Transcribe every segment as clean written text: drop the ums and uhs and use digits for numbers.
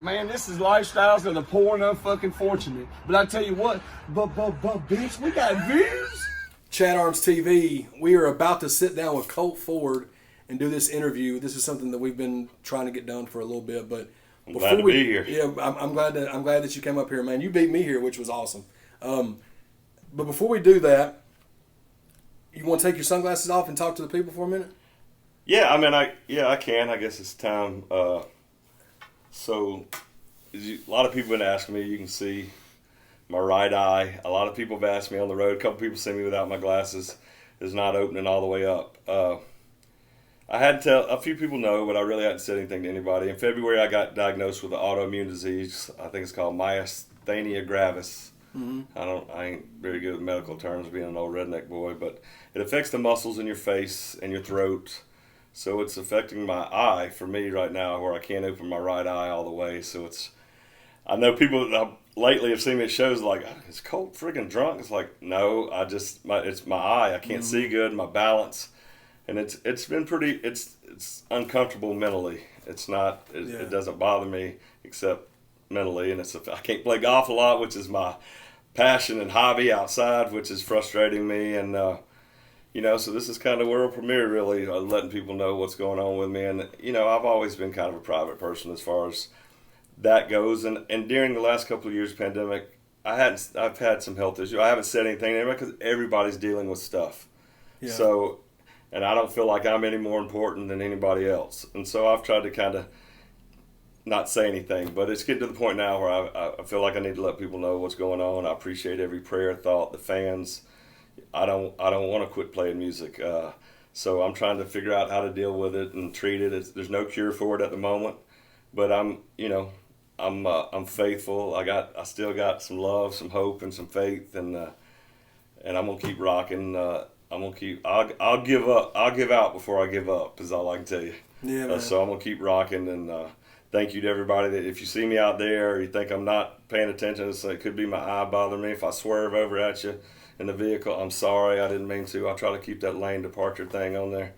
Man, this is lifestyles of the poor and unfucking fortunate. But I tell you what, but bitch, we got views. ChadArmesTV, we are about to sit down with Colt Ford and do this interview. This is something that we've been trying to get done for a little bit, but I'm glad to be here. Yeah, I'm glad that you came up here, man. You beat me here, which was awesome. But before we do that, you want to take your sunglasses off and talk to the people for a minute? Yeah, I mean, I can. I guess it's time. So, a lot of people have been asking me. You can see my right eye. A lot of people have asked me on the road. A couple people see me without my glasses. It's not opening all the way up. I had to tell a few people no, but I really hadn't said anything to anybody. In February, I got diagnosed with an autoimmune disease. I think it's called myasthenia gravis. Mm-hmm. I ain't very good with medical terms, being an old redneck boy, but it affects the muscles in your face and your throat. So it's affecting my eye for me right now, where I can't open my right eye all the way. So I know people lately have seen me at shows like, is Colt friggin' drunk? It's like, no, it's my eye. I can't see good, my balance. And it's been pretty, it's uncomfortable mentally. It's not, it doesn't bother me except mentally. And I can't play golf a lot, which is my passion and hobby outside, which is frustrating me. And, so this is kind of world premiere, really, letting people know what's going on with me. And, I've always been kind of a private person as far as that goes. And during the last couple of years pandemic, I've had some health issues. I haven't said anything to anybody because everybody's dealing with stuff. Yeah. So, and I don't feel like I'm any more important than anybody else. And so I've tried to kind of not say anything. But it's getting to the point now where I feel like I need to let people know what's going on. I appreciate every prayer, thought, the fans. I don't want to quit playing music, so I'm trying to figure out how to deal with it and treat it. There's no cure for it at the moment, but I'm faithful. I still got some love, some hope, and some faith, and I'm gonna keep rocking. I'll give up. I'll give out before I give up. Is all I can tell you. Yeah, man. So I'm gonna keep rocking, and thank you to everybody that if you see me out there or you think I'm not paying attention, it could be my eye bothering me. If I swerve over at you in the vehicle, I'm sorry, I didn't mean to. I'll try to keep that lane departure thing on there.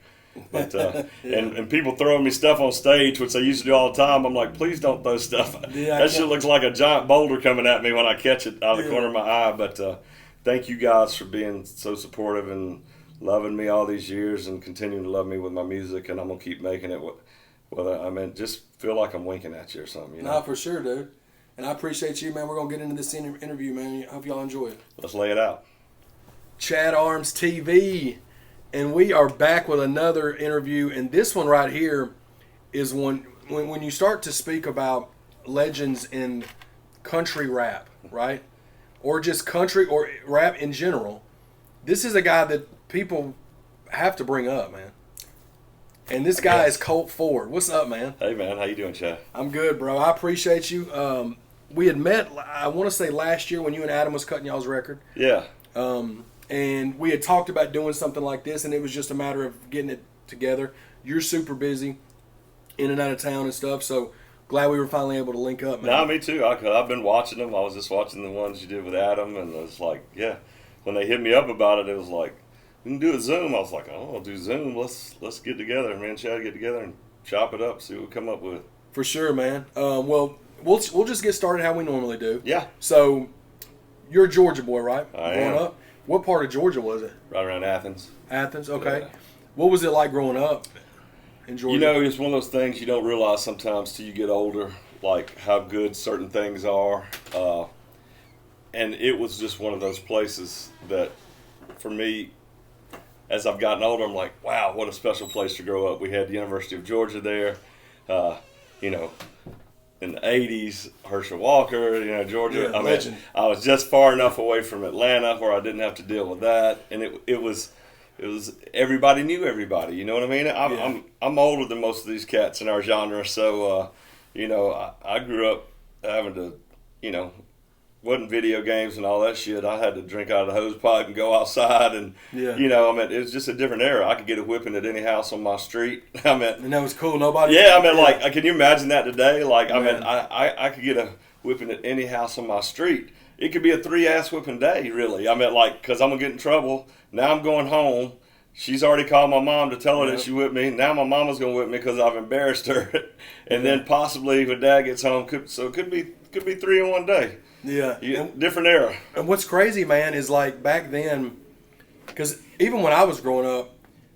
But and people throwing me stuff on stage, which I used to do all the time. I'm like, please don't throw stuff. That shit looks like a giant boulder coming at me when I catch it out of the corner of my eye. But thank you guys for being so supportive and loving me all these years and continuing to love me with my music. And I'm gonna keep making it. Just feel like I'm winking at you or something. Nah, for sure, dude. And I appreciate you, man. We're gonna get into this interview, man. I hope y'all enjoy it. Let's lay it out. ChadArmesTV, and we are back with another interview, and this one right here is when you start to speak about legends in country rap, right, or just country or rap in general. This is a guy that people have to bring up, man, and this guy is Colt Ford. What's up, man? Hey, man, how you doing, Chad? I'm good, bro. I appreciate you. We had met, I want to say last year when you and Adam was cutting y'all's record. Yeah. And we had talked about doing something like this, and it was just a matter of getting it together. You're super busy, in and out of town and stuff, so glad we were finally able to link up, man. No, me too. I've been watching them. I was just watching the ones you did with Adam, and it was like, yeah. When they hit me up about it, it was like, we can do a Zoom. I was like, oh, I'll do Zoom. Let's get together. Me and Chad get together and chop it up, see what we come up with. For sure, man. Well, we'll just get started how we normally do. Yeah. So, you're a Georgia boy, right? I Growing am. up? What part of Georgia was it? Right around Athens. Athens, okay. Yeah. What was it like growing up in Georgia? It's one of those things you don't realize sometimes till you get older, like how good certain things are. And it was just one of those places that, for me, as I've gotten older, I'm like, wow, what a special place to grow up. We had the University of Georgia there, in the 80s, Herschel Walker, Georgia. Legend. I was just far enough away from Atlanta where I didn't have to deal with that, and it was everybody knew everybody. You know what I mean? I'm older than most of these cats in our genre, so I grew up having to, wasn't video games and all that shit. I had to drink out of the hose pipe and go outside, and it was just a different era. I could get a whipping at any house on my street. And that was cool. Nobody. Yeah, can you imagine that today? I could get a whipping at any house on my street. It could be a 3-ass whipping day, really. Because I'm gonna get in trouble. Now I'm going home. she's already called my mom to tell her Yeah. that she whipped me. Now my mama's gonna whip me because I've embarrassed her. And then possibly when Dad gets home, it could be 3 in one day. Yeah. Different era. And what's crazy, man, is like back then, because even when I was growing up,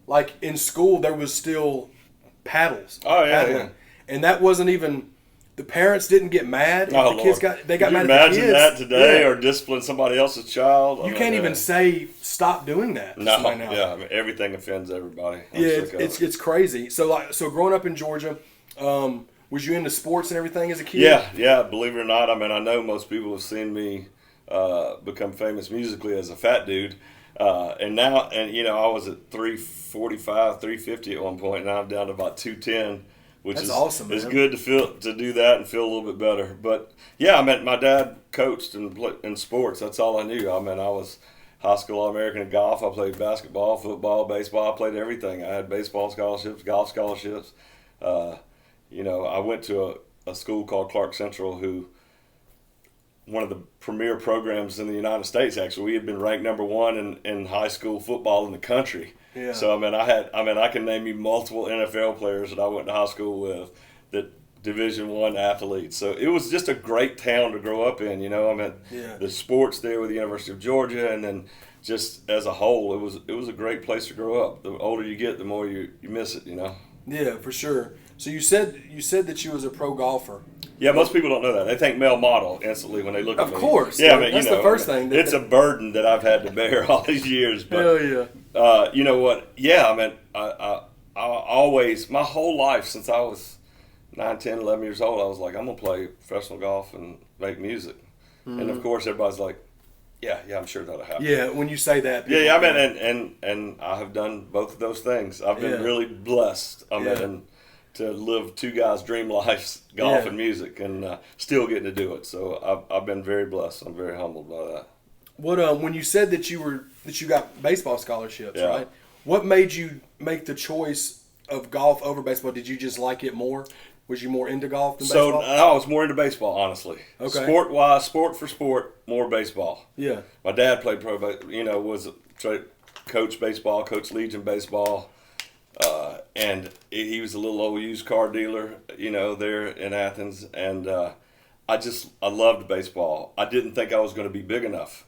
like in school, there was still paddles. Oh, yeah, paddling. yeah. And that wasn't even, the parents didn't get mad. If Oh, the kids Lord. they got Could mad at you the imagine kids. that today Yeah. or discipline somebody else's child? You can't even say, stop doing that. to No, somebody now. yeah, I mean, everything offends everybody. I'm Yeah, sick of it. it's crazy. So growing up in Georgia, was you into sports and everything as a kid? Yeah, believe it or not, I mean, I know most people have seen me become famous musically as a fat dude. And I was at 345, 350 at one point, and now I'm down to about 210, which That's is awesome, It's man. good to do that and feel a little bit better. But yeah, I mean, my dad coached in sports. That's all I knew. I mean, I was high school All-American in golf. I played basketball, football, baseball. I played everything. I had baseball scholarships, golf scholarships. I went to a school called Clark Central, who one of the premier programs in the United States. Actually, we had been ranked number one in high school football in the country. Yeah. So I can name you multiple NFL players that I went to high school with, that Division I athletes. So it was just a great town to grow up in. Yeah. The sports there with the University of Georgia, and then just as a whole, it was a great place to grow up. The older you get, the more you miss it. Yeah, for sure. So you said that you was a pro golfer. Yeah, most people don't know that. They think male model instantly when they look at me. Of course. Yeah, That's the first thing. It's a burden that I've had to bear all these years. But Hell yeah. you know what? Yeah, I mean, I always, my whole life since I was 9, 10, 11 years old, I was like, I'm going to play professional golf and make music. Mm-hmm. And of course, everybody's like, yeah, I'm sure that'll happen. Yeah, when you say that. Yeah, I mean, and I have done both of those things. I've been really blessed. To live two guys' dream lives, golf Yeah. and music, and still getting to do it. So I've been very blessed. I'm very humbled by that. What when you said that you got baseball scholarships, Yeah. right? What made you make the choice of golf over baseball? Did you just like it more? Was you more into golf than So baseball? I was more into baseball, honestly. Okay. Sport-wise, sport for sport, more baseball. Yeah. My dad played coached baseball, coached Legion baseball. And he was a little old used car dealer, there in Athens. And I loved baseball. I didn't think I was going to be big enough.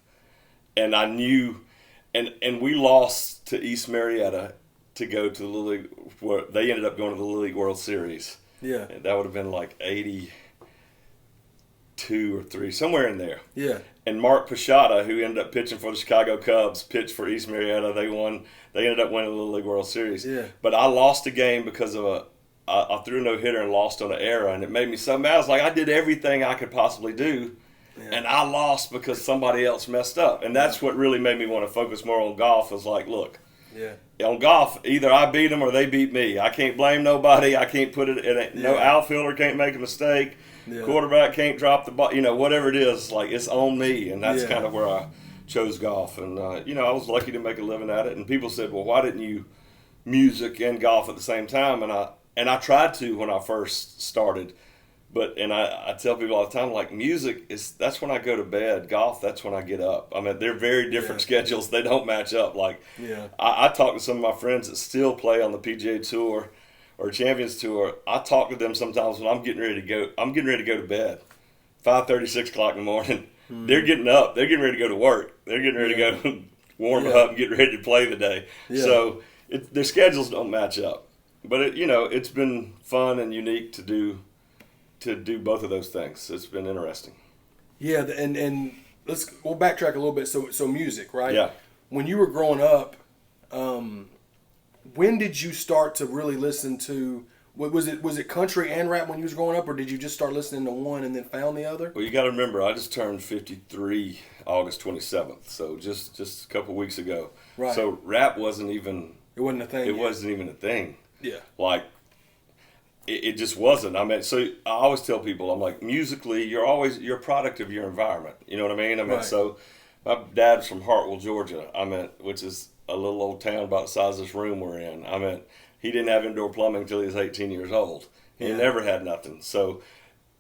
And I knew, and we lost to East Marietta to go to the Little League, where they ended up going to the Little League World Series. Yeah. And that would have been like 82 or 3, somewhere in there. Yeah. And Mark Pachada, who ended up pitching for the Chicago Cubs, pitched for East Marietta. They won. They ended up winning the Little League World Series. Yeah. But I lost a game because of I threw a no-hitter and lost on an error, and it made me so mad. I was like, I did everything I could possibly do, and I lost because somebody else messed up. And that's what really made me want to focus more on golf. Was like, look, on golf, either I beat them or they beat me. I can't blame nobody. I can't put it. No outfielder can't make a mistake. Yeah. Quarterback can't drop the ball. Whatever it is, like it's on me, and that's kind of where I chose golf. And I was lucky to make a living at it. And people said, "Well, why didn't you music and golf at the same time?" And I tried to when I first started, but I tell people all the time, like, music that's when I go to bed. Golf, that's when I get up. I mean, they're very different schedules. They don't match up. Like, I talk to some of my friends that still play on the PGA Tour or Champions Tour. I talk to them sometimes when I'm getting ready to go. I'm getting ready to go to bed, 5:30, 6 o'clock in the morning. They're getting up. They're getting ready to go to work. They're getting ready to go warm up and get ready to play the day. Yeah. So their schedules don't match up. But it's been fun and unique to do both of those things. It's been interesting. Yeah, and we'll backtrack a little bit. So music, right? Yeah. When you were growing up, when did you start to really listen to? Was it country and rap when you was growing up, or did you just start listening to one and then found the other? Well, you got to remember, I just turned 53 August 27th, so just a couple weeks ago. Right. So rap wasn't even. It wasn't a thing. It wasn't even a thing. Yeah. Like, it just wasn't. I mean, so I always tell people, I'm like, musically, you're a product of your environment. You know what I mean? Right. So my dad's from Hartwell, Georgia. Which is a little old town about the size of this room we're in. He didn't have indoor plumbing until he was 18 years old. He never had nothing. So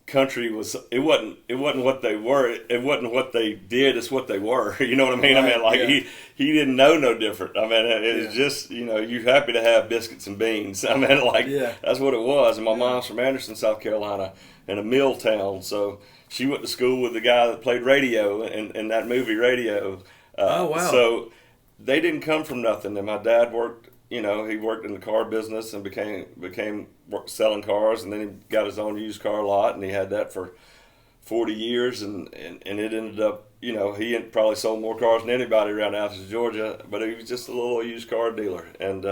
country was, it wasn't what they were, it wasn't what they did, it's what they were. You know what I mean? Right, I mean, like he didn't know no different. I mean, it was just, you know, you're happy to have biscuits and beans. I mean, like that's what it was. And my mom's from Anderson, South Carolina, in a mill town, so she went to school with the guy that played radio in that movie Radio. Oh wow! So they didn't come from nothing. And my dad worked. You know, he worked in the car business and became selling cars, and then he got his own used car lot, and he had that for 40 years, and it ended up, you know, he probably sold more cars than anybody around Athens, Georgia, but he was just a little used car dealer, and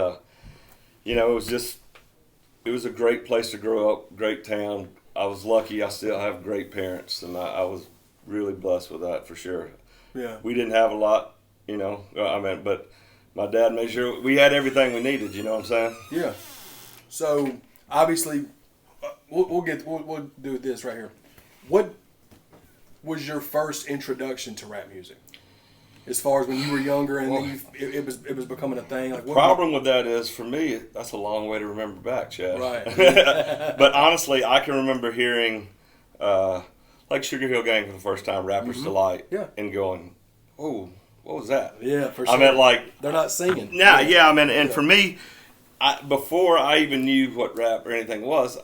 you know, it was a great place to grow up, great town. I was lucky. I still have great parents, and I was really blessed with that for sure. Yeah, we didn't have a lot, you know. I mean, but my dad made sure we had everything we needed. You know what I'm saying? Yeah. So obviously, we'll do this right here. What was your first introduction to rap music? As far as when you were younger and then it was becoming a thing. Like, the problem with that is, for me, that's a long way to remember back, Chad. Right. But honestly, I can remember hearing like Sugar Hill Gang for the first time, Rapper's Delight, and going, oh. What was that? Yeah, for sure. I mean, like, they're not singing. Nah, yeah. I mean, and for me, before I even knew what rap or anything was,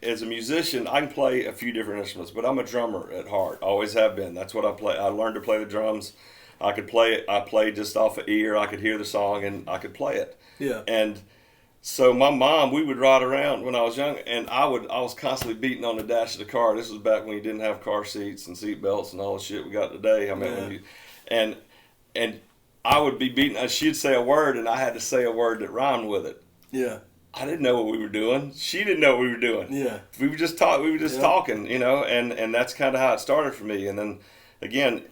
as a musician, I can play a few different instruments, but I'm a drummer at heart. Always have been. That's what I play. I learned to play the drums. I could play it. I played just off of ear. I could hear the song and I could play it. Yeah. And so my mom, we would ride around when I was young, and I was constantly beating on the dash of the car. This was back when you didn't have car seats and seat belts and all the shit we got today. I mean, when you and I would be beating. She'd say a word, and I had to say a word that rhymed with it. Yeah. I didn't know what we were doing. She didn't know what we were doing. Yeah. We were just talking, you know, and that's kind of how it started for me. And then, again,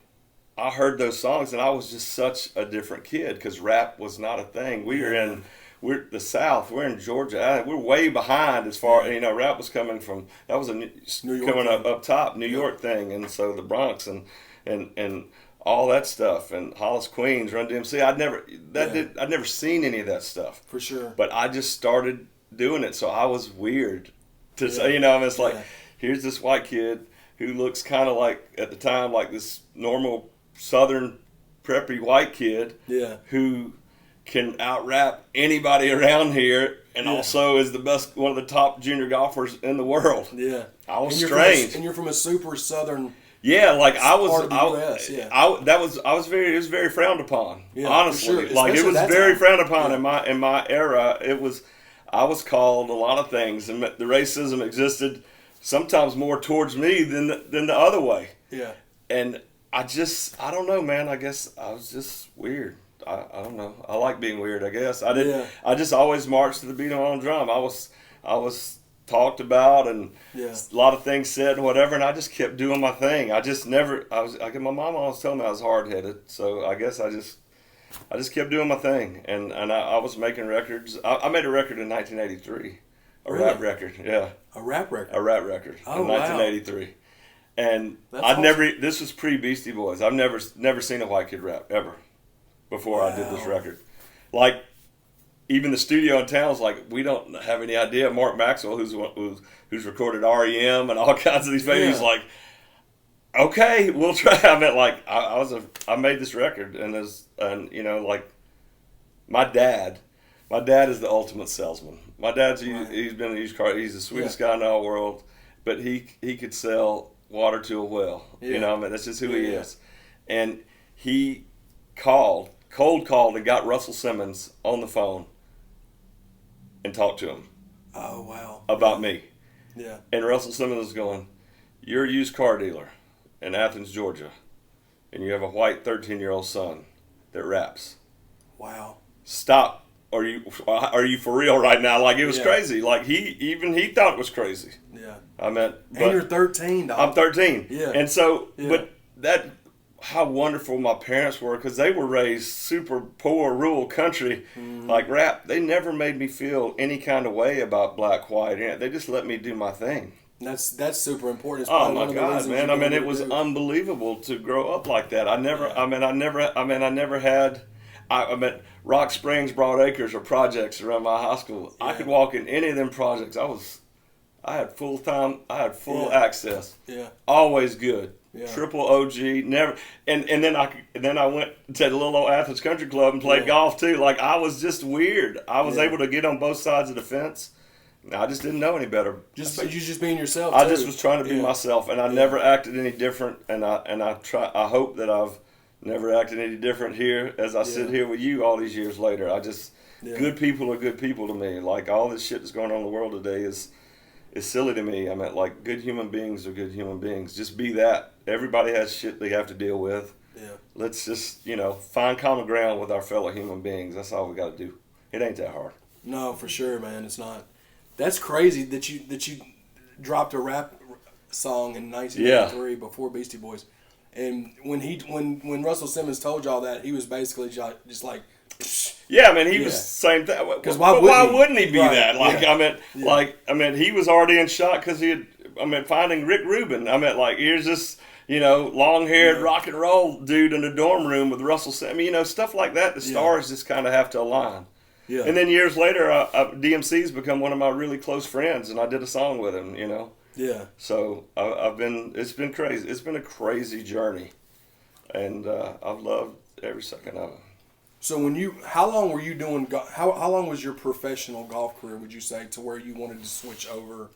I heard those songs, and I was just such a different kid because rap was not a thing. We're the South. We're in Georgia. We're way behind as far, you know, rap was coming from, that was coming up top, New York thing. And so the Bronx and all that stuff, and Hollis, Queens, Run DMC. I'd never seen any of that stuff. For sure. But I just started doing it, so I was weird to say, you know, I mean, it's like, here's this white kid who looks kind of like, at the time, like this normal Southern preppy white kid who can out-rap anybody around here, and also is the best, one of the top junior golfers in the world. Yeah. I was strange. And you're from a super Southern... Yeah, like I was, part of the US, it was very frowned upon. Yeah, honestly, sure. Like especially it was very frowned upon in my era. I was called a lot of things, and the racism existed sometimes more towards me than the other way. Yeah, and I don't know, man. I guess I was just weird. I don't know. I like being weird. I guess I did. Yeah. I just always marched to the beat of my own drum. I was talked about and a lot of things said and whatever, and I just kept doing my thing. My mom always told me I was hard-headed, so I guess I just kept doing my thing, and I was making records. I made a record in 1983, rap record, a rap record in 1983, and this was pre-Beastie Boys. I've never seen a white kid rap ever before I did this record, like. Even the studio in town was like, we don't have any idea. Mark Maxwell, who's recorded REM and all kinds of these babies, like, okay, we'll try. I mean, like, I made this record, and you know, like, my dad is the ultimate salesman. My dad's he's been in a used car. He's the sweetest guy in the whole world, but he could sell water to a well. You know, I mean, that's just who he is. And he cold called and got Russell Simmons on the phone and talked to him. Oh, wow. About me. Yeah. And Russell Simmons was going, you're a used car dealer in Athens, Georgia, and you have a white 13-year-old son that raps. Wow. Stop. Are you for real right now? Like, it was crazy. Like, he thought it was crazy. Yeah. I mean, and you're 13, dog. I'm 13. Yeah. And so, but that, how wonderful my parents were, because they were raised super poor, rural country, like rap. They never made me feel any kind of way about black, white. They just let me do my thing. That's super important. Oh my God, man! I mean, it was unbelievable to grow up like that. I never had. Rock Springs, Broad Acres are projects around my high school. I could walk in any of them projects. I I had full Yeah. access. Yeah. Always good. Yeah. Triple OG, never, and then I went to the little old Athens Country Club and played Yeah. golf too. Like I was just weird. I was Yeah. able to get on both sides of the fence. I just didn't know any better. You just being yourself. I too. just was trying to be myself, and I never acted any different. And I hope that I've never acted any different here as I sit here with you all these years later. Good people are good people to me. Like all this shit that's going on in the world today is silly to me. I mean, like good human beings are good human beings. Just be that. Everybody has shit they have to deal with. Yeah. Let's just find common ground with our fellow human beings. That's all we got to do. It ain't that hard. No, for sure, man. It's not. That's crazy that you dropped a rap song in 1983 before Beastie Boys, and when Russell Simmons told y'all that, he was basically just like. Yeah, I mean, he was the same thing. Because why wouldn't he be that? Like, yeah. I mean, he was already in shock because finding Rick Rubin. I mean, like, here's this, long-haired rock and roll dude in the dorm room with Russell Simmons. I mean, stuff like that. The stars just kind of have to align. Yeah. And then years later, DMC's become one of my really close friends, and I did a song with him. Yeah. So it's been crazy. It's been a crazy journey, and I've loved every second of it. So how long were you doing? How long was your professional golf career? Would you say to where you wanted to switch over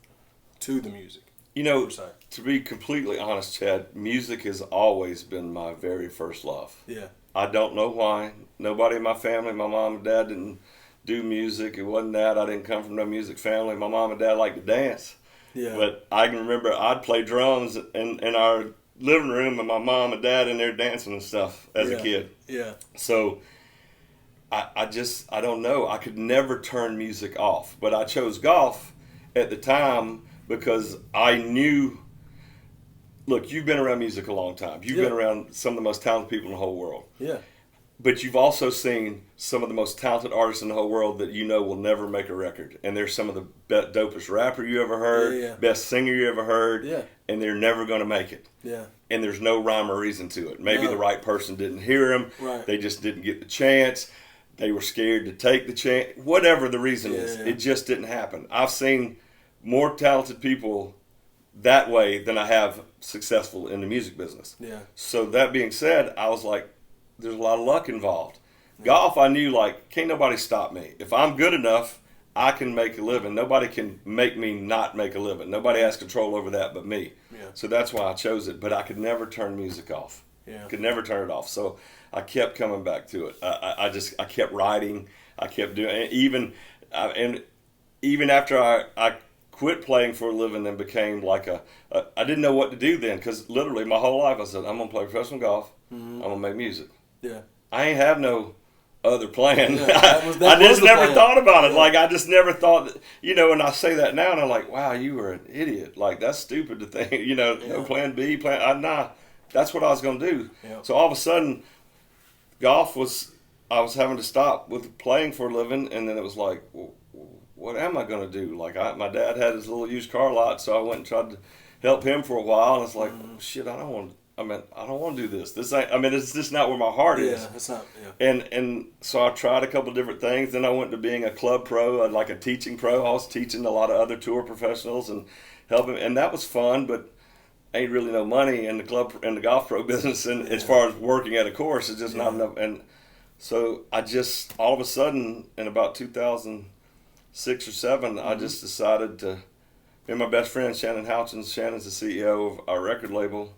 to the music? To be completely honest, Chad, music has always been my very first love. Yeah. I don't know why. Nobody in my family, my mom and dad didn't do music. It wasn't that. I didn't come from no music family. My mom and dad liked to dance. Yeah. But I can remember I'd play drums in our living room and my mom and dad in there dancing and stuff as a kid. Yeah. So I don't know. I could never turn music off. But I chose golf at the time because I knew, look, you've been around music a long time. You've been around some of the most talented people in the whole world. Yeah. But you've also seen some of the most talented artists in the whole world that will never make a record. And they're some of the dopest rapper you ever heard, best singer you ever heard, and they're never going to make it. Yeah. And there's no rhyme or reason to it. Maybe the right person didn't hear them. Right. They just didn't get the chance. They were scared to take the chance. Whatever the reason is, it just didn't happen. I've seen more talented people that way than I have successful in the music business. Yeah. So that being said, I was like, there's a lot of luck involved. Golf, I knew, like, can't nobody stop me. If I'm good enough, I can make a living. Nobody can make me not make a living. Nobody has control over that but me. Yeah. So that's why I chose it. But I could never turn music off. Yeah. Could never turn it off. So I kept coming back to it. I kept writing. I kept doing and even after I quit playing for a living and became like I didn't know what to do then, because literally my whole life I said, I'm going to play professional golf. I'm going to make music. Yeah. I ain't have no other plan. Yeah, I just never plan. thought about it. Yeah. Like I just never thought that, and I say that now and I'm like, wow, you were an idiot. Like that's stupid to think, no plan B, nah, that's what I was going to do. Yeah. So all of a sudden I was having to stop with playing for a living, and then it was like, well, what am I going to do? Like my dad had his little used car lot, so I went and tried to help him for a while, and it's like, shit, I don't want to do this. It's just not where my heart is. Yeah, it's not. Yeah. And so I tried a couple different things. Then I went to being a club pro, like a teaching pro. I was teaching a lot of other tour professionals and helping, and that was fun. But ain't really no money in the golf pro business. And as far as working at a course, it's just not enough. And so I just all of a sudden in about 2006 or 7, I just decided to. And my best friend Shannon Houchins, Shannon's the CEO of our record label.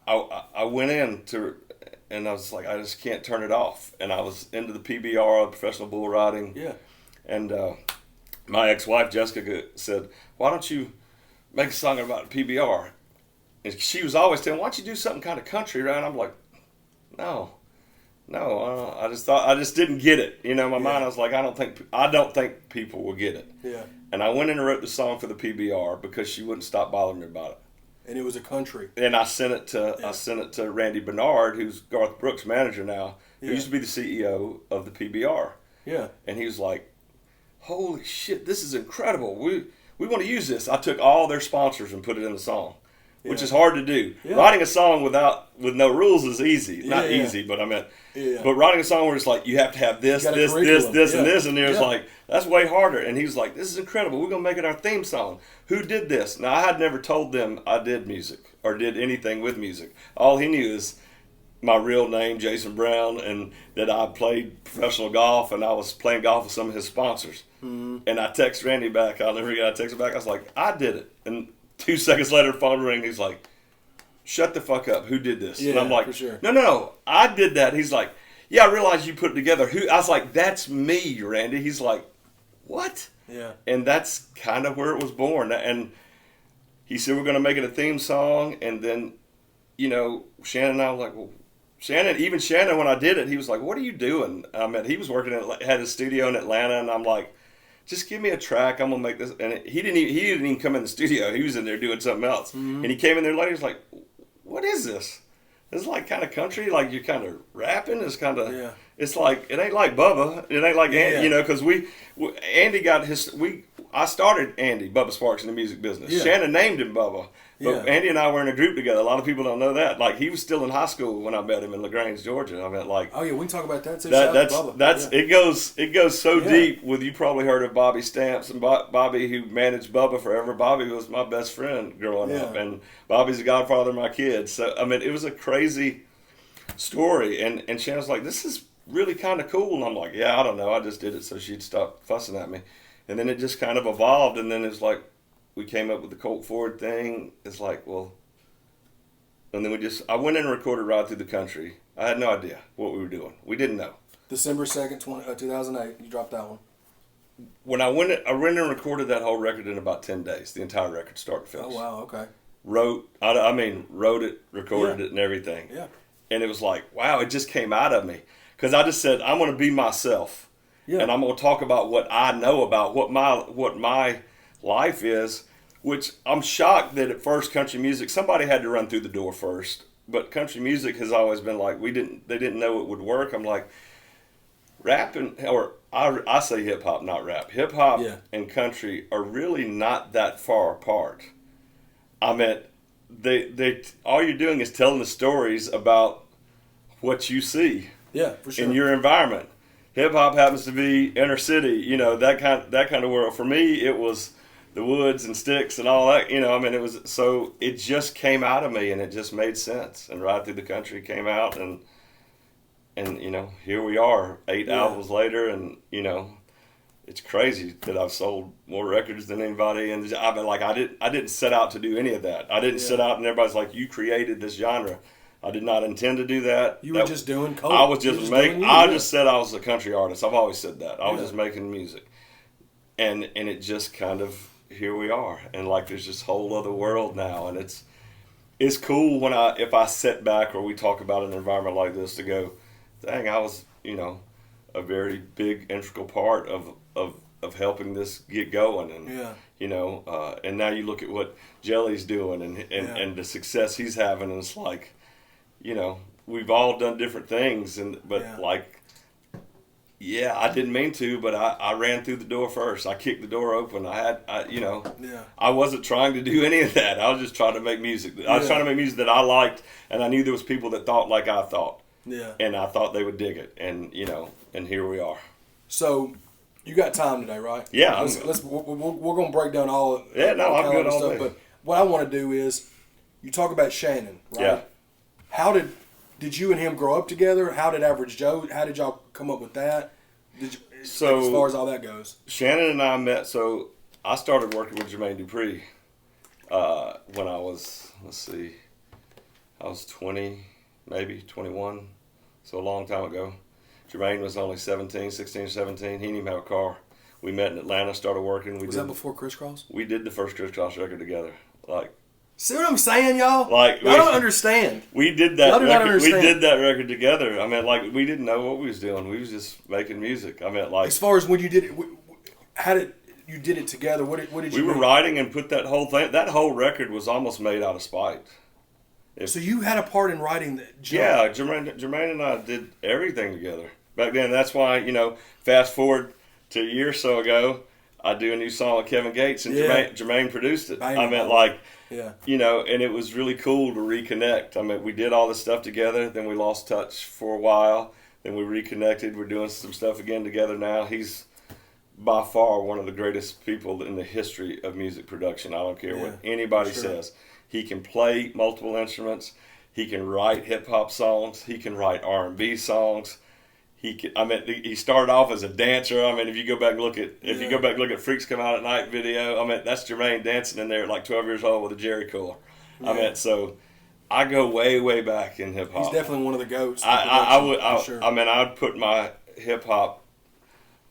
I went in and I was like, I just can't turn it off. And I was into the PBR, professional bull riding. Yeah. And my ex-wife, Jessica, said, why don't you make a song about PBR? And she was always telling, why don't you do something kind of country, right? And I'm like, no, I just didn't get it. In my mind, I was like, I don't think people will get it. Yeah. And I went in and wrote the song for the PBR because she wouldn't stop bothering me about it. And it was a country. And I sent it to Randy Bernard, who's Garth Brooks' manager now, who used to be the CEO of the PBR. Yeah. And he was like, holy shit, this is incredible. We want to use this. I took all their sponsors and put it in the song. which is hard to do. Yeah. Writing a song with no rules is easy. Not Yeah. easy, but I meant. Yeah. But writing a song where it's like you have to have this, You got a this, curriculum. and this, and there's Yeah. like that's way harder. And he was like, "This is incredible. We're gonna make it our theme song. Who did this?" Now I had never told them I did music or did anything with music. All he knew is my real name, Jason Brown, and that I played professional golf and I was playing golf with some of his sponsors. Mm-hmm. And I text Randy back. I'll never forget. I texted back. I was like, "I did it." And 2 seconds later, the phone rang. He's like, "Shut the fuck up. Who did this?" Yeah, and I'm like, for sure. No, I did that. He's like, "Yeah, I realized you put it together." Who? I was like, "That's me, Randy." He's like, "What?" Yeah. And that's kind of where it was born. And he said, "We're going to make it a theme song." And then, Shannon and I were like, "Well, Shannon, when I did it, he was like, 'What are you doing?'" I mean, he was had his studio in Atlanta, and I'm like, "Just give me a track. I'm gonna make this." And he didn't even come in the studio. He was in there doing something else. Mm-hmm. And he came in there later. He's like, "What is this? This is like kind of country. Like you're kind of rapping. It's kind of. Yeah. It's like it ain't like Bubba. It ain't like Andy. Because Andy got his. I started Andy Bubba Sparks in the music business. Yeah. Shannon named him Bubba. But Yeah. Andy and I were in a group together. A lot of people don't know that. Like he was still in high school when I met him in LaGrange, Georgia. I mean, like Oh yeah, we can talk about that too. Shout out to Bubba. that's Yeah. it goes so deep. With you probably heard of Bobby Stamps and Bobby who managed Bubba forever. Bobby was my best friend growing up, and Bobby's the godfather of my kids. So I mean, it was a crazy story. And Shannon's like, "This is really kind of cool," and I'm like, "Yeah, I don't know. I just did it so she'd stop fussing at me." And then it just kind of evolved, and then it's like we came up with the Colt Ford thing. It's like, well. And then I went in and recorded Ride Through the Country. I had no idea what we were doing. We didn't know. December 2nd, 2008, you dropped that one. When I went in and recorded that whole record in about 10 days, the entire record start to finish. Oh, wow, okay. Wrote it, recorded it, and everything. Yeah. And it was like, wow, it just came out of me. Because I just said, I'm going to be myself. Yeah. And I'm going to talk about what I know about what my life is. Which I'm shocked that at first country music, somebody had to run through the door first. But country music has always been like, they didn't know it would work. I'm like, rap I say hip hop, not rap. Hip hop and country are really not that far apart. I mean, they all you're doing is telling the stories about what you see. Yeah, for sure. In your environment. Hip hop happens to be inner city, that kind of world. For me, it was the woods and sticks and all that, it just came out of me and it just made sense. And Ride Through the Country came out and here we are 8 albums later, and it's crazy that I've sold more records than anybody. And I didn't set out to do any of that. I didn't set out and everybody's like, "You created this genre." I did not intend to do that. You were just doing Colt. I was just making. I just said I was a country artist. I've always said that. I was just making music, and it just kind of, here we are, and like there's this whole other world now, and it's cool if I sit back or we talk about an environment like this to go, dang, I was a very big integral part of helping this get going, and and now you look at what Jelly's doing and the success he's having, and it's like, we've all done different things, I didn't mean to, but I ran through the door first. I kicked the door open. I wasn't trying to do any of that. I was just trying to make music. I was trying to make music that I liked, and I knew there was people that thought like I thought. Yeah. And I thought they would dig it, and and here we are. So, you got time today, right? Yeah. We're going to break down all of I'm good all stuff, day. but what I want to do is, you talk about Shannon, right? Yeah. How did you and him grow up together? How did Average Joe, how did y'all come up with that? As far as all that goes. Shannon and I met, so I started working with Jermaine Dupri when I was, I was 20, maybe 21, so a long time ago. Jermaine was only 16, 17. He didn't even have a car. We met in Atlanta, started working. Was that before Crisscross? We did the first Crisscross record together. See what I'm saying, y'all? Y'all don't understand. We did that. Y'all do not understand. We did that record together. I mean, we didn't know what we was doing. We was just making music. I mean, as far as when you did it, how did you did it together? What did you? We were writing and put that whole thing. That whole record was almost made out of spite. So you had a part in writing that? Yeah, Jermaine and I did everything together back then. That's why fast forward to a year or so ago, I do a new song with Kevin Gates, and Yeah. Jermaine produced it. Bang, I mean, bang. like, Yeah. you know, and it was really cool to reconnect. I mean, we did all this stuff together, then we lost touch for a while, then we reconnected. We're doing some stuff again together now. He's by far one of the greatest people in the history of music production. I don't care what anybody says. He can play multiple instruments. He can write hip hop songs. He can write R&B songs. He started off as a dancer. I mean, if you go back and look at Freaks Come Out at Night video, I mean, that's Jermaine dancing in there at like 12 years old with a jerry cooler. Yeah. I mean, so I go way, way back in hip hop. He's definitely one of the goats. I would. Sure. I mean, I'd put my hip hop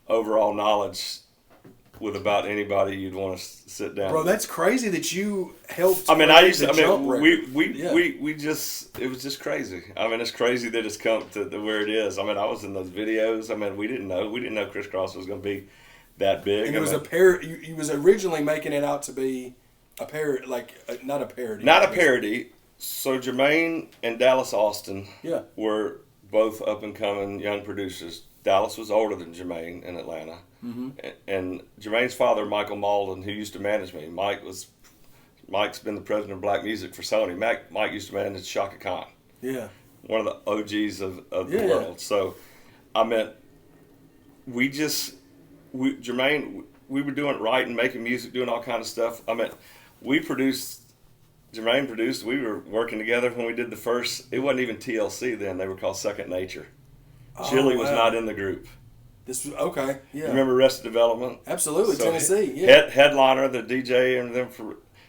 overall knowledge with about anybody you'd want to sit down. Bro, with. that's crazy that you helped. I mean, we we just, it was just crazy. I mean, it's crazy that it's come to where it is. I mean, I was in those videos. I mean, we didn't know Criss Cross was going to be that big. And it was a parody. You was originally making it out to be a parody, not a parody. Not a parody. So Jermaine and Dallas Austin were both up and coming young producers. Dallas was older than Jermaine in Atlanta. Mm-hmm. And Jermaine's father, Michael Malden, who used to manage me, Mike's been the president of black music for Sony. Mike used to manage Shaka Khan. Yeah. One of the OGs of the world. So, I mean, Jermaine, we were doing writing, making music, doing all kind of stuff. I mean, Jermaine produced, we were working together when we did the first, it wasn't even TLC then, they were called Second Nature. Chili was not in the group. This was okay. Yeah. You remember Arrested Development? Absolutely, so Tennessee. Yeah. Headliner, the DJ, and then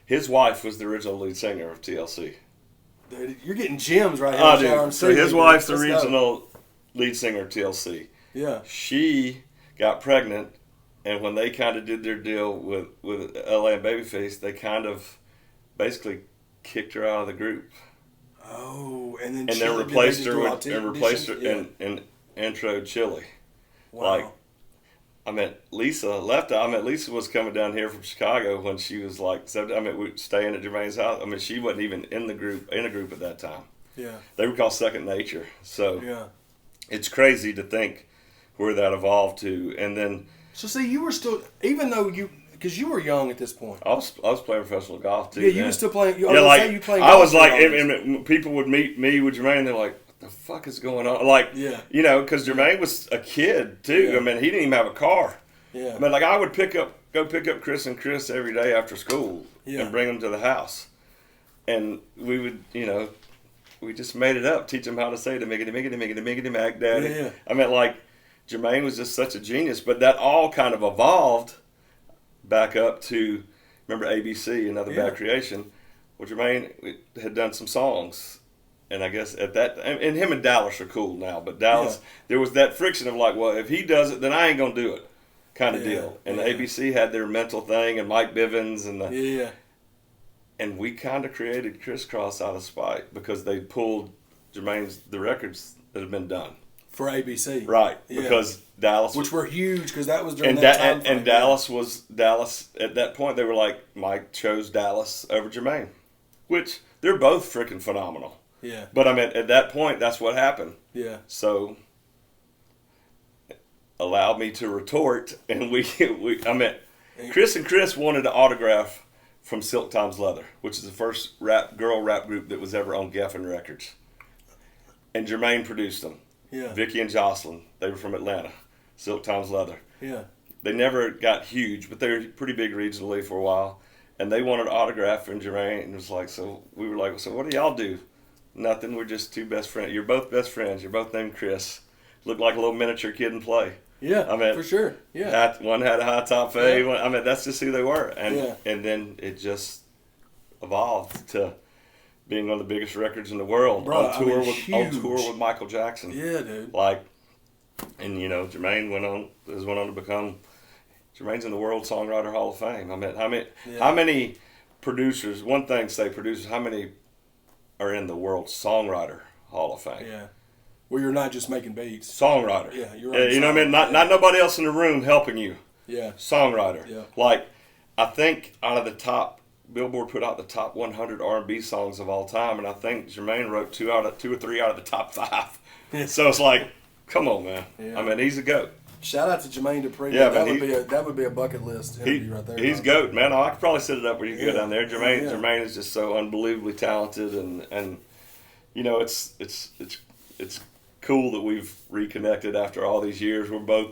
his wife was the original lead singer of TLC. Dude, you're getting gems right here. Oh, dude. So his wife's the original lead singer of TLC. Yeah. She got pregnant, and when they kind of did their deal with LA and Babyface, they kind of basically kicked her out of the group. Oh, and then replaced her and intro Chili. Wow. Like, I mean, Lisa left. I mean, Lisa was coming down here from Chicago when she was like 7. I mean, we were staying at Jermaine's house. I mean, she wasn't even in a group at that time. Yeah. They were called Second Nature. So it's crazy to think where that evolved to. And then. So see, you were still, even though because you were young at this point. I was playing professional golf too. Yeah, you were still playing. You was like, and people would meet me with Jermaine, and they're like, "What the fuck is going on?" Like, you know, because Jermaine was a kid too. Yeah. I mean, he didn't even have a car. Yeah. I mean, like I would go pick up Chris and Chris every day after school and bring them to the house, and we would, you know, we just made it up, teach them how to say the miggity miggity miggity miggity mag daddy. Yeah. I mean, like Jermaine was just such a genius, but that all kind of evolved back up to, remember ABC, Another Bad Creation? Well, Jermaine had done some songs, and I guess at that, and him and Dallas are cool now, but Dallas, there was that friction of like, well, if he does it, then I ain't gonna do it, kind of deal. And ABC had their mental thing, and Mike Bivens, and and we kind of created Criss Cross out of spite because they pulled the records that had been done. For ABC. Right, because Dallas... Which were huge, because that was during that time frame. And Dallas, at that point, they were like, Mike chose Dallas over Jermaine. Which, they're both freaking phenomenal. Yeah. But I mean, at that point, that's what happened. Yeah. So, allowed me to retort, and Chris and Chris wanted an autograph from Silk Tom's Leather, which is the first girl rap group that was ever on Geffen Records. And Jermaine produced them. Yeah. Vicky and Jocelyn, they were from Atlanta. Silk Tom's Leather. Yeah. They never got huge, but they were pretty big regionally for a while. And they wanted an autograph from Jermaine, and it was like, so we were like, so what do y'all do? Nothing. We're just two best friends. You're both best friends. You're both named Chris. Look like a little miniature kid and play. Yeah, I mean, for sure. Yeah. One had a high top fade. Yeah. I mean, that's just who they were. And then it just evolved to being one of the biggest records in the world. Bro, on tour with Michael Jackson. Yeah, dude. Like, and you know, Jermaine went on to become. Jermaine's in the World Songwriter Hall of Fame. I mean, how many producers? One thing, say producers. How many are in the World Songwriter Hall of Fame? Yeah. Well, you're not just making beats. Songwriter. Yeah, you're right. You know what I mean? Not nobody else in the room helping you. Yeah. Songwriter. Yeah. Like, I think out of the top, Billboard put out the top 100 R&B songs of all time, and I think Jermaine wrote two or three out of the top 5. Yeah. So it's like, come on, man. Yeah. I mean, he's a GOAT. Shout out to Jermaine Dupri. Yeah, that would be a bucket list interview right there. He's GOAT, man. I could probably set it up where you can go down there. Yeah. Jermaine is just so unbelievably talented, and you know, it's cool that we've reconnected after all these years. We're both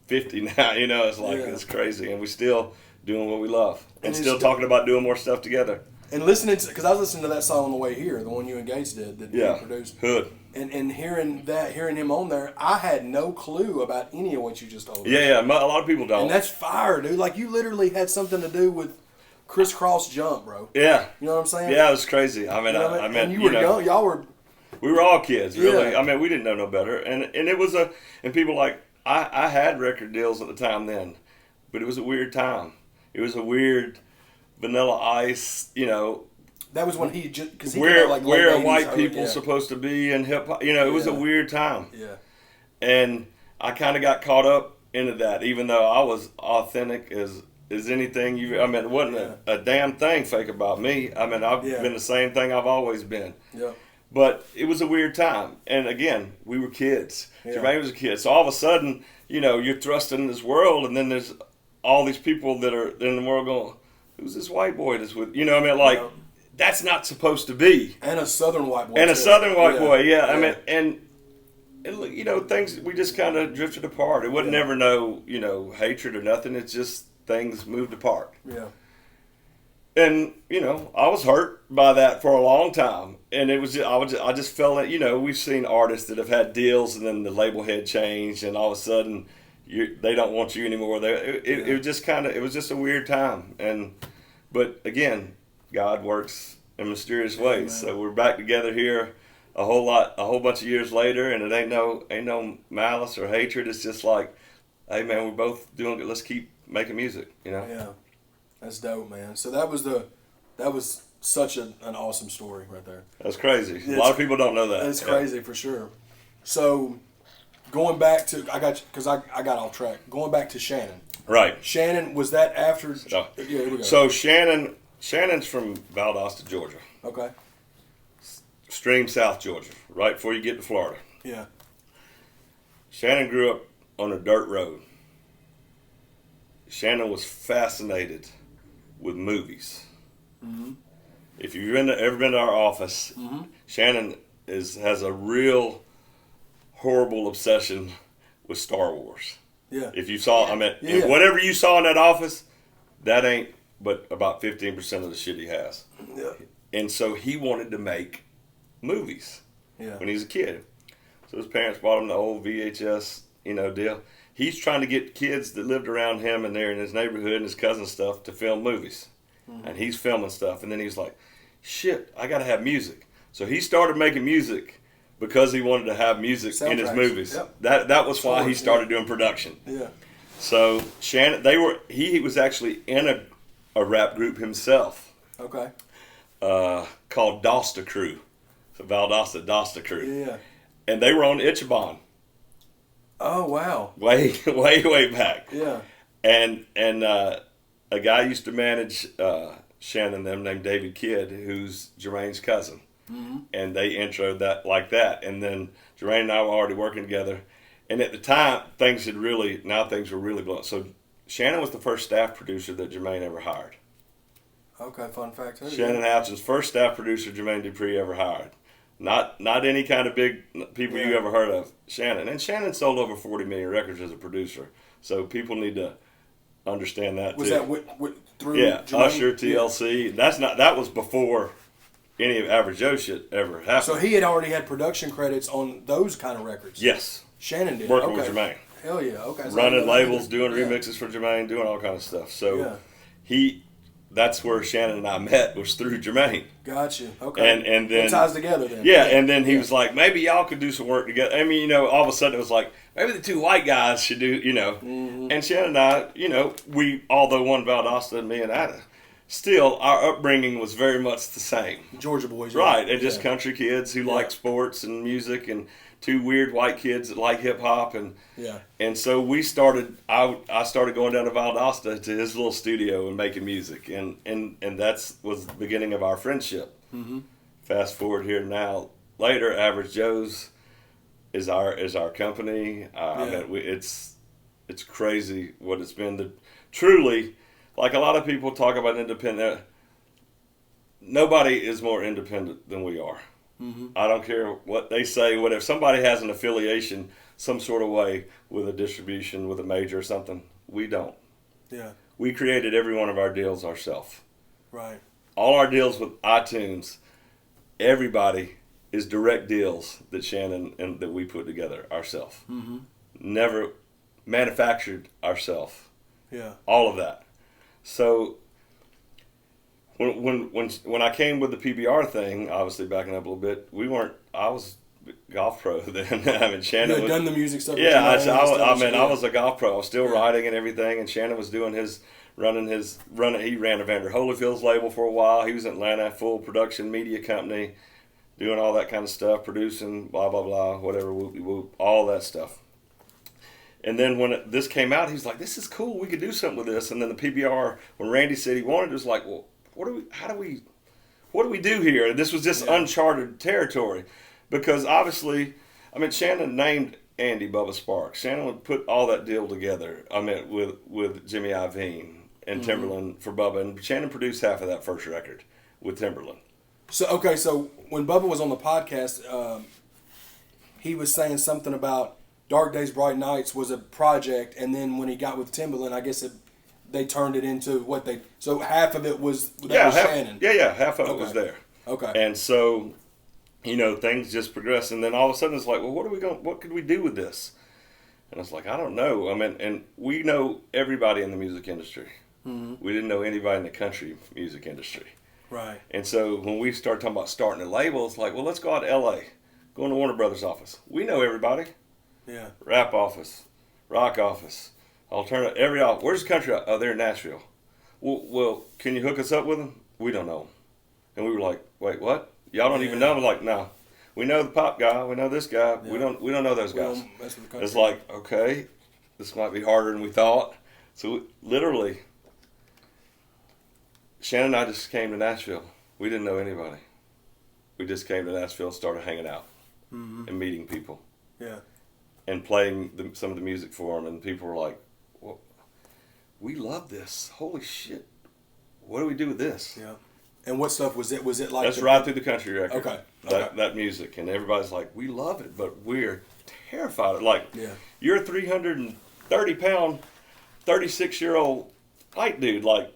50 now. You know, it's like it's crazy, and we still doing what we love, and still talking about doing more stuff together. And listening to, because I was listening to that song on the way here, the one you and Gates did that you produced. Hood. And hearing him on there, I had no clue about any of what you just told me. Yeah, a lot of people don't. And that's fire, dude. Like, you literally had something to do with crisscross jump, bro. Yeah. You know what I'm saying? Yeah, it was crazy. I mean, you know what I mean, and you were young. Y'all were. We were all kids, really. Yeah. I mean, we didn't know no better, and it was and people like I had record deals at the time then, but it was a weird time. It was a weird Vanilla Ice, you know. That was when he just because where are white people supposed to be in hip hop? You know, it was a weird time. Yeah. And I kind of got caught up into that, even though I was authentic as anything you. I mean, it wasn't a damn thing fake about me. I mean, I've been the same thing I've always been. Yeah. But it was a weird time, and again, we were kids. Yeah. Jermaine was a kid, so all of a sudden, you know, you're thrust into this world, and then there's all these people that are in the world going, "Who's this white boy that's with?" You know, I mean, like. Yeah. That's not supposed to be. And a Southern white boy. And a Southern white boy, yeah. I mean, and you know, things, we just kind of drifted apart. It wasn't never no, you know, hatred or nothing. It's just things moved apart. Yeah. And, you know, I was hurt by that for a long time. And it was, I just felt that, you know, we've seen artists that have had deals and then the label head changed and all of a sudden they don't want you anymore. It was just kind of, it was just a weird time. But again, God works in mysterious ways. So we're back together here a whole bunch of years later, and it ain't no malice or hatred. It's just like, hey man, we're both doing it. Let's keep making music, you know? Yeah. That's dope, man. So that was such an awesome story right there. That's crazy. A lot of people don't know that. It's crazy for sure. So going back to I got off track. Going back to Shannon. Right. Shannon, was that after? No. Yeah, here we go. So Shannon's from Valdosta, Georgia. Okay. Extreme South Georgia, right before you get to Florida. Yeah. Shannon grew up on a dirt road. Shannon was fascinated with movies. Mm-hmm. If you've ever been to our office, Shannon has a real horrible obsession with Star Wars. Yeah. If you saw, whatever you saw in that office, that ain't but about 15% of the shit he has. Yeah. And so he wanted to make movies when he was a kid. So his parents bought him the old VHS, deal. He's trying to get kids that lived around him and there in his neighborhood and his cousin stuff to film movies. Mm-hmm. And he's filming stuff. And then he's like, shit, I got to have music. So he started making music because he wanted to have music in his movies. Yep. That was why he started doing production. Yeah. So Shannon, he was actually in a rap group himself. Okay. Called Dosta Crew. So Valdosta Dosta Crew. Yeah. And they were on Ichiban. Oh wow. Way back. Yeah. And a guy used to manage Shannon them named David Kidd, who's Jermaine's cousin. Mm-hmm. And they introed that like that. And then Jermaine and I were already working together. And at the time, things were really blowing. So Shannon was the first staff producer that Jermaine ever hired. Okay, fun fact. Shannon Houchin's first staff producer Jermaine Dupri ever hired. Not any kind of big people you ever heard of. Shannon. And Shannon sold over 40 million records as a producer. So people need to understand that was too. Was that through Jermaine? Usher, TLC. Yeah. That was before any of Average Joe shit ever happened. So he had already had production credits on those kind of records? Yes. Shannon did. Working with Jermaine. Hell yeah, okay. So running labels, doing remixes for Jermaine, doing all kind of stuff. So that's where Shannon and I met, was through Jermaine. Gotcha. Okay. And then it ties together then. Yeah, and then he was like, maybe y'all could do some work together. I mean, all of a sudden it was like, maybe the two white guys should do, Mm-hmm. And Shannon and I, we, although one Valdosta and me and Ada, still our upbringing was very much the same. Georgia boys. Right, and just country kids who like sports and music, and two weird white kids that like hip hop, and so we started. I started going down to Valdosta to his little studio and making music, and that was the beginning of our friendship. Mm-hmm. Fast forward here now, later, Average Joe's is our company. it's crazy what it's been. Truly, like a lot of people talk about independent, nobody is more independent than we are. Mm-hmm. I don't care what they say. What if somebody has an affiliation some sort of way with a distribution, with a major or something? We don't. Yeah. We created every one of our deals ourselves. Right. All our deals with iTunes, everybody is direct deals that Shannon and that we put together ourselves. Mm-hmm. Never manufactured ourselves. Yeah. All of that. So when I came with the PBR thing, obviously backing up a little bit, I was golf pro then. I mean, Shannon you had done the music stuff. Yeah, I I was a golf pro. I was still writing and everything, and Shannon was doing running. He ran Evander Holyfield's label for a while. He was in Atlanta, full production media company, doing all that kind of stuff, producing, blah blah blah, whatever, whoopie whoop, all that stuff. And then when this came out, he was like, "This is cool. We could do something with this." And then the PBR, when Randy said he wanted, it was like, "Well, what do we do here?" And this was just uncharted territory, because obviously, I mean, Shannon named Andy Bubba Sparks. Shannon would put all that deal together. I mean, with Jimmy Iovine and Timberland for Bubba, and Shannon produced half of that first record with Timberland. So when Bubba was on the podcast, he was saying something about Dark Days, Bright Nights was a project, and then when he got with Timberland, I guess they turned it into what they. So half of it was Shannon. Yeah, half of it was there. Okay. And so, things just progressed, and then all of a sudden it's like, well, what could we do with this? And it's like, I don't know. I mean, and we know everybody in the music industry. Mm-hmm. We didn't know anybody in the country music industry. Right. And so when we started talking about starting a label, it's like, well, let's go out to L.A., go in the Warner Brothers office. We know everybody. Yeah. Rap office, rock office, alternative, every office. Where's the country? Oh, they're in Nashville. Well, can you hook us up with them? We don't know them. And we were like, wait, what? Y'all don't even know them? Like, no. We know the pop guy. We know this guy. Yeah. We don't know those guys. It's like, okay, this might be harder than we thought. So literally, Shannon and I just came to Nashville. We didn't know anybody. We just came to Nashville and started hanging out and meeting people. Yeah. And playing some of the music for them, and people were like, well, we love this. Holy shit. What do we do with this? Yeah. And what stuff was it? Was it like... That's Ride Through the Country record. Okay. That music. And everybody's like, we love it, but we're terrified. Like, you're a 330-pound, 36-year-old white dude. Like,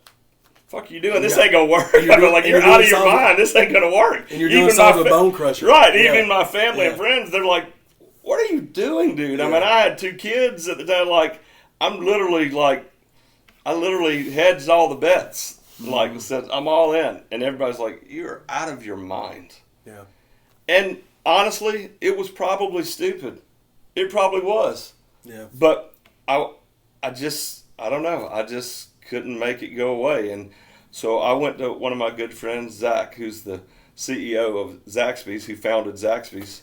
fuck you doing? This ain't going to work. You're out of your mind. This ain't going to work. And you're doing some of the Bone Crusher. Right. Even my family and friends, they're like, what are you doing, dude? Yeah. I mean, I had 2 kids at the time. Like, I literally hedged all the bets. Like, said, I'm all in. And everybody's like, you're out of your mind. Yeah. And honestly, it was probably stupid. It probably was. Yeah. But I don't know. I just couldn't make it go away. And so I went to one of my good friends, Zach, who's the CEO of Zaxby's, who founded Zaxby's,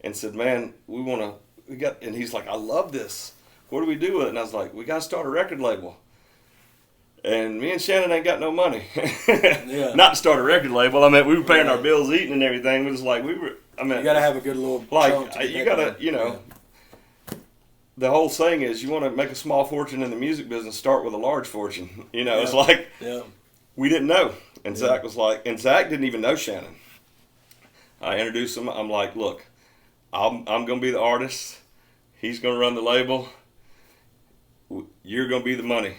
and said, man, and he's like, I love this. What do we do with it? And I was like, we got to start a record label. And me and Shannon ain't got no money. Not to start a record label. I mean, we were paying our bills, eating and everything. It was like, you got to have a good little chunk to you got to, the whole thing is, you want to make a small fortune in the music business, start with a large fortune. It's like, we didn't know. And Zach was like, and Zach didn't even know Shannon. I introduced him. I'm like, look, I'm going to be the artist. He's going to run the label. You're going to be the money.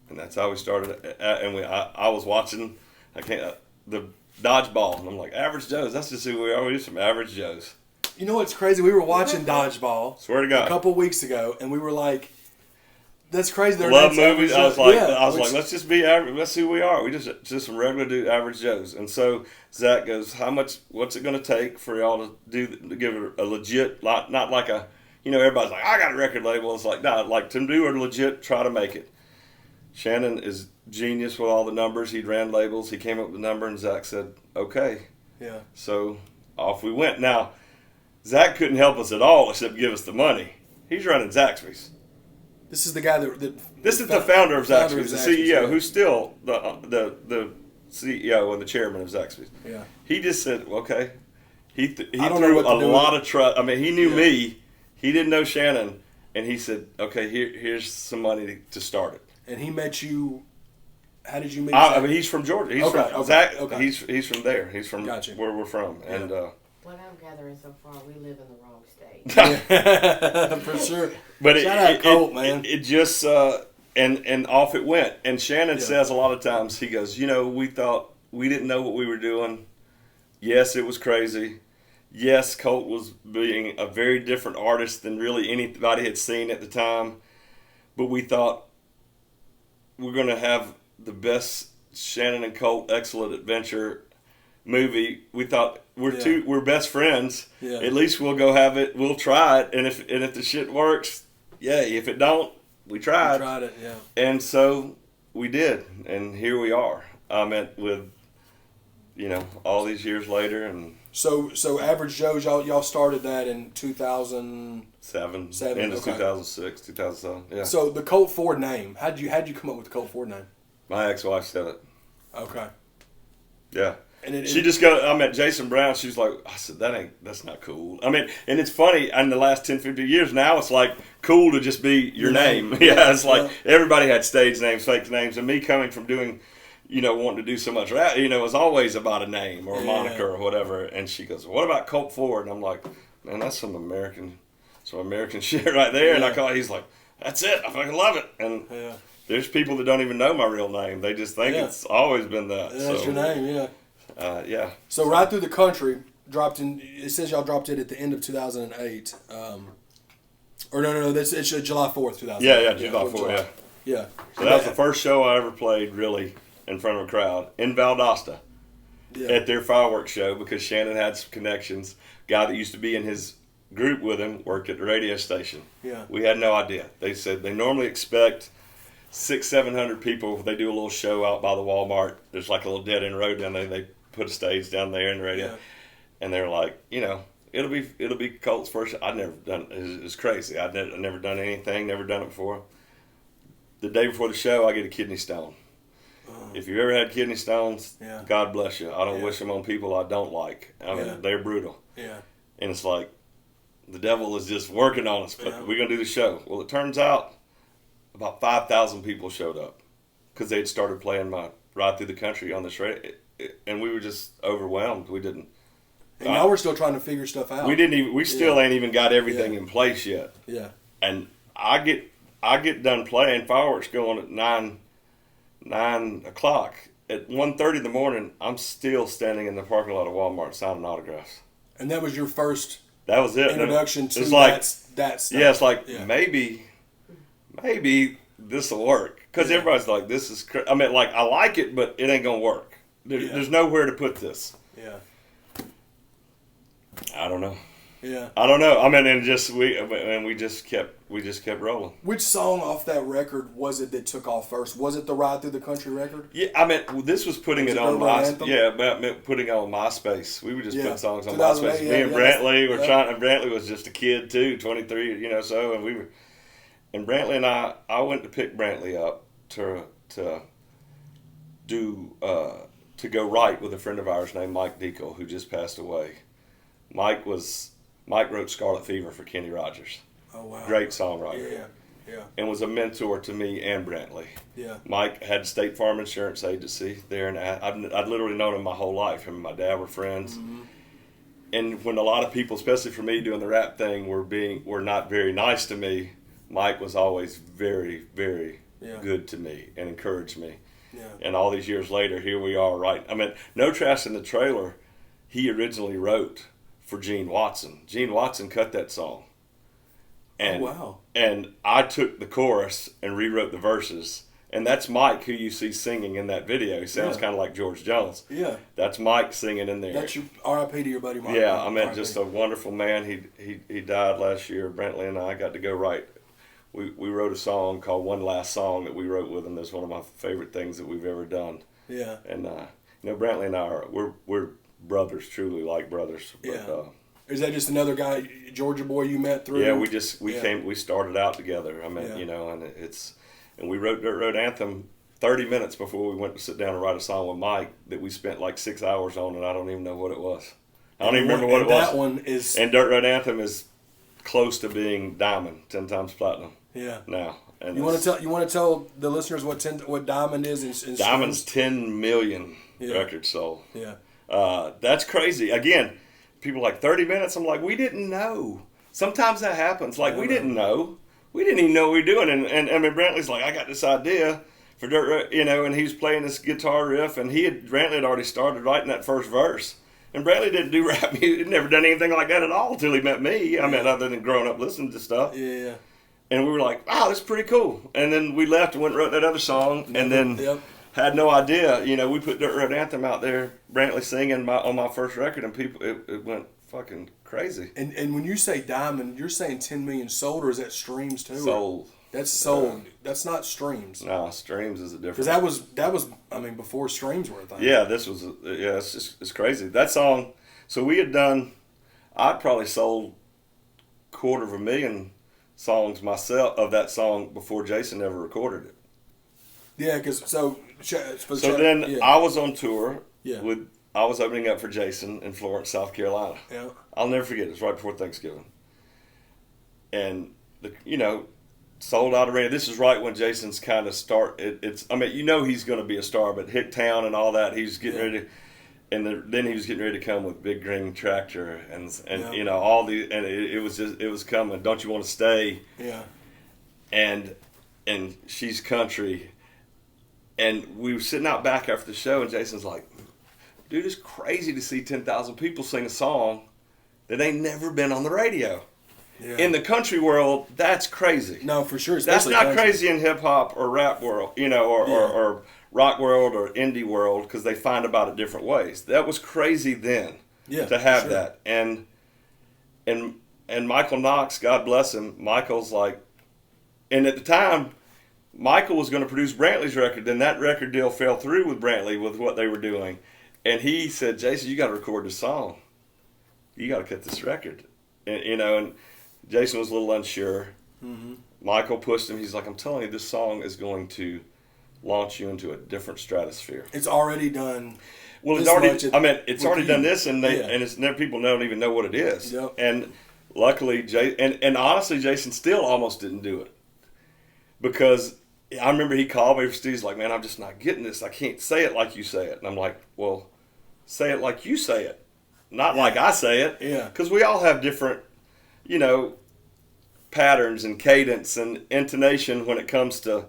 And that's how we started. And I was watching the Dodgeball. And I'm like, Average Joe's. That's just who we are. We're just some Average Joe's. You know what's crazy? We were watching Dodgeball. Swear to God. A couple weeks ago. And we were like, that's crazy. Love movies. I was like, let's just be average. Let's see who we are. We just some regular dude, Average Joes. And so Zach goes, what's it going to take for y'all to give it a legit, not like a, everybody's like, I got a record label. It's like, nah, like to do a legit, try to make it. Shannon is genius with all the numbers. He'd ran labels. He came up with the number, and Zach said, okay. Yeah. So off we went. Now, Zach couldn't help us at all except give us the money. He's running Zaxby's. This is the guy This is the founder of Zaxby's, the CEO, who's still the CEO and the chairman of Zaxby's. Yeah. He just said, okay. He threw a lot of trust. I mean, he knew me. He didn't know Shannon. and he said, "Okay, here's some money to start it." And he met you. How did you meet? I mean, he's from Georgia. He's Okay, from okay, Zach. okay. He's from there. He's from Gotcha. where we're from, and. What I'm gathering so far, we live in the wrong state. For sure. But Shout out Colt, man. It just and off it went. And Shannon says a lot of times, he goes, we thought we didn't know what we were doing. Yes, it was crazy. Yes, Colt was being a very different artist than really anybody had seen at the time. But we thought we're going to have the best Shannon and Colt Excellent Adventure movie. We thought we're best friends. Yeah. At least we'll go have it. We'll try it, and if the shit works, yay. If it don't, we tried. We tried it, yeah. And so we did, and here we are. With all these years later, and so Average Joe's, y'all started that in 2007, end of 2006, 2007. Yeah. So the Colt Ford name, how'd you come up with the Colt Ford name? My ex-wife said it. Okay. Yeah. She just I met Jason Brown. She's like, I said, that's not cool. I mean, and it's funny, in the last 10, 15 years now, it's like cool to just be your name. Yeah, it's like everybody had stage names, fake names, and me coming from doing, wanting to do so much rap, it was always about a name or a moniker or whatever. And she goes, what about Colt Ford? And I'm like, man, that's some American shit right there. Yeah. And he's like, that's it. I fucking love it. And there's people that don't even know my real name. They just think it's always been that. That's your name, yeah. Yeah. So Right Through the Country dropped in. It says y'all dropped it at the end of 2008. Or no. It's July 4th, 2008. Yeah, July 4th. Yeah. So that was the first show I ever played really in front of a crowd in Valdosta at their fireworks show, because Shannon had some connections. Guy that used to be in his group with him worked at the radio station. Yeah. We had no idea. They said they normally expect 600-700 people. They do a little show out by the Walmart. There's like a little dead end road down there. They put a stage down there in the radio, and they're like, it'll be Colt's first show. I'd never done it. It's crazy. I'd never done anything. Never done it before. The day before the show, I get a kidney stone. If you ever had kidney stones, God bless you. I don't wish them on people I don't like. I mean, they're brutal. Yeah. And it's like the devil is just working on us, but we're gonna do the show. Well, it turns out about 5,000 people showed up because they had started playing my Ride Through the Country on this radio, and we were just overwhelmed. We didn't. And now we're still trying to figure stuff out. We didn't even. We still ain't even got everything in place yet. Yeah. And I get done playing, fireworks going at 9 o'clock. At 1:30 in the morning, I'm still standing in the parking lot of Walmart signing autographs. And that was your first. That was it. Introduction to that stuff. Yeah, it's like maybe this will work, because everybody's like, this is. I mean, like, I like it, but it ain't gonna work. There's nowhere to put this. Yeah. I don't know. Yeah. I don't know. I mean, we just kept rolling. Which song off that record was it that took off first? Was it the Ride Through the Country record? Yeah, I mean, this was putting it on putting it on MySpace. We were just putting songs on MySpace. Me and Brantley were trying, and Brantley was just a kid too, 23, and Brantley and I went to pick Brantley up to go write with a friend of ours named Mike Deacle, who just passed away. Mike wrote Scarlet Fever for Kenny Rogers. Oh, wow. Great songwriter. Yeah. And was a mentor to me and Brantley. Yeah. Mike had State Farm Insurance Agency there, and I'd literally known him my whole life. Him and my dad were friends. Mm-hmm. And when a lot of people, especially for me doing the rap thing, were not very nice to me, Mike was always very, very good to me and encouraged me. Yeah. And all these years later, here we are, right? I mean, No Trash in the Trailer, he originally wrote for Gene Watson. Gene Watson cut that song. And, and I took the chorus and rewrote the verses. And that's Mike, who you see singing in that video. He sounds kind of like George Jones. Yeah. That's Mike singing in there. That's your R.I.P. to your buddy Mike. Yeah, I mean, just a wonderful man. He died last year. Brantley and I got to go write. We wrote a song called One Last Song that we wrote with him. That's one of my favorite things that we've ever done. Yeah. And, Brantley and I we're brothers, truly like brothers. But, is that just another guy, Georgia boy you met through? Yeah, we started out together. I mean, and we wrote Dirt Road Anthem 30 minutes before we went to sit down and write a song with Mike that we spent like 6 hours on, and I don't even know what it was. I don't even remember what it was. That one is... And Dirt Road Anthem is close to being diamond, 10 times platinum. Yeah. Now. And You want to tell the listeners what diamond is? In Diamond's streams? 10 million records sold. Yeah. That's crazy. Again, people like 30 minutes. I'm like, we didn't know. Sometimes that happens. Like, we didn't know. We didn't even know what we were doing. And I mean, Brantley's like, I got this idea for Dirt, and he was playing this guitar riff, and Brantley had already started writing that first verse. And Brantley didn't do rap music. He'd never done anything like that at all until he met me. I mean, other than growing up listening to stuff. Yeah. And we were like, wow, that's pretty cool. And then we left and went and wrote that other song, and then had no idea. We put Dirt Road Anthem out there, Brantley singing on my first record, and people, it went fucking crazy. And when you say diamond, you're saying 10 million sold, or is that streams too? Sold. That's sold. That's not streams. No, streams is a different. Because that was I mean, before streams were a thing. Yeah, it's crazy. That song, so we had done, I'd probably sold 250,000 songs myself of that song before Jason ever recorded it. Yeah, because then I was on tour Yeah. I was opening up for Jason in Florence, South Carolina. Yeah. I'll never forget. It was right before Thanksgiving. And, sold out arena. This is right when Jason's kind of he's going to be a star, but Hicktown and all that, he's getting ready to, and then he was getting ready to come with Big Green Tractor and all the, and it was coming. Don't You Want to Stay? Yeah. And She's Country. And we were sitting out back after the show, and Jason's like, dude, it's crazy to see 10,000 people sing a song that ain't never been on the radio. Yeah. In the country world, that's crazy. No, for sure. That's not country. crazy in hip hop or rap world, or rock world or indie world, because they find about it different ways. That was crazy then to have that. And Michael Knox, God bless him, Michael's like, and at the time, Michael was going to produce Brantley's record. Then that record deal fell through with Brantley with what they were doing. And he said, Jason, you got to record this song. You got to cut this record. And Jason was a little unsure. Mm-hmm. Michael pushed him. He's like, I'm telling you, this song is going to launch you into a different stratosphere. It's already done. Well, it's already done this, and people don't even know what it is. Yep. And luckily, and honestly, Jason still almost didn't do it. Because I remember he called me, Steve's like, man, I'm just not getting this. I can't say it like you say it. And I'm like, well, say it like you say it, not like I say it. Yeah. Because we all have different, patterns and cadence and intonation when it comes to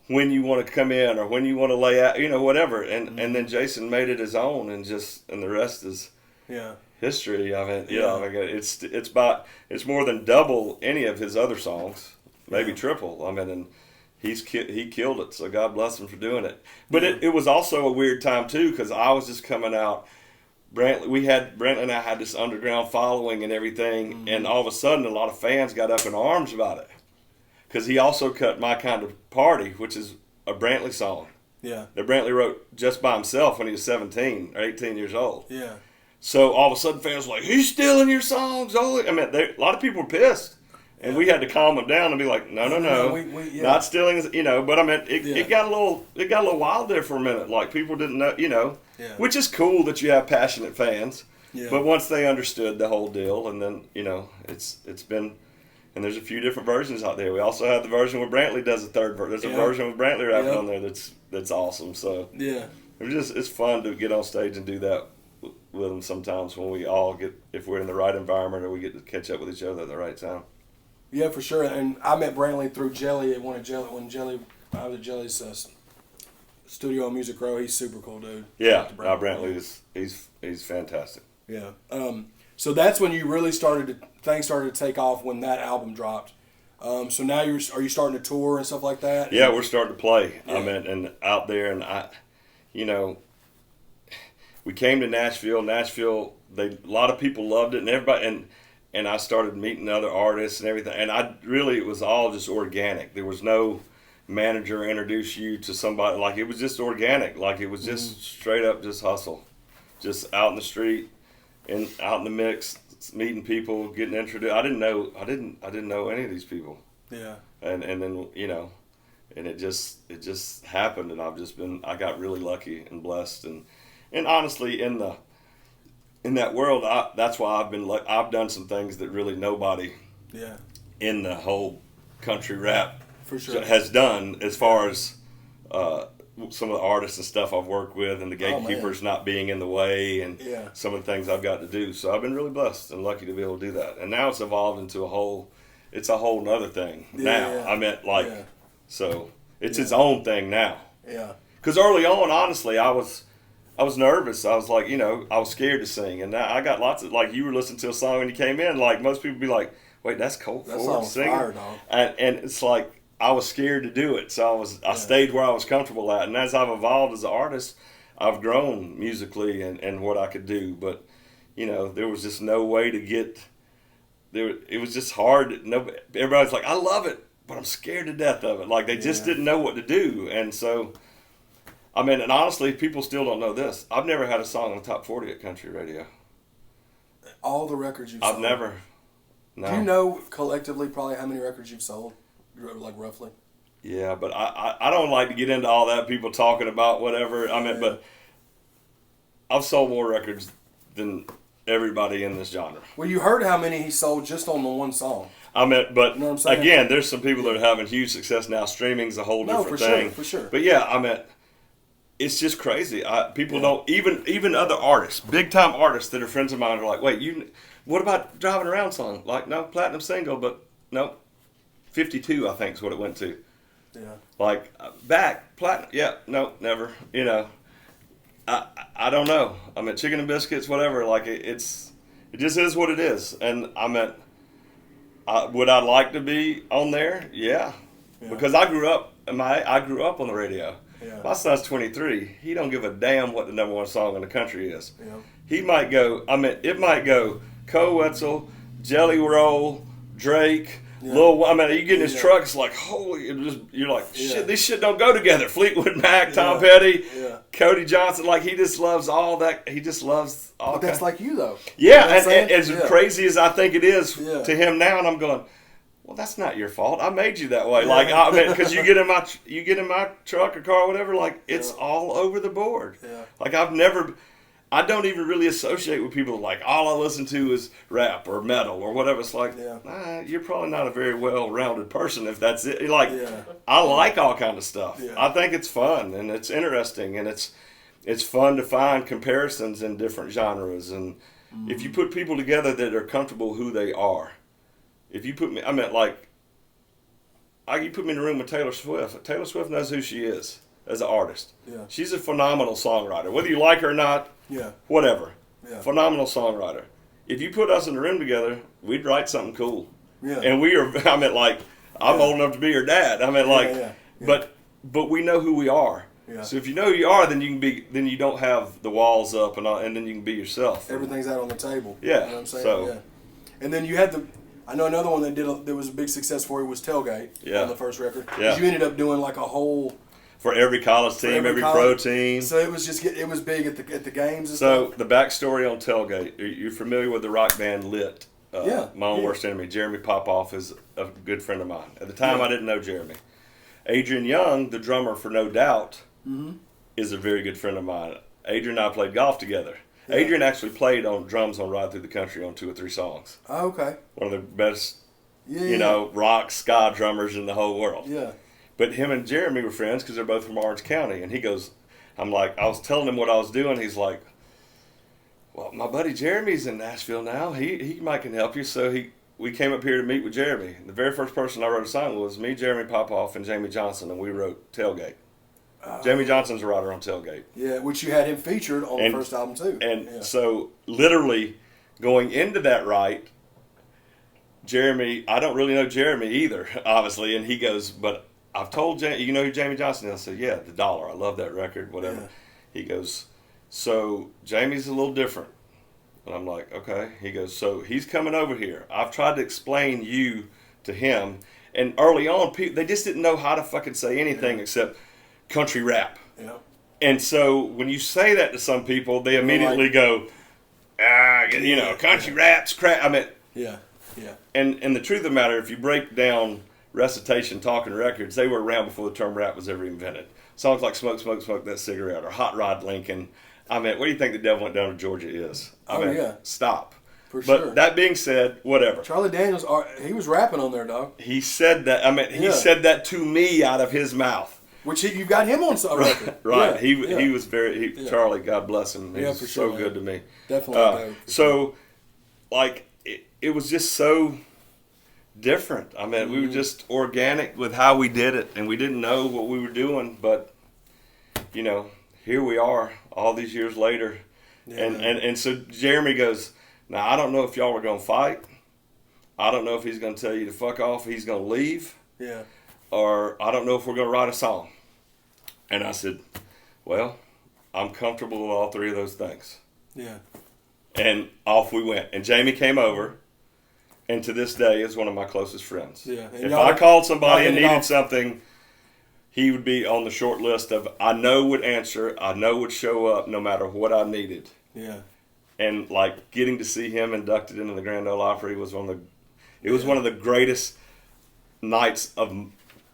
when you want to come in or when you want to lay out, whatever. And then Jason made it his own, and the rest is history. I mean, it's more than double any of his other songs, maybe triple. I mean, and he killed it. So God bless him for doing it. But it was also a weird time too, because I was just coming out. Brantley and I had this underground following and everything, and all of a sudden a lot of fans got up in arms about it. Because he also cut My Kind of Party, which is a Brantley song. Yeah. That Brantley wrote just by himself when he was 17 or 18 years old. Yeah. So all of a sudden fans were like, he's stealing your songs. A lot of people were pissed. And we had to calm them down and be like, no, not stealing, but it got a little wild there for a minute. Like, people didn't know, which is cool that you have passionate fans. Yeah. But once they understood the whole deal, and then, it's been, and there's a few different versions out there. We also have the version where Brantley does a third verse. There's a version with Brantley rapping on there that's awesome. So it's fun to get on stage and do that with them sometimes when we all if we're in the right environment or we get to catch up with each other at the right time. Yeah, for sure. And I met Brantley through Jelly at I was at Jelly's studio on Music Row. He's super cool, dude. Yeah, Brantley is he's fantastic. Yeah. So that's when you really things started to take off when that album dropped. So now are you starting to tour and stuff like that? Yeah, we're starting to play. Yeah. And out there, and we came to Nashville. A lot of people loved it, and everybody and I started meeting other artists and everything. And it was all just organic. There was no manager introduce you to somebody. Like, it was just organic. Like, it was just straight up just hustle. Just out in the street and out in the mix, meeting people, getting introduced. I didn't know any of these people. Yeah. And then, and it just happened, and I got really lucky and blessed, and honestly, in that world, that's why I've done some things that really nobody Yeah. in the whole country rap For sure. has done as far as some of the artists and stuff I've worked with and the Oh, man. gatekeepers not being in the way and Yeah. some of the things I've got to do. So I've been really blessed and lucky to be able to do that. And now it's evolved into it's a whole nother thing now. Yeah. I meant like, Yeah. so it's its own thing now. Yeah. Because early on, honestly, I was nervous. I was like, I was scared to sing. And now I got lots of, like, you were listening to a song and you came in, like, most people be like, wait, that's Colt That Ford song's singing? fire, dog. And it's like, I was scared to do it. So I stayed where I was comfortable at. And as I've evolved as an artist, I've grown musically and what I could do. But, there was just no way to get there. It was just hard. Everybody's like, I love it, but I'm scared to death of it. Like, they just didn't know what to do. And so, and honestly, people still don't know this. I've never had a song on the top 40 at country radio. All the records you've I've sold. never. No. Do you know collectively probably how many records you've sold? Like roughly? Yeah, but I don't like to get into all that. People talking about whatever. But I've sold more records than everybody in this genre. Well, you heard how many he sold just on the one song. But You know what I'm saying? again, there's some people that are having huge success now. Streaming's a whole different thing. For sure. But yeah, it's just crazy. People don't even other artists, big time artists that are friends of mine are like, wait, what about Driving Around song? Like, no, platinum single, but no, 52 I think is what it went to. Yeah. Like back platinum, yeah, no, never. I don't know. Chicken and biscuits, whatever. Like it just is what it is. And would I like to be on there? Yeah. Because I grew up on the radio. Yeah. My son's 23. He don't give a damn what the number one song in the country is. Yeah. He might go. It might go. Co Wetzel, Jelly Roll, Drake. Lil, you get in his truck. It's like holy. You're like shit. These shit don't go together. Fleetwood Mac, Tom Petty, Cody Johnson. Like he just loves all that. He just loves all. But that's like you though. Yeah, You know and as crazy as I think it is to him now, and I'm going, well, that's not your fault. I made you that way. Like, because you get in my truck or car or whatever, like it's all over the board. Yeah. Like I don't even really associate with people like all I listen to is rap or metal or whatever. It's like, you're probably not a very well-rounded person if that's it. Like, I like all kind of stuff. Yeah. I think it's fun and it's interesting and it's fun to find comparisons in different genres. And if you put people together that are comfortable who they are, if you put me, you put me in a room with Taylor Swift. Taylor Swift knows who she is as an artist. Yeah. She's a phenomenal songwriter. Whether you like her or not, whatever. Yeah. Phenomenal songwriter. If you put us in the room together, we'd write something cool. Yeah. And we are, I'm old enough to be her dad. But we know who we are. Yeah. So if you know who you are, then you don't have the walls up and then you can be yourself. Everything's out on the table. Yeah. You know what I'm saying? So, And then you had I know another one that was a big success for you was Tailgate on the first record. Yeah. You ended up doing like a whole for every college team, every pro team. So it was it was big at the games and so stuff. The backstory on Tailgate, you're familiar with the rock band Lit? My Own Worst Enemy. Jeremy Popoff is a good friend of mine. At the time, I didn't know Jeremy. Adrian Young, the drummer for No Doubt, is a very good friend of mine. Adrian and I played golf together. Yeah. Adrian actually played on drums on Ride Through the Country on 2 or 3 songs. Oh, okay. One of the best, rock, ska drummers in the whole world. Yeah. But him and Jeremy were friends because they're both from Orange County. And he goes, I was telling him what I was doing. He's like, well, my buddy Jeremy's in Nashville now. He might can help you. So we came up here to meet with Jeremy. The very first person I wrote a song was me, Jeremy Popoff, and Jamie Johnson, and we wrote Tailgate. Jamie Johnson's a writer on Tailgate. Yeah, which you had him featured on the first album too. And so literally going into that Jeremy, I don't really know Jeremy either, obviously, and he goes, but I've told Jamie, you know who Jamie Johnson is? I said, yeah, The Dollar. I love that record, whatever. Yeah. He goes, so Jamie's a little different. And I'm like, okay. He goes, so he's coming over here. I've tried to explain you to him. And early on, they just didn't know how to fucking say anything except country rap. Yeah. And so when you say that to some people, they immediately go, country rap's crap. Yeah, yeah. And the truth of the matter, if you break down recitation, talking records, they were around before the term rap was ever invented. Songs like Smoke, Smoke, Smoke That Cigarette or Hot Rod Lincoln. What do you think The Devil Went Down to Georgia is? Stop. For But sure. that being said, whatever. Charlie Daniels, he was rapping on there, dog. He said that. I mean, he Yeah. said that to me out of his mouth. Which you got him on some record. Right. Yeah. He was very Charlie. God bless him. He was for so sure, good man. to me. Definitely. So, like, it was just so different. I mean, we were just organic with how we did it, and we didn't know what we were doing. But here we are, all these years later, and so Jeremy goes, now I don't know if y'all are gonna fight. I don't know if he's gonna tell you to fuck off. He's gonna leave. Yeah. Or I don't know if we're going to write a song. And I said, well, I'm comfortable with all three of those things. Yeah. And off we went. And Jamie came over, and to this day is one of my closest friends. Yeah. And if I called somebody and needed off. something, he would be on the short list of I know would answer, I know would show up no matter what I needed. Yeah. And like getting to see him inducted into the Grand Ole Opry was one of the greatest nights of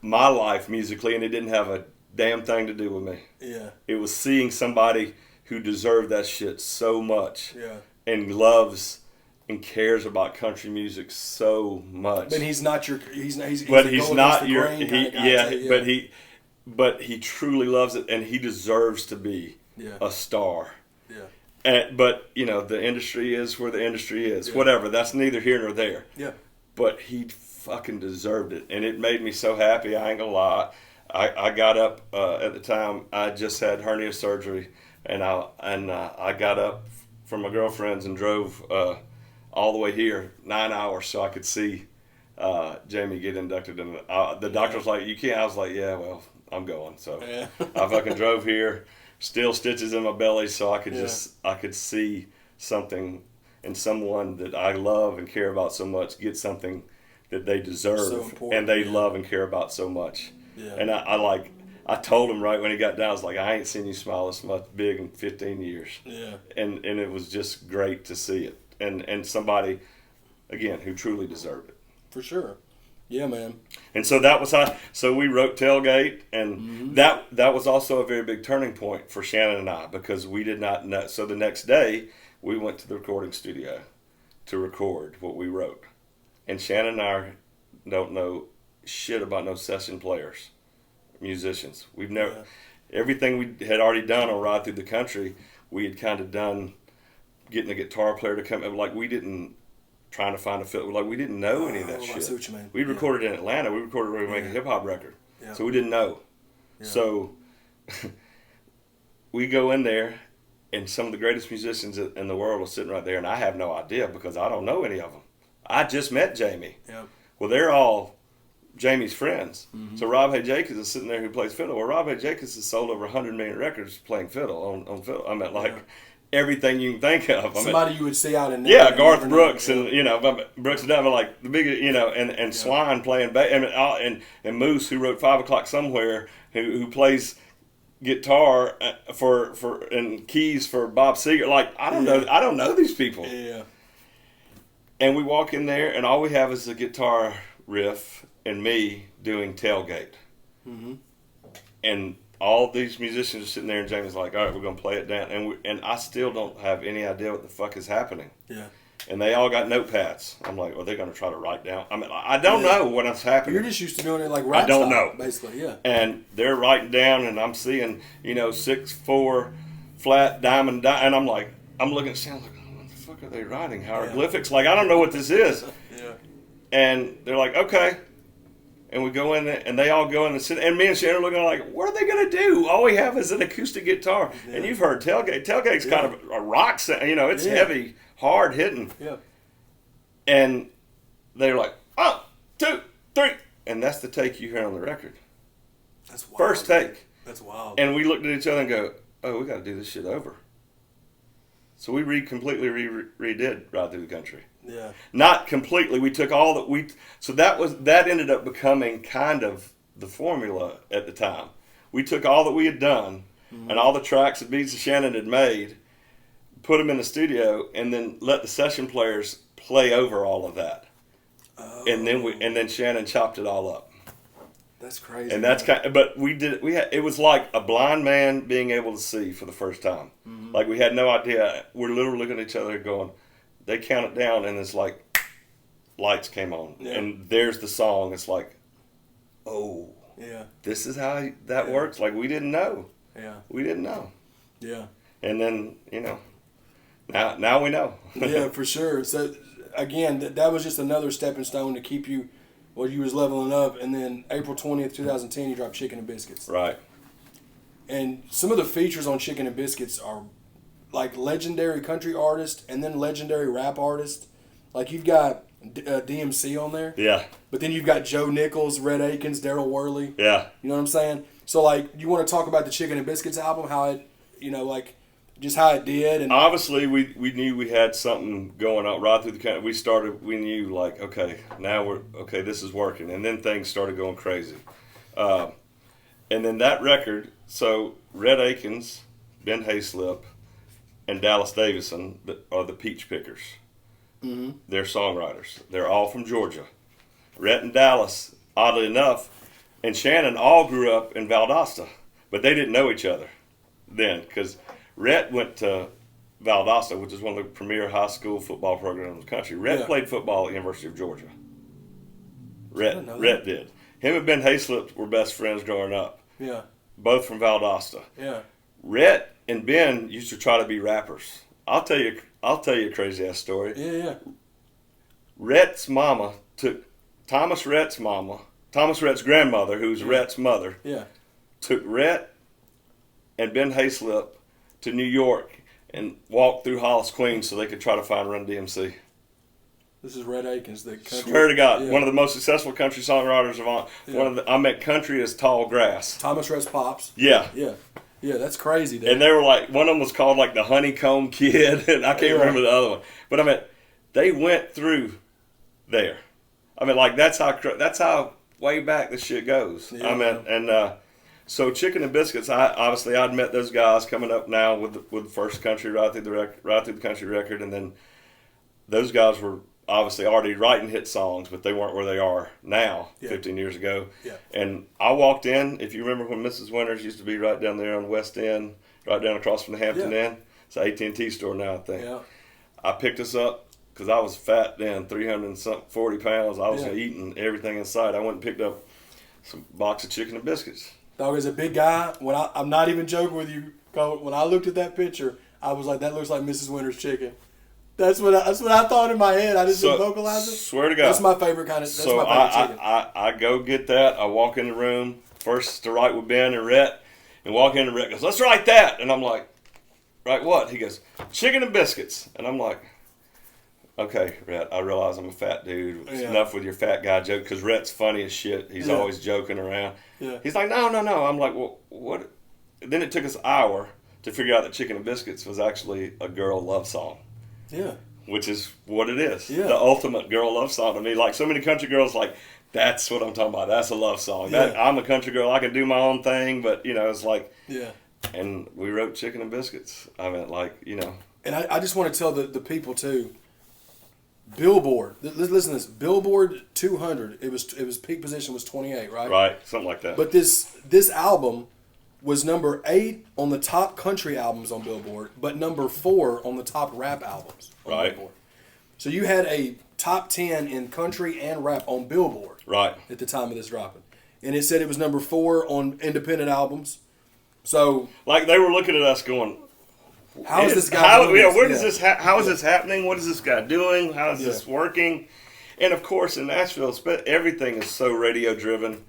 my life musically, and it didn't have a damn thing to do with me. Yeah. It was seeing somebody who deserved that shit so much. Yeah. And loves and cares about country music so much. But he's not your. He's but he's not your. But he truly loves it, and he deserves to be a star. Yeah. But the industry is where the industry is. Yeah. Whatever. That's neither here nor there. Yeah. But he fucking deserved it, and it made me so happy. I ain't gonna lie. I got up at the time. I just had hernia surgery, and I got up from my girlfriend's and drove all the way here 9 hours so I could see Jamie get inducted. And the doctor was like, "You can't." I was like, "Yeah, well, I'm going." So I fucking drove here, still stitches in my belly, so I could I could see something in someone that I love and care about so much get something that they deserve and they love and care about so much. Yeah. And I told him right when he got down, I was like, I ain't seen you smile this much big in 15 years. Yeah. And it was just great to see it. And somebody, again, who truly deserved it. For sure. Yeah, man. And so that was how, so we wrote Tailgate, and that was also a very big turning point for Shannon and I, because we did not know. So the next day, we went to the recording studio to record what we wrote. And Shannon and I don't know shit about no session players, musicians. We've never, everything we had already done on Ride Through the Country, we had kind of done getting a guitar player to come, like we didn't, trying to find a fiddle, like we didn't know any of that shit. I see what you mean. We recorded in Atlanta, we recorded when we were making a hip hop record. Yeah. So we didn't know. Yeah. So we go in there, and some of the greatest musicians in the world are sitting right there, and I have no idea because I don't know any of them. I just met Jamie. Yep. Well, they're all Jamie's friends. Mm-hmm. So Rob Hay Jacobs is sitting there who plays fiddle. Well, Rob Hay Jacobs has sold over 100 million records playing fiddle on fiddle. I mean, like everything you can think of. Somebody you would see out in Garth Brooks and Brooks and Dunn, like the big and Swine playing bass, and Moose, who wrote 5 O'Clock Somewhere, who plays guitar and keys for Bob Seger. Like I don't know these people. Yeah. And we walk in there, and all we have is a guitar riff and me doing Tailgate. Mm-hmm. And all these musicians are sitting there, and Jamie's like, all right, we're going to play it down. And I still don't have any idea what the fuck is happening. Yeah. And they all got notepads. I'm like, are they going to try to write down? I mean, I don't know what's happening. You're just used to doing it like rap I don't style, know. basically, yeah. And they're writing down, and I'm seeing, 6/4 flat diamond, and I'm like, I'm looking at sound like, what the fuck are they writing? Hieroglyphics? Like, I don't know what this is. Yeah. And they're like, okay. And we go in there, and they all go in and sit. And me and Shannon are looking like, what are they going to do? All we have is an acoustic guitar. Yeah. And you've heard Tailgate. Tailgate's kind of a rock sound. It's heavy, hard hitting. Yeah. And they're like, 1, 2, 3. And that's the take you hear on the record. That's wild. First take. That's wild. And we looked at each other and go, oh, we got to do this shit over. So we completely redid Ride Through the Country. Yeah. Not completely. We took all that so that ended up becoming kind of the formula at the time. We took all that we had done and all the tracks that beats that Shannon had made, put them in the studio, and then let the session players play over all of that. Oh. And then Shannon chopped it all up. That's crazy. And that's but it was like a blind man being able to see for the first time. Mm-hmm. Like we had no idea. We're literally looking at each other going, they count it down, and it's like lights came on, Yeah. and there's the song. It's like, oh, Yeah. this is how that Yeah. works. Like, we didn't know. Yeah. We didn't know. Yeah. And then, now we know. Yeah, for sure. So again, that was just another stepping stone to keep you, well, you was leveling up, and then April 20th, 2010, you dropped Chicken and Biscuits. Right. And some of the features on Chicken and Biscuits are like legendary country artists and then legendary rap artists. Like you've got DMC on there, Yeah. but then you've got Joe Nichols, Red Akins, Daryl Worley. Yeah. You know what I'm saying? So like, you want to talk about the Chicken and Biscuits album, how it, like just how it did, and Obviously, we knew we had something going on right through the country. We knew, like, okay, this is working. And then things started going crazy. And then that record, so Red Akins, Ben Hayslip, and Dallas Davison are the Peach Pickers. Mm-hmm. They're songwriters. They're all from Georgia. Rhett and Dallas, oddly enough, and Shannon all grew up in Valdosta, but they didn't know each other then, because Rhett went to Valdosta, which is one of the premier high school football programs in the country. Rhett played football at the University of Georgia. Rhett did. Him and Ben Hayslip were best friends growing up. Yeah. Both from Valdosta. Yeah. Rhett and Ben used to try to be rappers. I'll tell you a crazy ass story. Yeah. Rhett's mama took Thomas Rhett's grandmother, who's Rhett's mother, took Rhett and Ben Hayslip to New York and walked through Hollis, Queens, so they could try to find Run DMC. This is Red Akins, the country. Swear to God, one of the most successful country songwriters of all. I meant country as tall grass. Thomas Rhett's pops. Yeah. Yeah, that's crazy, dude. And they were like, one of them was called like the Honeycomb Kid, and I can't remember the other one. But I mean, they went through there. I mean, like that's how way back this shit goes. Yeah. I mean, and so Chicken and Biscuits, I'd met those guys coming up now with the first country right through the country record, and then those guys were obviously already writing hit songs, but they weren't where they are now, 15 years ago. Yeah. And I walked in, if you remember when Mrs. Winters used to be right down there on the West End, right down across from the Hampton Inn. It's an AT&T store now, I think. Yeah. I picked us up because I was fat then, 340 pounds. I was eating everything in sight. I went and picked up some box of Chicken and Biscuits. Dog is a big guy. I'm not even joking with you, Colt. When I looked at that picture, I was like, that looks like Mrs. Winters' chicken. That's what I thought in my head. I just didn't vocalize it. Swear to God. That's my favorite kind of. That's so my favorite chicken. I go get that. I walk in the room first to write with Ben and Rhett, and walk in and Rhett goes, "Let's write that." And I'm like, "Write what?" He goes, "Chicken and Biscuits." And I'm like, "Okay, Rhett. I realize I'm a fat dude. It's enough with your fat guy joke because Rhett's funny as shit. He's always joking around." Yeah. He's like, "No." I'm like, "Well, what?" Then it took us an hour to figure out that Chicken and Biscuits was actually a girl love song. Yeah. Which is what it is. Yeah. The ultimate girl love song to me. Like so many country girls, like, that's what I'm talking about. That's a love song. Yeah. I'm a country girl. I can do my own thing, but, it's like... Yeah. And we wrote Chicken and Biscuits. I mean, like, And I just want to tell the people, too, Billboard, listen to this, Billboard 200, it was peak position was 28, right? Right, something like that. But this album was number 8 on the top country albums on Billboard, but number 4 on the top rap albums on Billboard. So you had a top 10 in country and rap on Billboard at the time of this dropping. And it said it was number 4 on independent albums. So... Like, they were looking at us going... How is this guy doing this? How is this happening? What is this guy doing? How is this working? And, of course, in Nashville, everything is so radio-driven.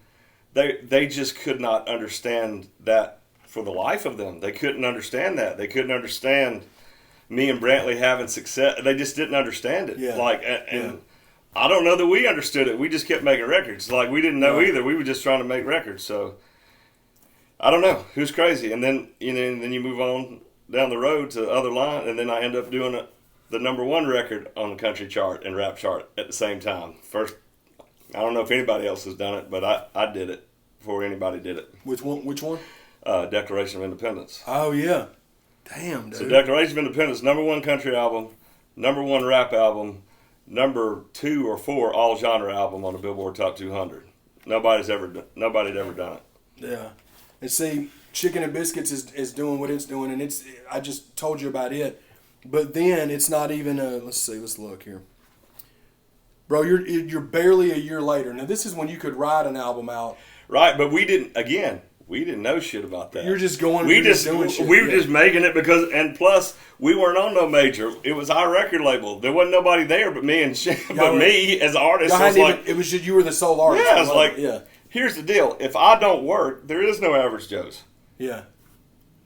They just could not understand that for the life of them. They couldn't understand that. They couldn't understand me and Brantley having success. They just didn't understand it. Yeah. And I don't know that we understood it. We just kept making records. Like, we didn't know either. We were just trying to make records. So, I don't know. Who's crazy? And then, then you move on down the road to other line, and then I end up doing the number 1 record on the country chart and rap chart at the same time. First, I don't know if anybody else has done it, but I did it before anybody did it. Which one? Declaration of Independence. Oh, yeah. Damn, dude. So Declaration of Independence, number 1 country album, number 1 rap album, number 2 or 4 all genre album on the Billboard Top 200. Nobody'd ever done it. Yeah. And see, Chicken and Biscuits is doing what it's doing, and I just told you about it. But then it's not even a. Let's look here, bro. You're barely a year later. Now this is when you could ride an album out. Right, but we didn't know shit about that. You're just going. We just doing shit. We were just making it because, and plus we weren't on no major. It was our record label. There wasn't nobody there but me and me as an artist. So it was just you were the sole artist. Yeah, it's like here's the deal. If I don't work, there is no Average Joe's. Yeah.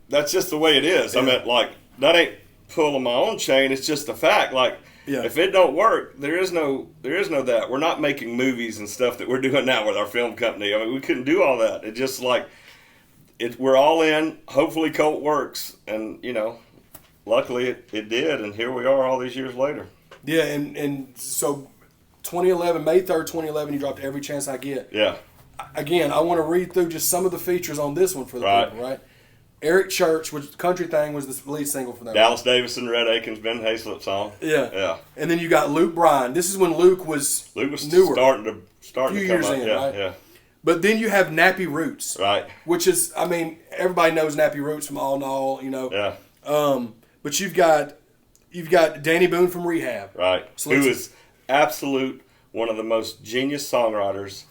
That's just the way it is. Yeah. I mean, like, that ain't pulling my own chain. It's just a fact. Like, if it don't work, there is no that. We're not making movies and stuff that we're doing now with our film company. I mean, we couldn't do all that. It just like, we're all in. Hopefully Colt works. And, luckily it did. And here we are all these years later. Yeah, and so 2011, May 3rd, 2011, you dropped Every Chance I Get. Yeah. Again, I want to read through just some of the features on this one for the people, right? Eric Church, which Country Thing was the lead single for that. Dallas Davidson, Red Akins, Ben Hayslip song. Yeah. Yeah. And then you got Luke Bryan. This is when Luke was newer. starting to come years up. In, yeah, right? Yeah. But then you have Nappy Roots. Right. Which is, I mean, everybody knows Nappy Roots from All in All, Yeah. But you've got Danny Boone from Rehab. Right. So who is absolute one of the most genius songwriters.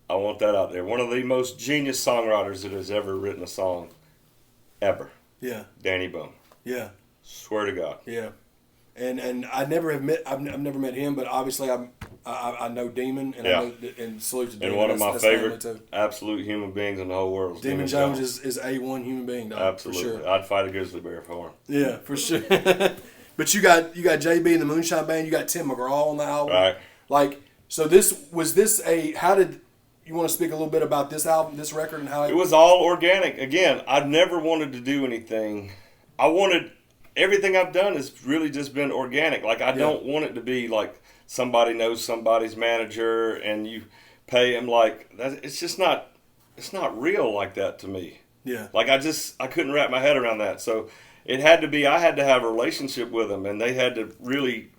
I want that out there. One of the most genius songwriters that has ever written a song, ever. Yeah. Danny Boone. Yeah. Swear to God. Yeah. And I've never met him, but obviously I know Demon and I know, and salute to Demon. And one of my favorite absolute human beings in the whole world. Demon Jones is A1 human being, dog. Absolutely. For sure. I'd fight a grizzly bear for him. Yeah, for sure. But you got JB and the Moonshine Band. You got Tim McGraw on the album. Right. Like, so how did you want to speak a little bit about this album, this record, and how it was all organic. Again, I've never wanted to do anything. Everything I've done has really just been organic. Like, I don't want it to be like somebody knows somebody's manager and you pay him like that. It's just not. It's not real like that to me. Yeah. Like, I couldn't wrap my head around that. So it had to be. I had to have a relationship with them, and they had to really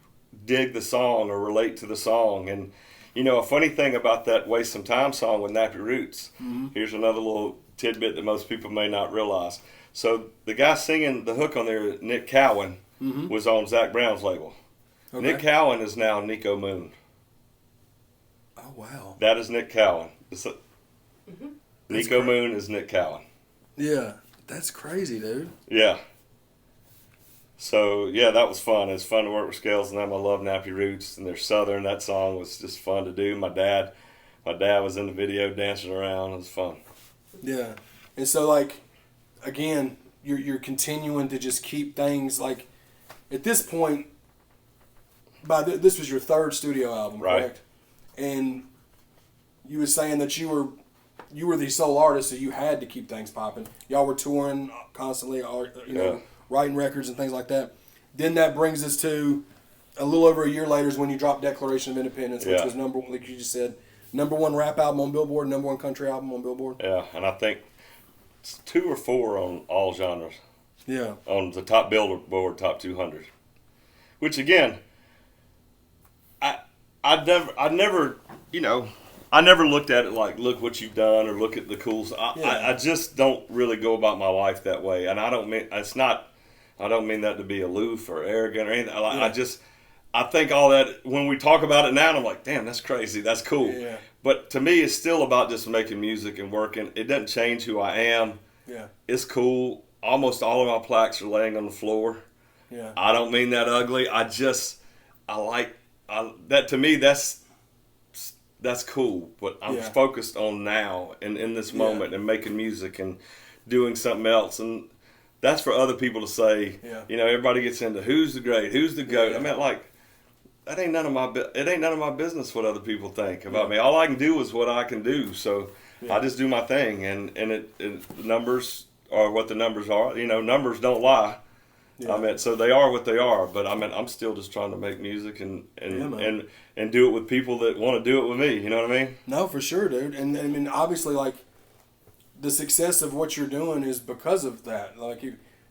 dig the song or relate to the song. And a funny thing about that Waste Some Time song with Nappy Roots, here's another little tidbit that most people may not realize. So the guy singing the hook on there, Nick Cowan, was on Zach Brown's label. Okay. Nick Cowan is now Nico Moon. Oh, wow. That is Nick Cowan. Nico Moon is Nick Cowan. Yeah. That's crazy, dude. Yeah. So, yeah, that was fun. It's fun to work with Scales and them. I love Nappy Roots, and they're Southern. That song was just fun to do. My dad was in the video dancing around. It was fun. Yeah. And so, like, again, you're continuing to just keep things, like, at this point, this was your third studio album, correct? And you were saying that you were the sole artist, so you had to keep things popping. Y'all were touring constantly, writing records and things like that. Then that brings us to a little over a year later is when you dropped Declaration of Independence, which was like you just said, #1 rap album on Billboard, #1 country album on Billboard. Yeah, and I think it's 2 or 4 on all genres. Yeah. On the top Billboard Top 200. Which, again, I never looked at it like, look what you've done or look at the cool stuff. I just don't really go about my life that way. And I don't mean that to be aloof or arrogant or anything. I think all that, when we talk about it now, I'm like, damn, that's crazy. That's cool. Yeah. But to me, it's still about just making music and working. It doesn't change who I am. Yeah. It's cool. Almost all of my plaques are laying on the floor. Yeah. I don't mean that ugly. That to me, that's cool. But I'm focused on now and in this moment and making music and doing something else. And that's for other people to say. Yeah. Everybody gets into who's the great, who's the GOAT. Yeah. I mean, like, it ain't none of my business what other people think about me. All I can do is what I can do. So I just do my thing, and the numbers are what the numbers are. Numbers don't lie. Yeah. I mean, so they are what they are. But I mean, I'm still just trying to make music and do it with people that want to do it with me. You know what I mean? No, for sure, dude. And I mean, obviously, like, the success of what you're doing is because of that. Like,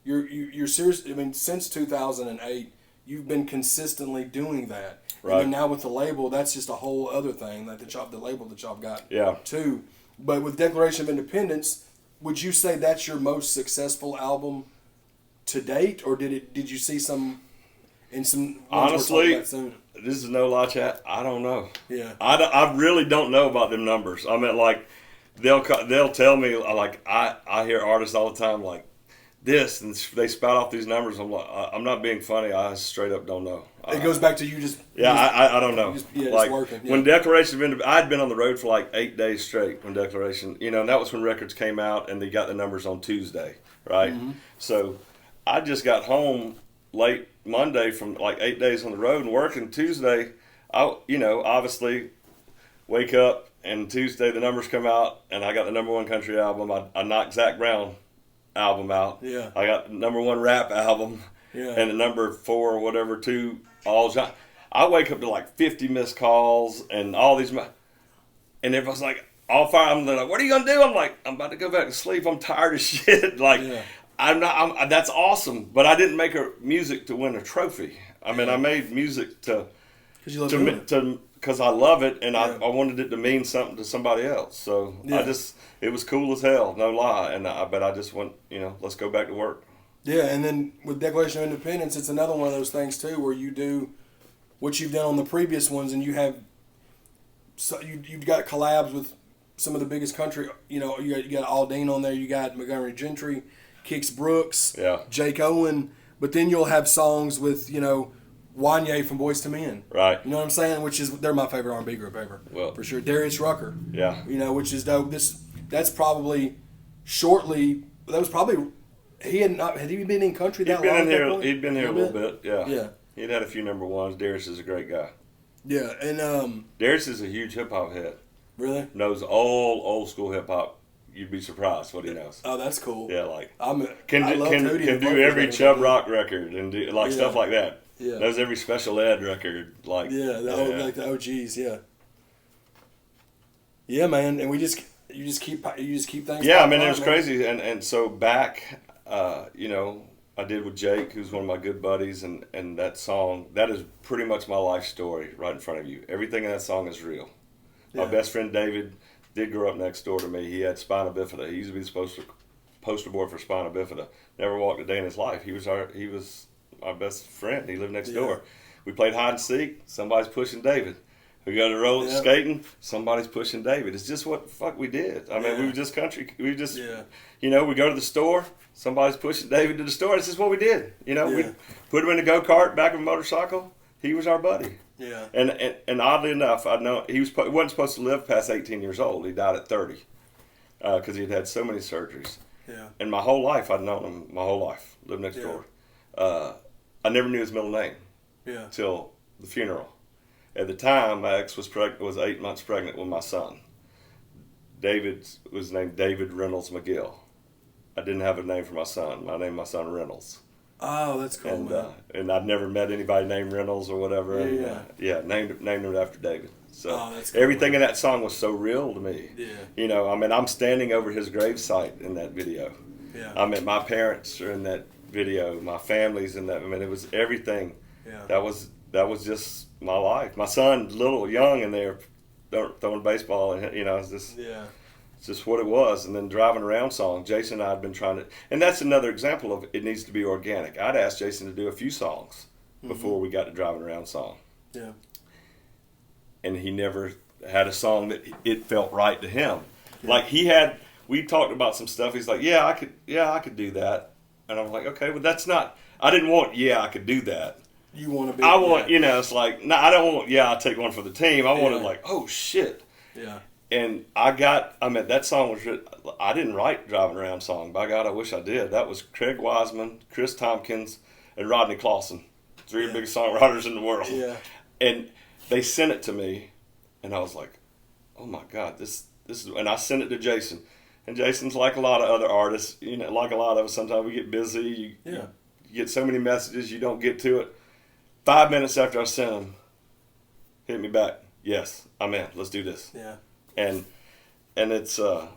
you're serious. I mean, since 2008. You've been consistently doing that. Right. And then now with the label, that's just a whole other thing, like the label that y'all got too. But with Declaration of Independence, would you say that's your most successful album to date, or did you see some And some honestly, about soon. this is no lie, chat. I don't know. Yeah. I really don't know about them numbers. I mean, like, they'll tell me, like, I hear artists all the time, like, this, and they spout off these numbers. I'm like, I'm not being funny. I straight up don't know. It goes back to you just. Yeah, I don't know. Like, working. Yeah. When Declaration of Independence, I'd been on the road for like 8 days straight when Declaration, and that was when records came out and they got the numbers on Tuesday, right? Mm-hmm. So I just got home late Monday from like 8 days on the road and working Tuesday. Obviously wake up and Tuesday the numbers come out and I got the #1 country album. I knocked Zach Brown album out. Yeah. I got the #1 rap album. Yeah. And the #4 or whatever, 2 all. I wake up to like 50 missed calls and all these, and everyone's like, all fire. I'm like, what are you gonna do? I'm like, I'm about to go back to sleep. I'm tired of shit. Like, yeah. That's awesome, but I didn't make music to win a trophy. I mean, I made music because I love it, and I wanted it to mean something to somebody else. So it was cool as hell, no lie. But I just went, let's go back to work. Yeah, and then with Declaration of Independence, it's another one of those things too, where you do what you've done on the previous ones, and you have you've got collabs with some of the biggest country. You got Aldine on there, you got Montgomery Gentry, Kix Brooks, Jake Owen, but then you'll have songs with Wanye from Boyz II Men, right? You know what I'm saying? They're my favorite R&B group ever, for sure. Darius Rucker, which is dope. That's probably shortly. That was probably. Had he been in country that long? He'd been here a little bit, yeah. He'd had a few #1s. Darius is a great guy. Yeah, and Darius is a huge hip hop head. Really? Knows all old school hip hop. You'd be surprised what he knows. Oh, that's cool. Yeah, like can do every Chubb Rock record and do stuff like that. Yeah. Knows every Special Ed record. Like like the OGs. Yeah. Yeah, man, and you just keep things. Yeah, I mean, it was crazy, and so back. I did with Jake, who's one of my good buddies, and that song, that is pretty much my life story right in front of you. Everything in that song is real. Yeah. My best friend David did grow up next door to me. He had spina bifida. He used to be the poster boy for spina bifida. Never walked a day in his life. He was my best friend. He lived next door. We played hide and seek. Somebody's pushing David. We go to roller skating. Somebody's pushing David. It's just what the fuck we did. I mean, we were just country. We just, we go to the store. Somebody's pushing David to the store. This is what we did. We put him in a go-kart, back of a motorcycle. He was our buddy. Yeah. And oddly enough, I know he wasn't supposed to live past 18 years old. He died at 30 because he had so many surgeries. Yeah. And my whole life, I'd known him my whole life. Lived next door. I never knew his middle name. Yeah. Till the funeral. At the time, my ex was 8 months pregnant with my son. David was named David Reynolds McGill. I didn't have a name for my son. I named my son Reynolds. Oh, that's cool, man. And I'd never met anybody named Reynolds or whatever. Named him after David. So that's cool, everything in that song was so real to me. Yeah. I'm standing over his gravesite in that video. Yeah. My parents are in that video. My family's in that. It was everything. Yeah. That was just my life. My son, young, and they're throwing baseball, and it's just it's just what it was. And then driving around song, Jason and I had been trying to, and that's another example of it needs to be organic. I'd asked Jason to do a few songs before we got to driving around song. Yeah. And he never had a song that it felt right to him. Yeah. Like we talked about some stuff. He's like, I could do that. And I'm like, okay, well that's not. I didn't want. I could do that. You want to be. I want, it's like, no, I don't want, I'll take one for the team. I wanted like, oh shit. Yeah. And that song was, I didn't write Driving Around song. By God, I wish I did. That was Craig Wiseman, Chris Tompkins, and Rodney Clawson. 3 of the biggest songwriters in the world. Yeah. And they sent it to me, and I was like, oh my God, this is, and I sent it to Jason. And Jason's like a lot of other artists, like a lot of us, sometimes we get busy. You get so many messages, you don't get to it. 5 minutes after I sent him, hit me back. Yes, I'm in. Let's do this. Yeah. And it's So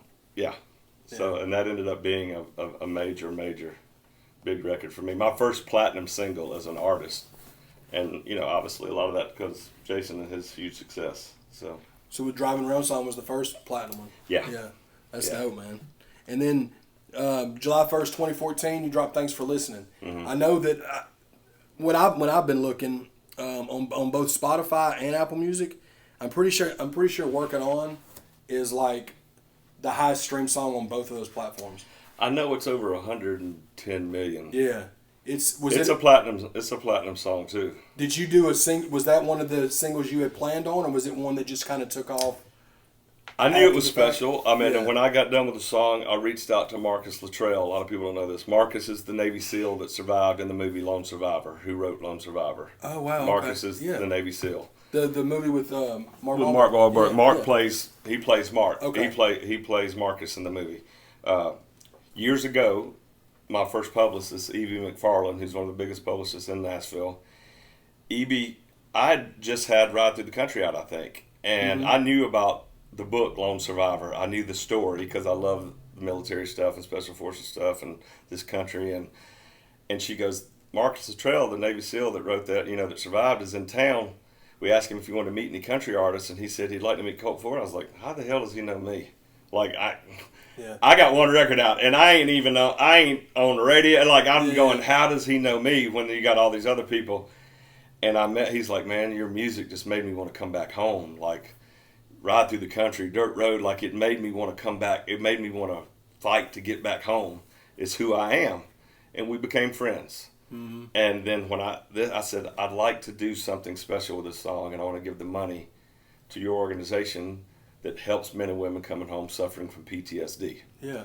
and that ended up being a major big record for me. My first platinum single as an artist, and obviously a lot of that because Jason and his huge success. So with Driving Around song was the first platinum one. Yeah. Yeah. That's dope, man. And then July 1st, 2014, you dropped Thanks for Listening. Mm-hmm. I know that. when I've been looking on both Spotify and Apple Music, I'm pretty sure "Working On" is like the highest stream song on both of those platforms. I know it's over 110 million. Yeah, it's a platinum song too. Did you do was that one of the singles you had planned on, or was it one that just kind of took off? I knew it was special. I mean, Yeah. when I got done with the song, I reached out to Marcus Luttrell. A lot of people don't know this. Marcus is the Navy SEAL that survived in the movie Lone Survivor, who wrote Lone Survivor. Oh, wow. Marcus okay. is Yeah. the Navy SEAL. The movie with Mark With Wahlberg. Mark Wahlberg. Yeah, Mark yeah. plays Mark. Okay. He plays Marcus in the movie. Years ago, my first publicist, Evie McFarland, who's one of the biggest publicists in Nashville, Evie, I just had Ride Through the Country out, I think. And I knew about the book Lone Survivor. I knew the story because I love the military stuff and special forces stuff and this country. And she goes, Marcus Luttrell, the Navy SEAL that wrote that, that survived, is in town. We asked him if he wanted to meet any country artists, and he said he'd like to meet Colt Ford. I was like, how the hell does he know me? Like, I got one record out, and I ain't on the radio. Like, I'm going, how does he know me when you got all these other people? And he's like, man, your music just made me want to come back home. Like, Ride Through the Country, Dirt Road, like it made me want to come back. It made me want to fight to get back home. It's who I am. And we became friends. Mm-hmm. And then when I said, I'd like to do something special with this song, and I want to give the money to your organization that helps men and women coming home suffering from PTSD. Yeah.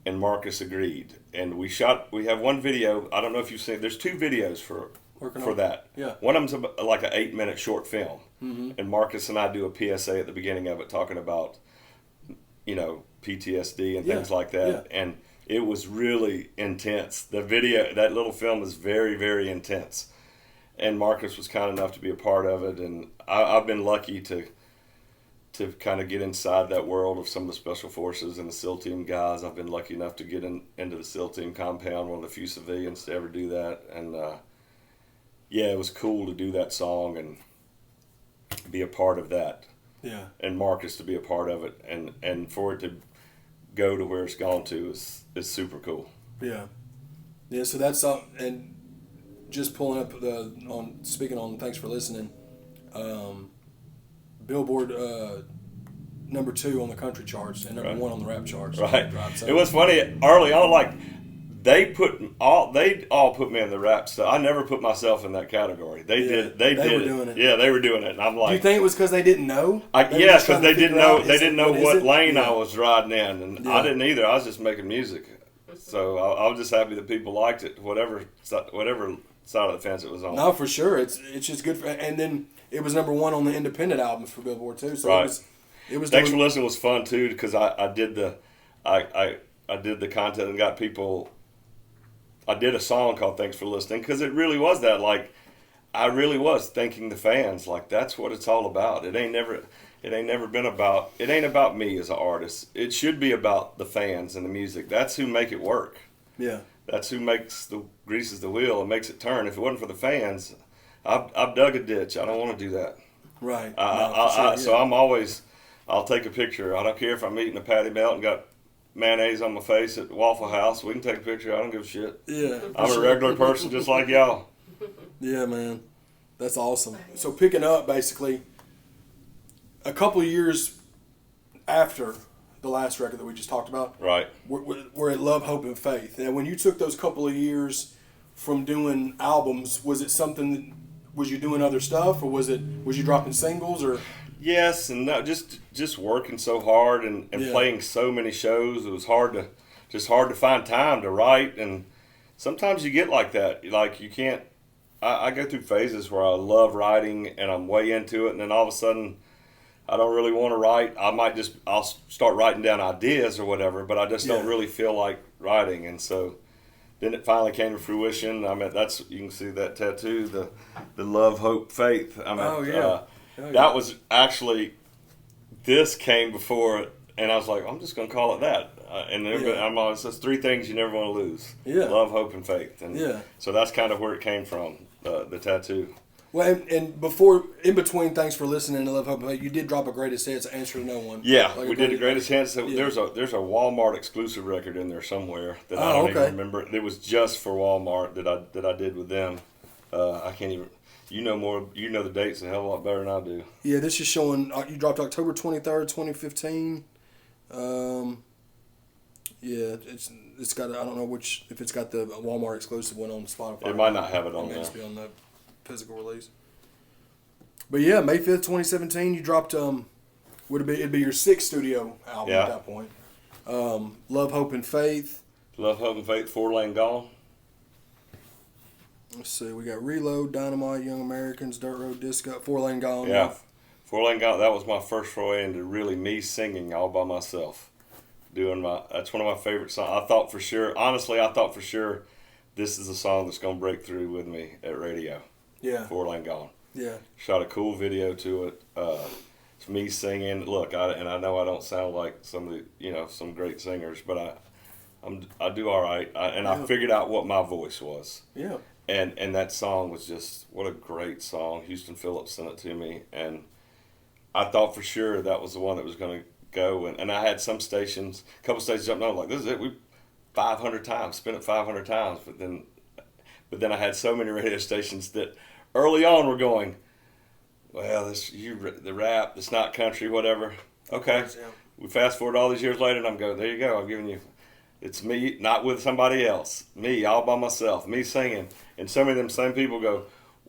And Marcus agreed. And we have one video. I don't know if you've seen, there's two videos for that. Yeah. One of them's like an 8-minute short film. Mm-hmm. And Marcus and I do a PSA at the beginning of it talking about, PTSD and things like that. Yeah. And it was really intense. The video, that little film is very, very intense. And Marcus was kind enough to be a part of it. And I've been lucky to kind of get inside that world of some of the special forces and the SEAL team guys. I've been lucky enough to get into the SEAL team compound, one of the few civilians to ever do that. And it was cool to do that song and be a part of that. Yeah. And Marcus to be a part of it, and for it to go to where it's gone to is super cool. Yeah. Yeah, so that's and just pulling up speaking on Thanks for Listening, Billboard number 2 on the country charts and number 1 on the rap charts. Right. So, it was funny early on, like they all put me in the rap stuff. I never put myself in that category. They did. They were doing it. Yeah, they were doing it, and I'm like, do you think it was because they didn't know? Yes, because they didn't know. They didn't know what lane Yeah. I was riding in, and I didn't either. I was just making music, so I was just happy that people liked it, whatever side of the fence it was on. No, for sure. It's just good. And then it was number 1 on the independent albums for Billboard too. So Right. it was. Thanks for Listening was fun too, because I did the content and got people. I did a song called Thanks for Listening because it really was that. Like, I really was thanking the fans. Like, that's what it's all about. It ain't about me as an artist. It should be about the fans and the music. That's who make it work. Yeah. That's who greases the wheel and makes it turn. If it wasn't for the fans, I've dug a ditch. I don't want to do that. Right. So I'll take a picture. I don't care if I'm eating a patty melt and got mayonnaise on my face at Waffle House. We can take a picture. I don't give a shit. Yeah. I'm a regular person just like y'all. Yeah, man. That's awesome. So picking up, basically, a couple of years after the last record that we just talked about, Right. we're at Love, Hope, and Faith. And when you took those couple of years from doing albums, was it something, was you doing other stuff, or was you dropping singles, or? Yes, and no, just working so hard and playing so many shows. It was hard to find time to write, and sometimes you get like that. Like, you can't. I go through phases where I love writing and I'm way into it, and then all of a sudden I don't really want to write. I'll start writing down ideas or whatever, but I just don't really feel like writing, and so then it finally came to fruition. I mean, you can see that tattoo, the Love, Hope, Faith. I mean, that was actually, this came before it, and I was like, I'm just going to call it that. It says 3 things you never want to lose. Yeah. Love, hope, and faith. And yeah. so that's kind of where it came from, the tattoo. Well, and before, in between, thanks for listening to Love Hope. You did drop a greatest hits, Answer to No One. Yeah, Like we did the greatest hits. Yeah. There's a Walmart exclusive record in there somewhere that I don't even remember. It was just for Walmart that I did with them. I can't even. You know more. You know the dates a hell of a lot better than I do. Yeah, this is showing you dropped October 23rd, 2015. Yeah, it's got. I don't know if it's got the Walmart exclusive one on Spotify. It might not have it on It may there. just be on the physical release. But yeah, May 5th, 2017, you dropped it'd be your sixth studio album at that point. Love, Hope, and Faith. Love, Hope, and Faith, 4-Lane Gone. Let's see, we got Reload, Dynamite, Young Americans, Dirt Road Disco, 4-Lane Gone. Yeah, 4-Lane Gone. That was my first foray into really me singing all by myself. That's one of my favorite songs. I thought for sure this is a song that's gonna break through with me at radio. Yeah. 4-Lane Gone. Yeah. Shot a cool video to it. It's me singing. Look, I know I don't sound like some great singers, but I do all right. I figured out what my voice was. Yeah. And that song was just, what a great song. Houston Phillips sent it to me, and I thought for sure that was the one that was going to go. And I had a couple stations jumping on, like, this is it. We 500 times, spin it 500 times. But then I had so many radio stations that early on were going, well, the rap, it's not country, whatever. Okay. Yeah. We fast forward all these years later, and I'm going, there you go. I'm giving you, it's me, not with somebody else. Me, all by myself, me singing. And some of them same people go,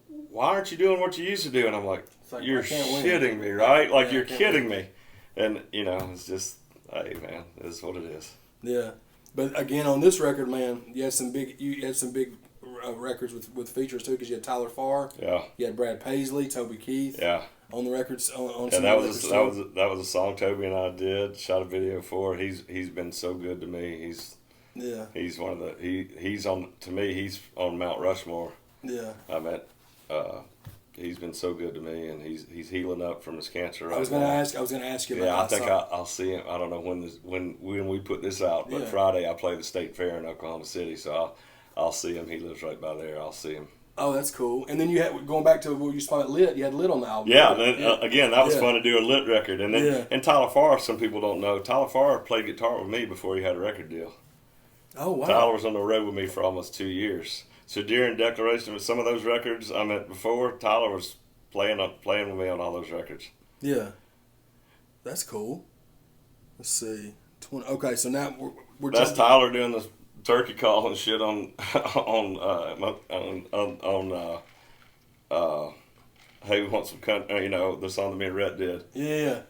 why aren't you doing what you used to do? And I'm like you're shitting me, right? Like, you're kidding me. And, it's just, hey, man, it is what it is. Yeah. But, again, on this record, man, you had some big records with features, too, because you had Tyler Farr. Yeah. You had Brad Paisley, Toby Keith. Yeah. On the records. And that was a song Toby and I did, shot a video for. He's been so good to me. He's one of the he's on Mount Rushmore. Yeah. He's been so good to me, and he's healing up from his cancer right now. I was going to ask you about that. Yeah, I think I'll see him. I don't know when we put this out, but Friday I play the State Fair in Oklahoma City, so I'll see him. He lives right by there. I'll see him. Oh, that's cool. And then you had, going back to what you spun at Lit, you had Lit on the album. Yeah, again, that was fun to do a Lit record. And then and Tyler Farr, some people don't know, Tyler Farr played guitar with me before he had a record deal. Oh, wow. Tyler was on the road with me for almost 2 years. So during Declaration of some of those records, before, Tyler was playing with me on all those records. Yeah. That's cool. Let's see. Okay, so now we're That's Tyler doing the turkey call and shit on Hey, We Want Some Country, the song that me and Rhett did. Yeah.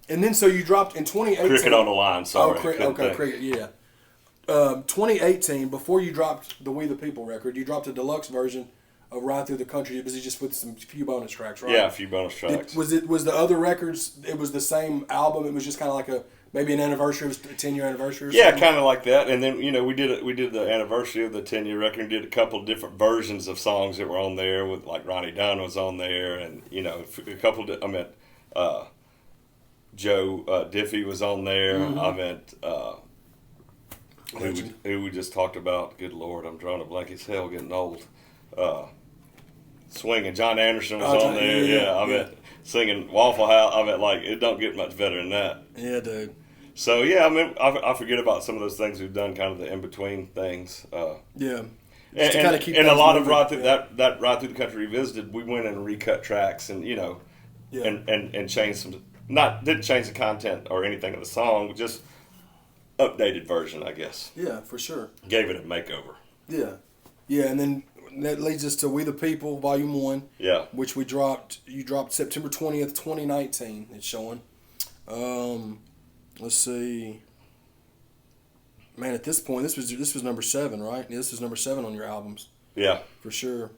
And then so you dropped in 2018. Cricket on the Line, sorry. Cricket, yeah. 2018, before you dropped the We the People record, you dropped a deluxe version of Ride Through the Country. It was just with some few bonus tracks, right? Yeah, a few bonus tracks. Was the other records, it was the same album, it was just kind of like maybe an anniversary, it was a 10-year anniversary or something? Yeah, kind of like that. And then, we did the anniversary of the 10-year record and did a couple different versions of songs that were on there with, like, Ronnie Dunn was on there and, a couple Joe Diffie was on there. Mm-hmm. Who we just talked about, good Lord, I'm drawing a blank as hell, getting old. Swinging, John Anderson was on there. Singing Waffle House. It don't get much better than that. Yeah, dude. So I forget about some of those things we've done, kind of the in between things. Yeah. And a lot of Ride Through that Ride Through the Country Revisited, we went and recut tracks and and changed some. Didn't change the content or anything of the song, just updated version, I guess. Yeah, for sure. Gave it a makeover. Yeah. Yeah, and then that leads us to We the People, Volume 1. Yeah. Which you dropped September 20th, 2019, it's showing. Let's see. Man, at this point, this was number 7, right? Yeah, this was number 7 on your albums. Yeah. For sure.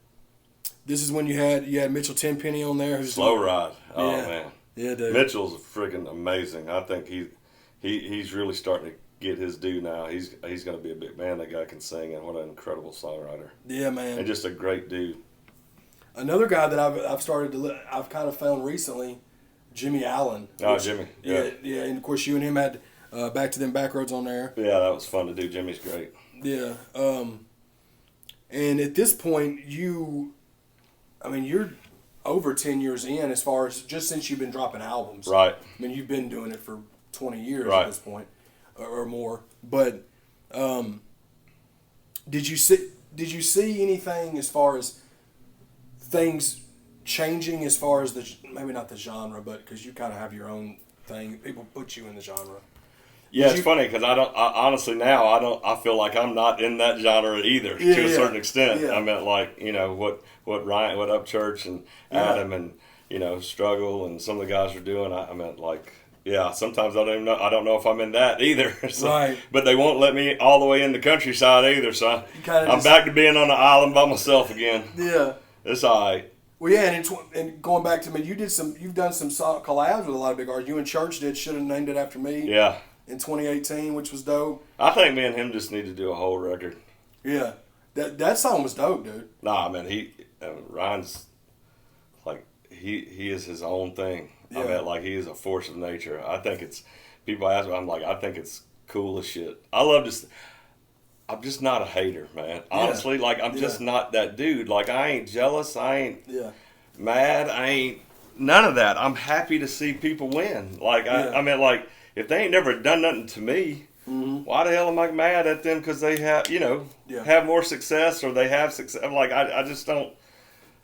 This is when you had Mitchell Tenpenny on there. Slow Ride. Oh, man. Yeah, dude. Mitchell's freaking amazing. I think he's really starting to get his due now. He's going to be a big man. That guy can sing, and what an incredible songwriter. Yeah, man. And just a great dude. Another guy that I've kind of found recently, Jimmy Allen. Jimmy. Yeah. Yeah, and of course you and him had Back to Them Backroads on there. Yeah, that was fun to do. Jimmy's great. Yeah. And at this point, I mean, you're over 10 years in as far as just since you've been dropping albums. Right. I mean, you've been doing it for 20 years Right. at this point, or more. But did you see anything as far as things changing as far as maybe not the genre, but because you kind of have your own thing, people put you in the genre. Yeah, it's funny because honestly now I feel like I'm not in that genre either to a certain extent. Yeah. I meant like what Ryan, what Upchurch and Adam and Struggle and some of the guys are doing. I meant like sometimes I don't know if I'm in that either. So, right. But they won't let me all the way in the countryside either. So I'm back to being on the island by myself again. Yeah, it's all right. Well, yeah, and going back to me, you've done some collabs with a lot of big artists. You and Church should have named it after me. Yeah. In 2018, which was dope. I think me and him just need to do a whole record. Yeah, that song was dope, dude. Nah, man, Ryan's like he is his own thing. Yeah. I mean, like he is a force of nature. I think it's people ask me, I'm like, I think it's cool as shit. I'm just not a hater, man. Honestly, like I'm just not that dude. Like I ain't jealous. I ain't mad. I ain't none of that. I'm happy to see people win. Like I mean, like. If they ain't never done nothing to me, why the hell am I mad at them because they have, have more success or they have success? Like I just don't.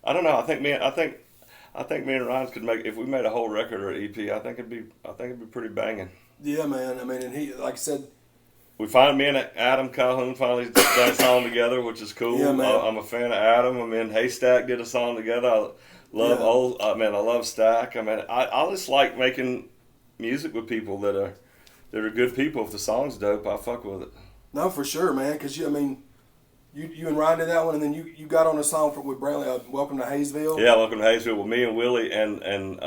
I don't know. I think me and Ryan could make if we made a whole record or EP. I think it'd be pretty banging. Yeah, man. I mean, and he like I said. Me and Adam Calhoun finally did that song together, which is cool. Yeah, man. I'm a fan of Adam. I mean, Haystack did a song together. I love I love Stack. I mean, I just like making music with people that are good people. If the song's dope, I fuck with it. No, for sure, man. Because you and Ryan did that one, and then you got on a song with Brantley, "Welcome to Hayesville." Yeah, "Welcome to Hayesville" with me and Willie and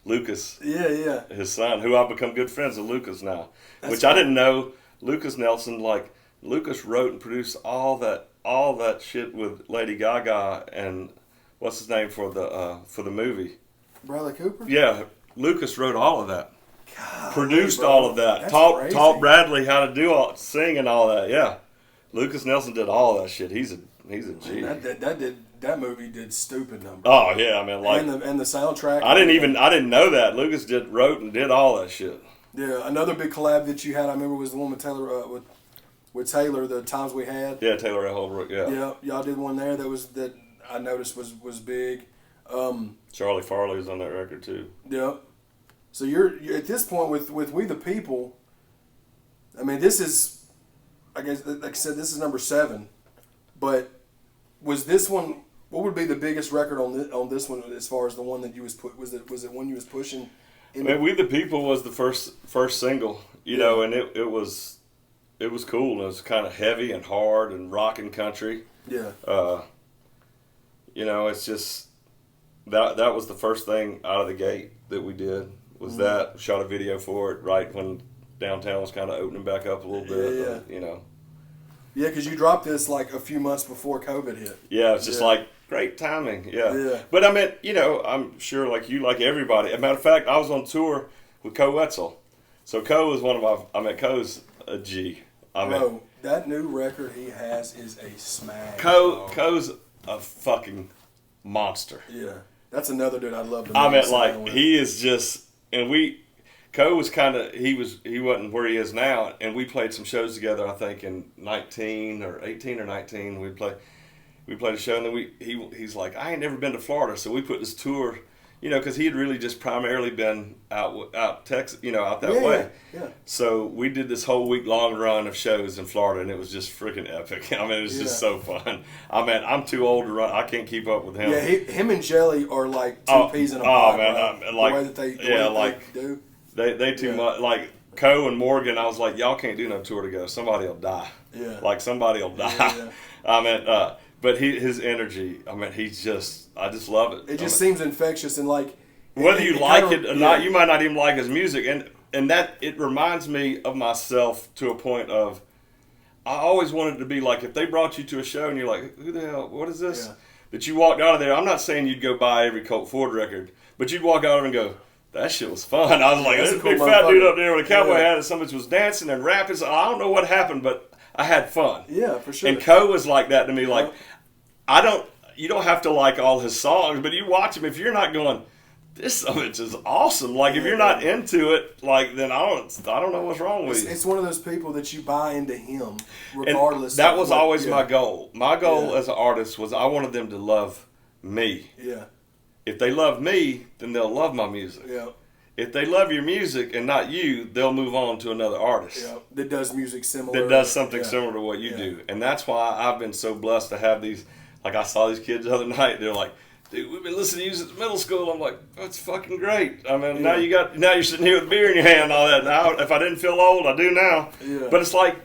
Lucas. Yeah. His son, who I've become good friends with Lucas now, That's I didn't know. Lucas Nelson, like Lucas wrote and produced all that shit with Lady Gaga and what's his name for the movie. Bradley Cooper. Yeah, Lucas wrote all of that. God, produced all of that. Taught Bradley how to sing and all that. Yeah, Lucas Nelson did all that shit. He's a G. Man, that movie did stupid numbers. Oh yeah, I mean like and the soundtrack. I didn't know that Lucas wrote and did all that shit. Yeah, another big collab that you had, I remember, was the one with Taylor with Taylor. The Times We Had. Yeah, Taylor at Holbrook. Yeah. Yeah, y'all did one there that I noticed was big. Charlie Farley was on that record too. Yeah. So you're at this point with We the People. I mean, this is, I guess, like I said, this is number 7. But was this one? What would be the biggest record on this one as far as the one that you was it one you was pushing? I mean, We the People was the first single, you know, and it was cool. It was kind of heavy and hard and rockin' country. Yeah. You know, it's just that was the first thing out of the gate that we did. Was that shot a video for it right when downtown was kind of opening back up a little bit, you know. Yeah, because you dropped this like a few months before COVID hit. Yeah, it's just like great timing. Yeah. But I mean, you know, I'm sure like you, like everybody. As a matter of fact, I was on tour with Co Wetzel. So Co is Co's a G. Bro, that new record he has is a smash. Co's a fucking monster. Yeah. That's another dude I'd love to meet. He is just. And Co was kind of, he wasn't where he is now, and we played some shows together, I think in 18 or 19, we played a show, and then he's like, I ain't never been to Florida, so we put this tour, you know, because he had really just primarily been out Texas, you know, out that way. Yeah. So we did this whole week-long run of shows in Florida, and it was just freaking epic. I mean, it was just so fun. I mean, I'm too old to run. I can't keep up with him. Yeah, him and Jelly are like two peas in a pod. Oh, man. The way that they do. They too much. Like, Co and Morgan, I was like, y'all can't do no tour together. Somebody will die. Yeah. Like, somebody will die. Yeah. I mean, but his energy, I mean, I just love it. It just seems infectious and like. Whether you like it or not, you might not even like his music. And that, it reminds me of myself to a point of, I always wanted to be like, if they brought you to a show and you're like, who the hell, what is this? Yeah. That you walked out of there, I'm not saying you'd go buy every Colt Ford record, but you'd walk out of there and go, that shit was fun. I was like, this big fat dude up there with a cowboy hat and somebody was dancing and rapping. So I don't know what happened, but I had fun. Yeah, for sure. And Co was like that to me. Like, I don't, you don't have to like all his songs, but you watch him. If you're not going, this of it is awesome. Like if you're not into it, like then I don't know what's wrong with you. It's one of those people that you buy into him regardless. And that was always my goal. My goal as an artist was I wanted them to love me. Yeah. If they love me, then they'll love my music. Yeah. If they love your music and not you, they'll move on to another artist. Yeah. That does music similar. That does something similar to what you do. And that's why I've been so blessed to have these. Like I saw these kids the other night. They're like, dude, we've been listening to you since middle school. I'm like, that's fucking great. I mean, now you're sitting here with beer in your hand and all that. Now, if I didn't feel old, I do now. Yeah. But it's like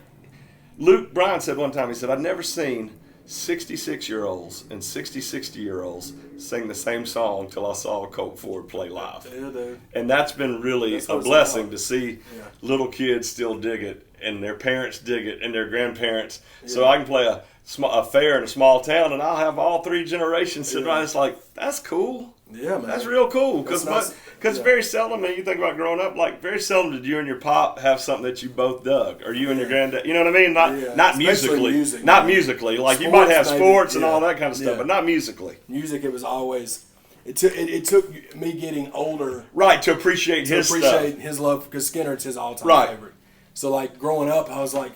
Luke Bryan said one time. He said, I've never seen 66-year-olds and 60-year-olds sing the same song till I saw Colt Ford play live. Yeah, dude. And that's been really a blessing to see little kids still dig it, and their parents dig it, and their grandparents. Yeah. So I can play a fair in a small town, and I'll have all three generations sitting around. It's like, that's cool. Yeah, man. That's real cool. Because nice. very seldom, man, you think about growing up, like very seldom did you and your pop have something that you both dug, or you and your granddad. You know what I mean? Not musically. Not musically. Like sports, you might have sports and all that kind of stuff, but not musically. Music, it was always. It took me getting older, right, to appreciate his love, because Skinner's his all-time favorite. So like growing up, I was like,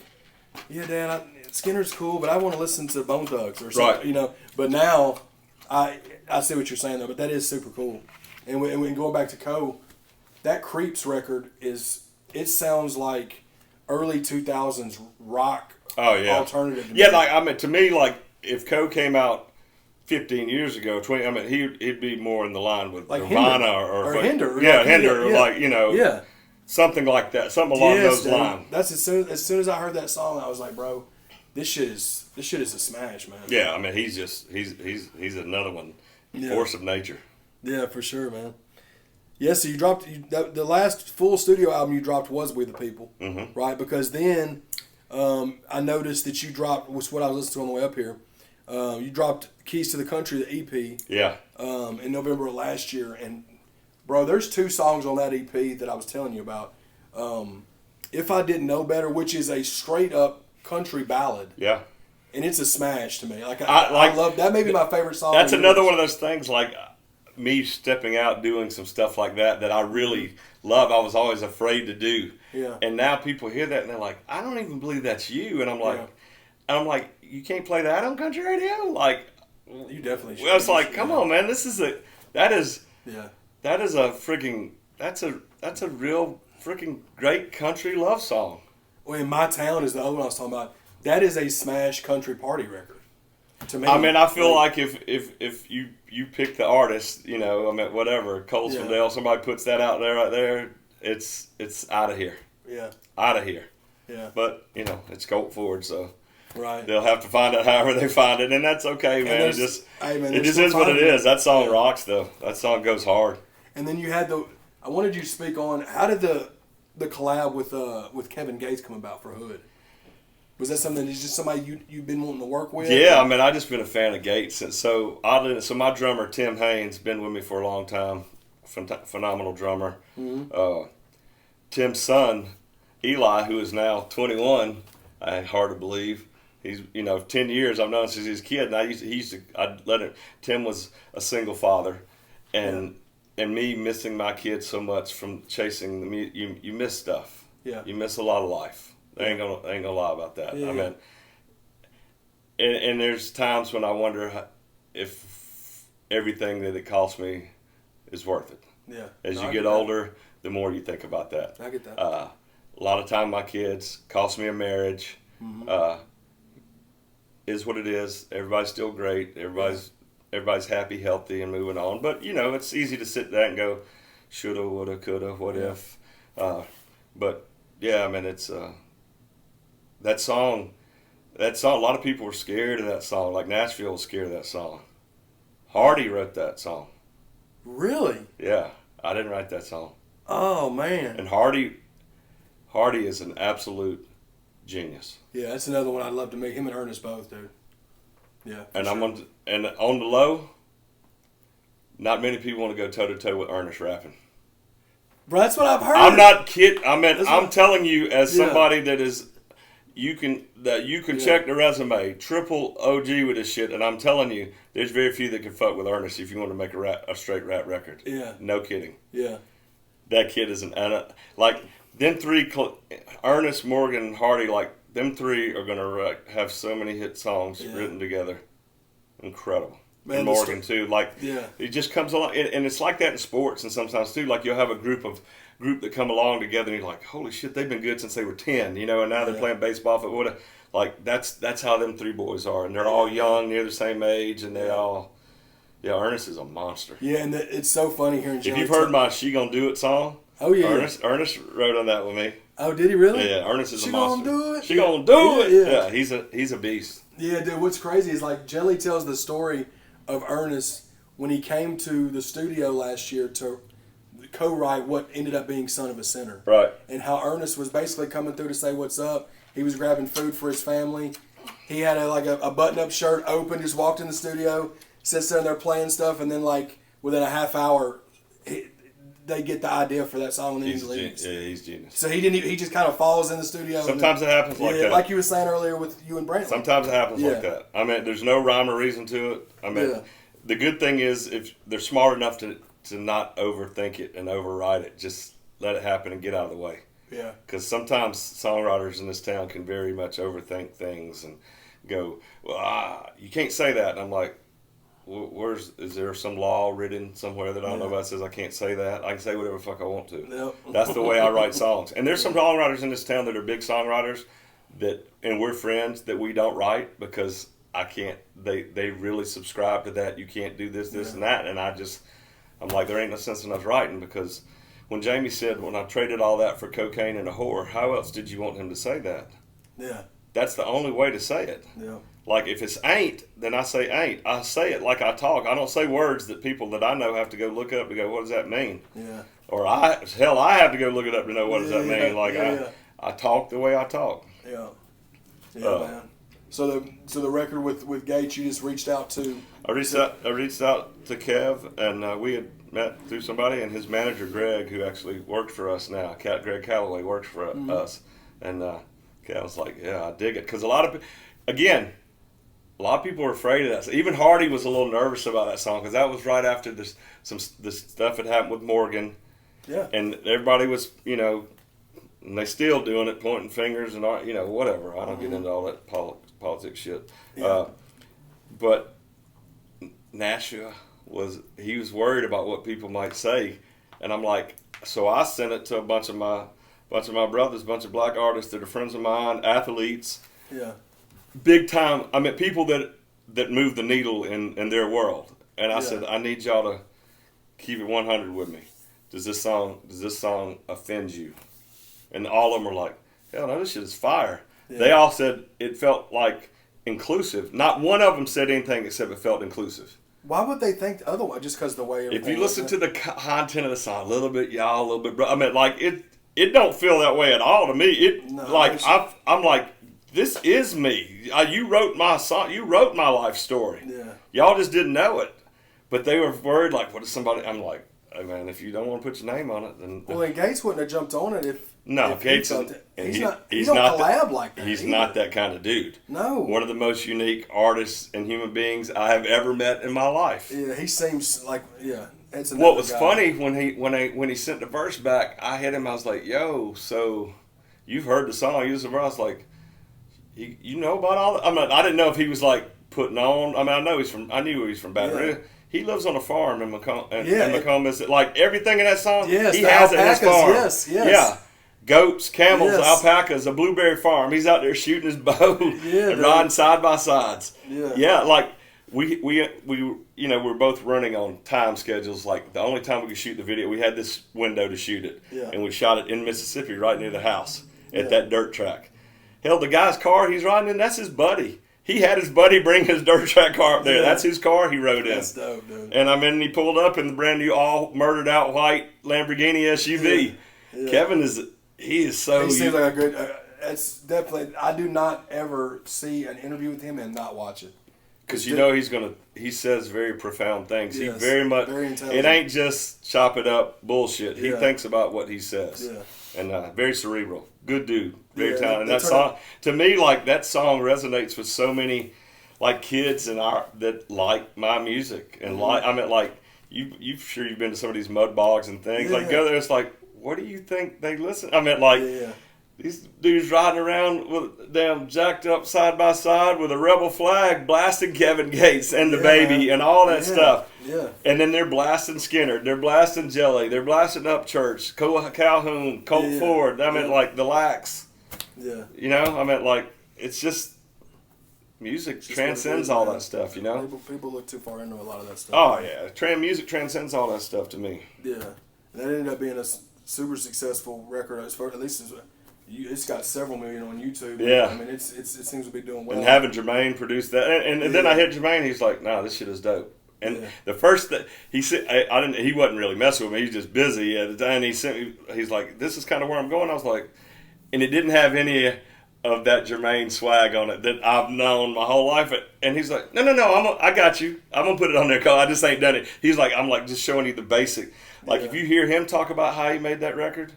yeah, Dad, Skinner's cool, but I want to listen to Bone Thugs or something, you know. But now, I see what you're saying though. But that is super cool. And when going back to Coe, that Creeps record it sounds like early 2000s rock. Oh yeah, alternative. Yeah, like I mean, to me, like if Coe came out 15 years ago, 20, I mean, he'd be more in the line with like Nirvana or Hinder. Yeah, Hinder, or like, you know, something like that, something along those lines. That's as soon as I heard that song, I was like, bro, this shit is a smash, man. Yeah, I mean, he's another one, force of nature. Yeah, for sure, man. Yeah, so you dropped the last full studio album you dropped was We the People, right? Because then I noticed that you dropped, which what I was listening to on the way up here. You dropped Keys to the Country, the EP. Yeah. In November of last year, and bro, there's 2 songs on that EP that I was telling you about. If I Didn't Know Better, which is a straight up country ballad. Yeah. And it's a smash to me. Like I love that. May be my favorite song. That's another one of those things, like me stepping out doing some stuff like that I really love. I was always afraid to do. Yeah. And now people hear that and they're like, I don't even believe that's you. And I'm like, you can't play that on country radio? Like, you definitely should. Well, it's like, come on, man. That is a freaking, that's a real freaking great country love song. Well, In My Town is the other one I was talking about. That is a smash country party record. To me, I mean, I feel like if you pick the artist, you know, I mean, whatever, Colesville, somebody puts that out there right there, it's out of here. Yeah. Out of here. Yeah. But, you know, it's Colt Ford, so they'll have to find it however they find it, and that's okay, man. It just is what it is. That song rocks, though. That song goes hard. And then you had I wanted you to speak on, how did the collab with Kevin Gates come about for Hood? Was that something that's just somebody you've been wanting to work with? Yeah, I mean, I just been a fan of Gates. So my drummer, Tim Haynes, been with me for a long time. Phenomenal drummer. Mm-hmm. Tim's son, Eli, who is now 21, hard to believe. He's, 10 years I've known him since he was a kid. And I'd let him. Tim was a single father, and me missing my kids so much from chasing the music, you miss stuff. Yeah. You miss a lot of life. I ain't gonna lie about that. Yeah. I mean, and there's times when I wonder if everything that it costs me is worth it. Yeah. As you get older, the more you think about that. I get that. A lot of time, my kids cost me a marriage. Mm-hmm. Is what it is. Everybody's still great. Everybody's happy, healthy, and moving on. But it's easy to sit there and go, shoulda, woulda, coulda, what if? But yeah, I mean, it's. That song, a lot of people were scared of that song. Like Nashville was scared of that song. Hardy wrote that song. Really? Yeah, I didn't write that song. Oh, man. And Hardy is an absolute genius. Yeah, that's another one I'd love to meet. Him and Ernest both, dude. Yeah. And on the low, not many people want to go toe to toe with Ernest rapping. Bro, that's what I've heard. I'm not kidding. I'm telling you, as somebody that is. you can check the resume, triple OG with this shit, and I'm telling you, there's very few that can fuck with Ernest if you want to make a straight rap record. Yeah. No kidding. Yeah. That kid is like them three, Ernest, Morgan, and Hardy, like them three are gonna have so many hit songs written together. Incredible. Man, and Morgan too. Like yeah. it just comes along, and it's like that in sports, and sometimes too. Like you'll have a group that come along together, and you're like, holy shit, they've been good since they were 10, you know, and now they're playing baseball for what. Like that's how them three boys are, and they're all young, near the same age, and they all. Yeah, Ernest is a monster. Yeah, and it's so funny hearing Johnny. If you've heard my "She Gonna Do It" song, oh yeah, Ernest wrote on that with me. Oh, did he really? Yeah, Ernest is she a monster. Gonna do it. She gonna do it. Yeah. Yeah, he's a beast. Yeah, dude. What's crazy is like Jelly tells the story of Ernest when he came to the studio last year to co-write what ended up being "Son of a Sinner." Right. And how Ernest was basically coming through to say what's up. He was grabbing food for his family. He had a button-up shirt open, just walked in the studio, sits there and they're playing stuff, and then like within a half hour, they get the idea for that song and then he leaves. Yeah, he's genius. So he just kind of falls in the studio. Sometimes it happens like that. Like you were saying earlier with you and Brandon. Sometimes it happens like that. I mean, there's no rhyme or reason to it. I mean, the good thing is if they're smart enough to not overthink it and override it, just let it happen and get out of the way. Yeah. Because sometimes songwriters in this town can very much overthink things and go, well, you can't say that. And I'm like, is there some law written somewhere that I don't know about that says I can't say that? I can say whatever the fuck I want to. Yep. That's the way I write songs. And there's some songwriters in this town that are big songwriters and we're friends that we don't write because I can't, they really subscribe to that. You can't do this, and that. And I'm like, there ain't no sense in us writing because when Jamie said, when I traded all that for cocaine and a whore, how else did you want him to say that? Yeah. That's the only way to say it. Yeah. Like if it's ain't, then I say ain't. I say it like I talk. I don't say words that people that I know have to go look up to go, what does that mean? Yeah. Or I have to go look it up to know what does that mean. Like I talk the way I talk. Yeah. Yeah, man. So the record with Gates, you just reached out to. I reached out to Kev, and we had met through somebody, and his manager Greg, who actually works for us now, Greg Calloway works for us, and Kev was like, yeah, I dig it, because a lot of people were afraid of that. Even Hardy was a little nervous about that song because that was right after this stuff had happened with Morgan. Yeah. And everybody was, and they still doing it, pointing fingers and whatever. I don't get into all that politics shit. Yeah. But Nashua was worried about what people might say, and I'm like, so I sent it to a bunch of my brothers, a bunch of black artists that are friends of mine, athletes. Yeah. Big time. I mean, people that move the needle in their world. And I said, I need y'all to keep it 100 with me. Does this song offend you? And all of them were like, hell no, this shit is fire. Yeah. They all said it felt like inclusive. Not one of them said anything except it felt inclusive. Why would they think otherwise? Just because the way. If you listen to the content of the song, a little bit y'all, a little bit bro. I mean, like it don't feel that way at all to me. I'm like. This is me. You wrote my song. You wrote my life story. Yeah. Y'all just didn't know it. But they were worried, like, what is somebody... I'm like, hey, man, if you don't want to put your name on it, then... Well, then Gates wouldn't have jumped on it if... No, if Gates... He don't collab like that. He's not that kind of dude. No. One of the most unique artists and human beings I have ever met in my life. Yeah, he seems like... Yeah. What was funny, when he sent the verse back, I hit him, I was like, yo, so you've heard the song, you the verse, I was like... You know about all that? I didn't know if he was like putting on. I mean, I knew he was from Baton Rouge. He lives on a farm in Macomb, Mississippi. Like everything in that song, yes, he has it in his farm. Yes. Yeah. Goats, camels, alpacas, a blueberry farm. He's out there shooting his bow and riding side by sides. Yeah. Yeah, like we we're both running on time schedules. Like the only time we could shoot the video, we had this window to shoot it. Yeah. And we shot it in Mississippi right near the house at that dirt track. Hell, the guy's car he's riding in, that's his buddy. He had his buddy bring his dirt track car up there. Yeah. That's his car he rode in. That's dope, dude. And he pulled up in the brand new, all murdered out white Lamborghini SUV. Yeah. Kevin he seems like a good. It's definitely. I do not ever see an interview with him and not watch it. Because he says very profound things. Yes, very intelligent. It ain't just chop it up bullshit. He thinks about what he says. Yeah. and very cerebral. Good dude, very Yeah, talented. And that's that song, to me, like that song resonates with so many, like kids and that like my music and like I mean like you've been to some of these mud bogs and things. Like go there, it's like, what do you think they listen? I mean like. Yeah. These dudes riding around with damn jacked up side by side with a rebel flag, blasting Kevin Gates and the baby and all that stuff. Yeah. And then they're blasting Skinner, they're blasting Jelly, they're blasting Upchurch, Calhoun, Colt Ford. I mean, like the Lax. Yeah. You know, I mean, like it's just music transcends all that stuff. You know, people look too far into a lot of that stuff. Oh yeah, music transcends all that stuff to me. Yeah, and that ended up being a super successful record. At least it's got several million on YouTube. Yeah, I mean it seems to be doing well. And having Jermaine produce that, and then I hit Jermaine. He's like, "Nah, this shit is dope." And the first that he said, I didn't. He wasn't really messing with me. He was just busy at the time. He sent me. He's like, "This is kind of where I'm going." I was like, and it didn't have any of that Jermaine swag on it that I've known my whole life. And he's like, "No, I got you. I'm gonna put it on there. Cause I just ain't done it." He's like, "I'm like just showing you the basic. Like if you hear him talk about how he made that record,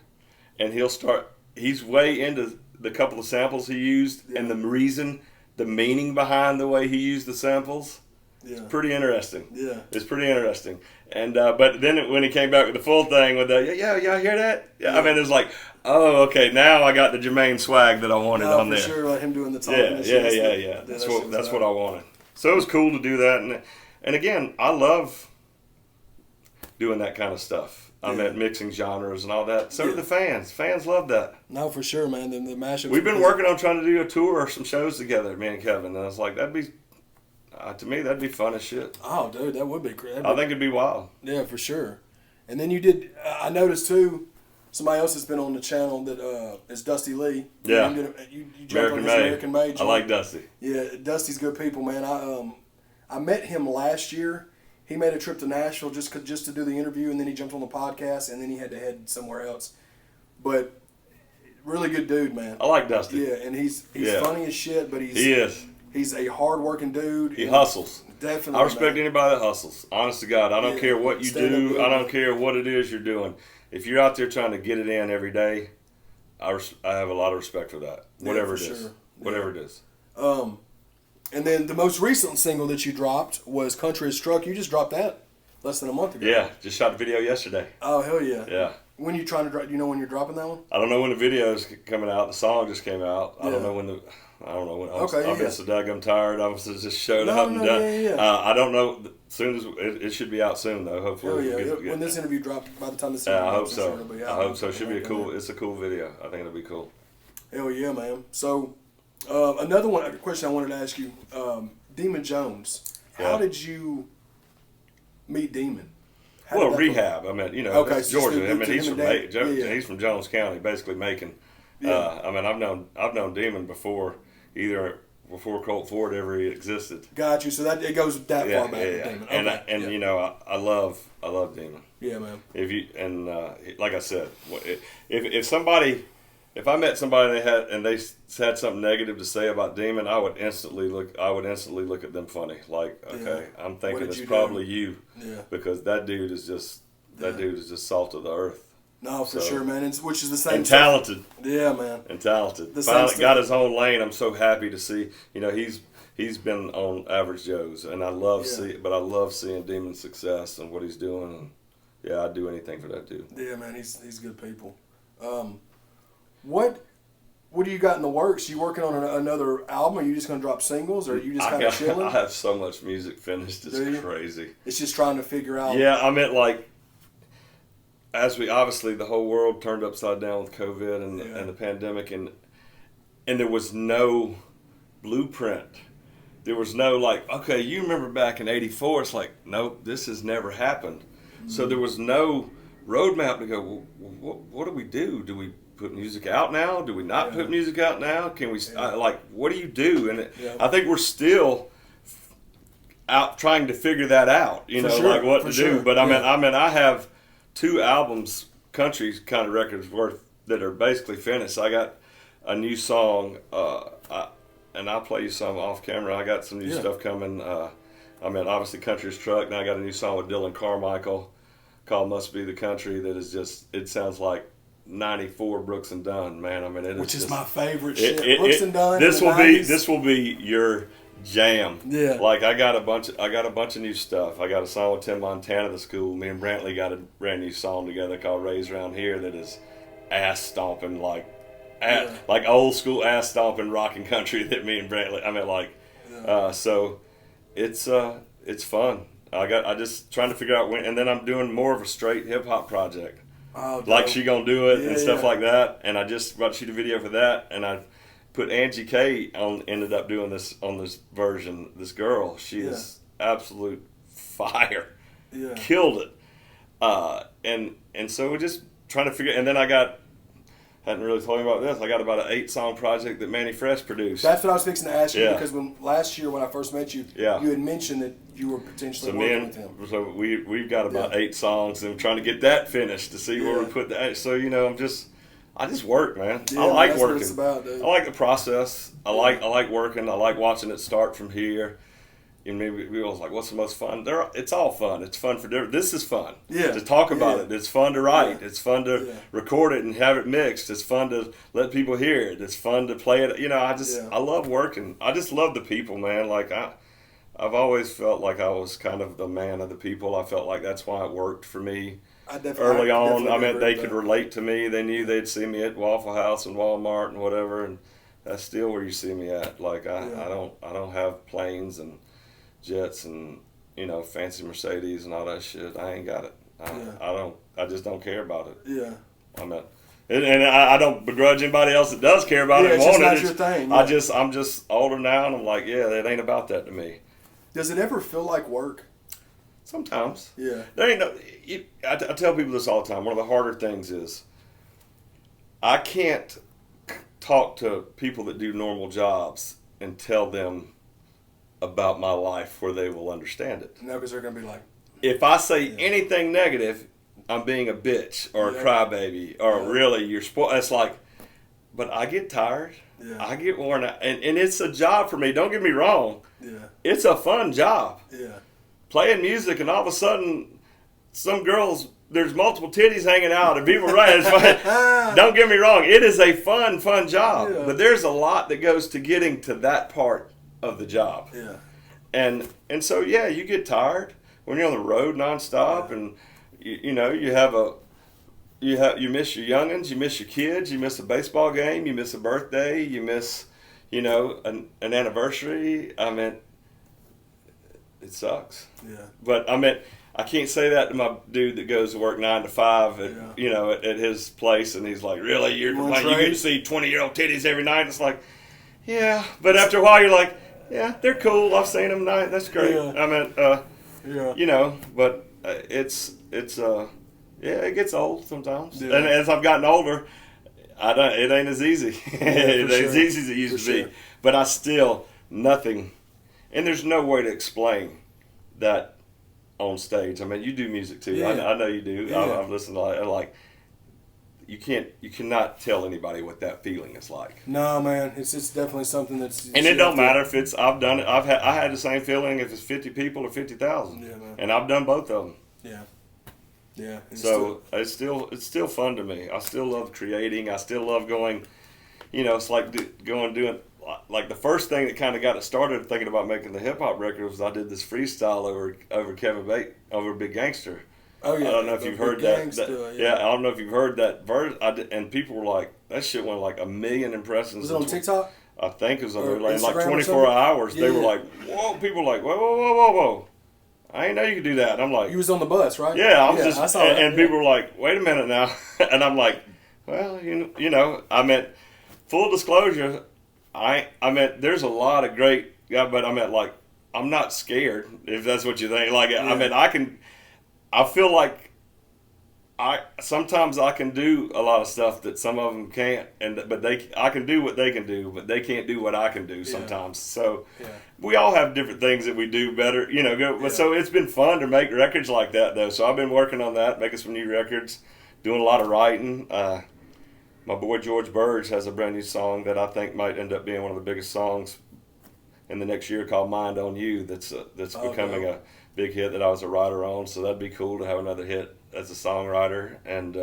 and he's way into the couple of samples he used and the meaning behind the way he used the samples." Yeah. It's pretty interesting. Yeah. It's pretty interesting. And but then when he came back with the full thing with the y'all hear that? Yeah. I mean, it's like, oh, okay, now I got the Jermaine swag that I wanted on there. Sure, like him doing the talking. Yeah. That's what I wanted. So it was cool to do that, and again, I love doing that kind of stuff. I'm at mixing genres and all that. So do the fans. Fans love that. No, for sure, man. The mashups. We've been working on trying to do a tour or some shows together, me and Kevin, and I was like, that'd be. To me, that'd be fun as shit. Oh, dude, that would be great. I think it'd be wild. Yeah, for sure. And then you did. I noticed too. Somebody else has been on the channel that is Dusty Lee. Yeah. You jumped on his American Made. I like Dusty. Yeah, Dusty's good people, man. I met him last year. He made a trip to Nashville just to do the interview, and then he jumped on the podcast, and then he had to head somewhere else. But really good dude, man. I like Dusty. Yeah, and he's funny as shit, but he is. He's a hard-working dude. He hustles. Definitely. I respect anybody that hustles. Honest to God. I don't care what you do. I don't care what it is you're doing. If you're out there trying to get it in every day, I have a lot of respect for that. Whatever it is. Sure. Whatever it is. And then the most recent single that you dropped was Country Has Struck. You just dropped that less than a month ago. Yeah. Just shot the video yesterday. Oh, hell yeah. Yeah. When you trying to drop? Do you know when you're dropping that one? I don't know when the video's coming out. The song just came out. I don't know when I've been so daggum tired. I was just showed up and done. I don't know. Soon as it should be out soon though. Hopefully. When this interview drops, by the time this. I hope so. I hope so. It should be It's a cool video. I think it'll be cool. Hell yeah, man. So, another question I wanted to ask you, Demon Jones. How did you meet Demon? Well, rehab. I mean, that's Georgia. I mean, he's from Jones County, basically Macon. Yeah. I mean, I've known Demon before Colt Ford ever existed. Got you. So that it goes that far back. With Demon. Okay. And I love Demon. Yeah, man. Like I said, if I met somebody and they had something negative to say about Demon, I would instantly look at them funny. Like, okay, I'm thinking it's probably you. Yeah. Because that dude is just salt of the earth. No, for sure, man. Which is the same. And talented. Yeah, man. And talented. Finally got his own lane. I'm so happy to see. He's been on Average Joe's, and I love seeing Demon's success and what he's doing. And I'd do anything for that dude. Yeah, man. He's good people. What do you got in the works? You working on another album? Are you just going to drop singles, or are you just kind of chilling? I have so much music finished. It's crazy. It's just trying to figure out. Yeah, I meant like. As obviously the whole world turned upside down with COVID and the pandemic, and there was no blueprint. There was no like, okay, you remember back in '84? It's like, nope, this has never happened. Mm-hmm. So there was no roadmap to go. Well, what do we do? Do we put music out now? Do we not put music out now? Can we what do you do? And I think we're still out trying to figure that out. Like what to do. But I mean, I have 2 albums, country kind of records worth that are basically finished. I got a new song, and I'll play you some off camera. I got some new stuff coming. Obviously Country's Truck. Now I got a new song with Dylan Carmichael called Must Be the Country that is just, it sounds like '94 Brooks and Dunn, man. I mean, it Which is is just, my favorite shit. Brooks and Dunn. This in the will be 90s. this will be your jam. Yeah. Like I got a bunch of new stuff. I got a song with Tim Montana, the school. Me and Brantley got a brand new song together called "Raised Around Here" that is ass stomping like old school ass stomping rockin' country that me and Brantley. I mean, so it's fun. I just trying to figure out when, and then I'm doing more of a straight hip hop project. Oh, Like dope. She Gonna Do It and stuff Yeah. like that. And I just about to shoot a video for that, and I put Angie K on. Ended up doing this on this version. This girl, she is absolute fire. Yeah. Killed it. And so we're just trying to figure. And then hadn't really told you about this. I got about an 8-song project that Manny Fresh produced. That's what I was fixing to ask you Yeah. because last year when I first met you, Yeah. you had mentioned that you were potentially So working with him. we've got about Yeah. 8 songs, and I'm trying to get that finished to see where we Yeah. put that. So I just work, man. Yeah, I like that's what working. it's about, dude. I like the process. I like working. I like watching it start from here. And maybe we was like, "What's the most fun?" It's all fun. It's fun for different. This is fun. Yeah. To talk about Yeah. it. It's fun to write. Yeah. It's fun to Yeah. record it and have it mixed. It's fun to let people hear it. It's fun to play it. I love working. I just love the people, man. Like I've always felt like I was kind of the man of the people. I felt like that's why it worked for me. Early on, I mean, they could relate to me. They knew they'd see me at Waffle House and Walmart and whatever, and that's still where you see me at. Like I don't have planes and jets and fancy Mercedes and all that shit. I ain't got it. I just don't care about it. Yeah. And I don't begrudge anybody else that does care about it and it's just want not it. your thing. I'm just older now, and I'm like, it ain't about that to me. Does it ever feel like work? Sometimes. Yeah. There ain't no. I tell people this all the time. One of the harder things is I can't talk to people that do normal jobs and tell them about my life where they will understand it. No, because they're going to be like, If I say anything negative, I'm being a bitch or a crybaby or really you're spoiled. It's like, but I get tired. Yeah. I get worn out. And it's a job for me. Don't get me wrong. yeah, It's a fun job. yeah, Playing music and all of a sudden some girls, there's multiple titties hanging out and people right. It's fun. Don't get me wrong. It is a fun job. Yeah. But there's a lot that goes to getting to that part of the job. yeah. And so you get tired when you're on the road nonstop, and you miss your youngins, you miss your kids, you miss a baseball game, you miss a birthday, you miss an anniversary. I mean, it sucks. Yeah. But I can't say that to my dude that goes to work 9 to 5 at at his place, and he's like, really, you're complaining you get to see 20-year-old titties every night? It's like, yeah, but after a while you're like, yeah, they're cool. I've seen them. That's great. Yeah. But it gets old sometimes. Yeah. And as I've gotten older, it ain't as easy. It ain't as easy as it used to be. But I still, nothing, and there's no way to explain that on stage. I mean, you do music too. Yeah. I know you do. Yeah. I've listened to like, you cannot tell anybody what that feeling is like. No, man, it's definitely something that's. And it don't matter if it's, I've done it. I had the same feeling if it's 50 people or 50,000. Yeah, man. And I've done both of them. Yeah. Yeah. So it's still fun to me. I still love creating. I still love going. It's like doing like the first thing that kind of got it started thinking about making the hip hop record was I did this freestyle over Kevin Bate over Big Gangster. Oh yeah. I don't know if you've heard that. I don't know if you've heard that verse. And people were like, that shit went like 1 million impressions. Was it on TikTok? I think it was on Or there. Like Instagram or 24 something? hours. They Yeah. were like, whoa. People were like, whoa. I didn't know you could do that. And I'm like, You was on the bus, right? yeah, I was just, I saw that. and people were like, wait a minute now. And I'm like, well, I meant, full disclosure, there's a lot of great, but like, I'm not scared, if that's what you think. Like, I feel like sometimes I can do a lot of stuff that some of them can't, but I can do what they can do, but they can't do what I can do sometimes. So we all have different things that we do better, So it's been fun to make records like that, though. So I've been working on that, making some new records, doing a lot of writing. My boy George Burge has a brand new song that I think might end up being one of the biggest songs in the next year called "Mind on You." That's becoming a big hit that I was a writer on. So that'd be cool to have another hit as a songwriter, and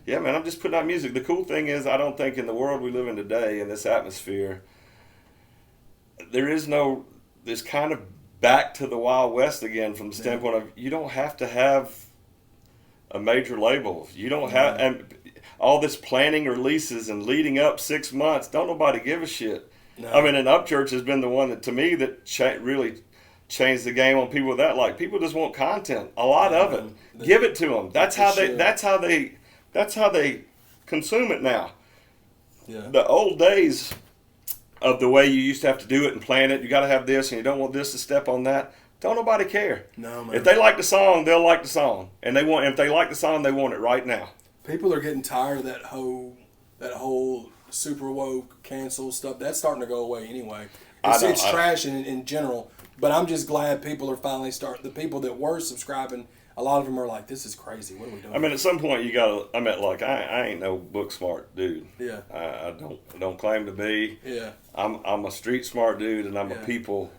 yeah, man, I'm just putting out music. The cool thing is, I don't think in the world we live in today, in this atmosphere, there's kind of back to the Wild West again from the standpoint of you don't have to have a major label. You don't have and all this planning releases and leading up 6 months. Don't nobody give a shit. No. I mean, and Upchurch has been the one that, to me, that really changed the game on people that like people just want content. A lot of it. Give it to them. That's how they. That's how they consume it now. Yeah. The old days of the way you used to have to do it and plan it. You got to have this, and you don't want this to step on that. Don't nobody care. No, man. If they like the song, they'll like the song, and if they like the song, they want it right now. People are getting tired of that whole super woke cancel stuff. That's starting to go away anyway. It's trash in general. But I'm just glad people are finally the people that were subscribing, a lot of them are like, this is crazy. What are we doing? I mean, at some point you gotta. I mean, like I ain't no book smart dude. Yeah. I don't claim to be. Yeah. I'm a street smart dude, and I'm a people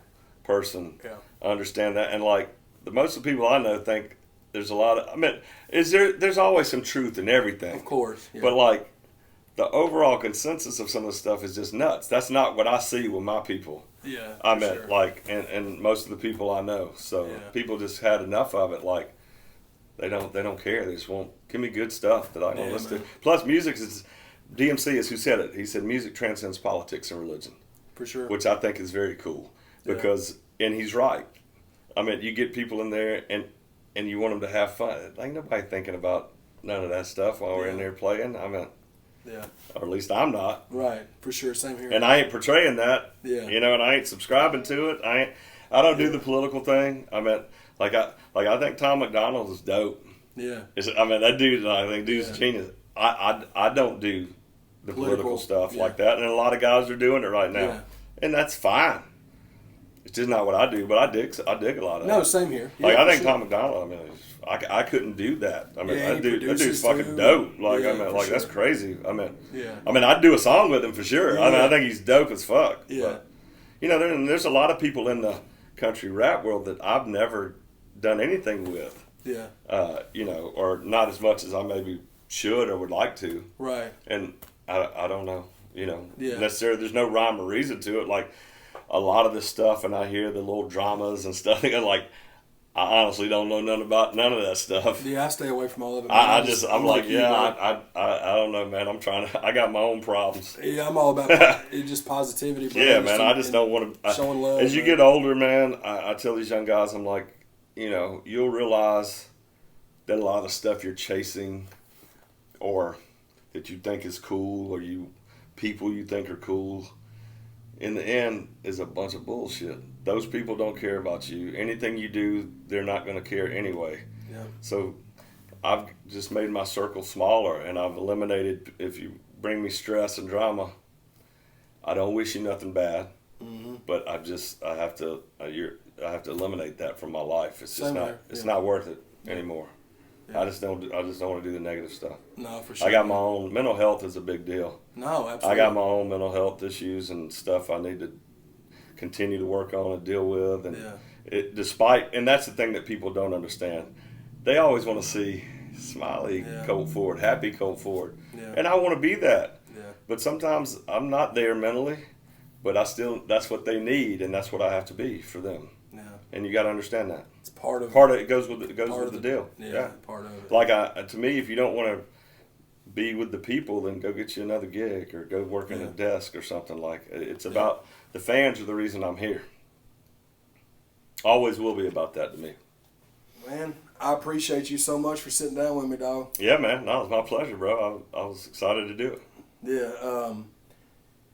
person. Yeah. I understand that, and like most of the people I know think there's a lot of. I mean, there's always some truth in everything. Of course. Yeah. But like the overall consensus of some of the stuff is just nuts. That's not what I see with my people. Yeah. I mean, like, and most of the people I know. So people just had enough of it. Like, they don't care. They just want give me good stuff that I can listen to. Plus, music is DMC is who said it. He said music transcends politics and religion. For sure. Which I think is very cool because and he's right. I mean, you get people in there and you want them to have fun. Ain't nobody thinking about none of that stuff while we're in there playing. I mean. Yeah. Or at least I'm not. Right, for sure. Same here. And I ain't portraying that. Yeah. You know, and I ain't subscribing to it. I don't do the political thing. I mean, I think Tom McDonald is dope. Yeah. I mean, that dude, I think dude's a genius. I don't do the political stuff like that, and a lot of guys are doing it right now, and that's fine. It's just not what I do, but I dig a lot of it. No, same here. Like I think Tom McDonald. I mean, I couldn't do that. I mean, that dude's fucking too. dope. Like I mean, like that's crazy. I mean, I'd do a song with him for sure. I mean, I think he's dope as fuck. Yeah. But, you know, there's a lot of people in the country rap world that I've never done anything with. Yeah. You know, or not as much as I maybe should or would like to. Right. And I don't know. You know, Yeah. necessarily. There's no rhyme or reason to it. Like a lot of this stuff, and I hear the little dramas and stuff. And like, I honestly don't know none of that stuff. Yeah, I stay away from all of it. I'm I don't know, man. I got my own problems. Yeah, I'm all about just positivity. Bro. Yeah, man. I just don't want to. Showing love. As you get older, man, I tell these young guys, I'm like, you know, you'll realize that a lot of the stuff you're chasing, or that you think is cool, or people you think are cool, in the end is a bunch of bullshit. Those people don't care about you. Anything you do, they're not going to care anyway. Yeah. So I've just made my circle smaller, and I've eliminated, if you bring me stress and drama, I don't wish you nothing bad, but I have to eliminate that from my life. It's just not worth it anymore. Yeah. I just don't want to do the negative stuff. No, for sure. I got my own mental health is a big deal. No, absolutely. I got my own mental health issues and stuff I need to continue to work on and deal with. And and that's the thing that people don't understand. They always want to see smiley Colt Ford, happy Colt Ford. Yeah. And I want to be that. Yeah. But sometimes I'm not there mentally, but that's what they need, and that's what I have to be for them. Yeah. And you got to understand that. It's part of it goes with the deal. Yeah, part of it. Like to me, if you don't want to be with the people, then go get you another gig or go work in a desk or something. Like it's about the fans are the reason I'm here. Always will be about that to me. Man, I appreciate you so much for sitting down with me, dog. Yeah, man. No, it was my pleasure, bro. I was excited to do it. Yeah.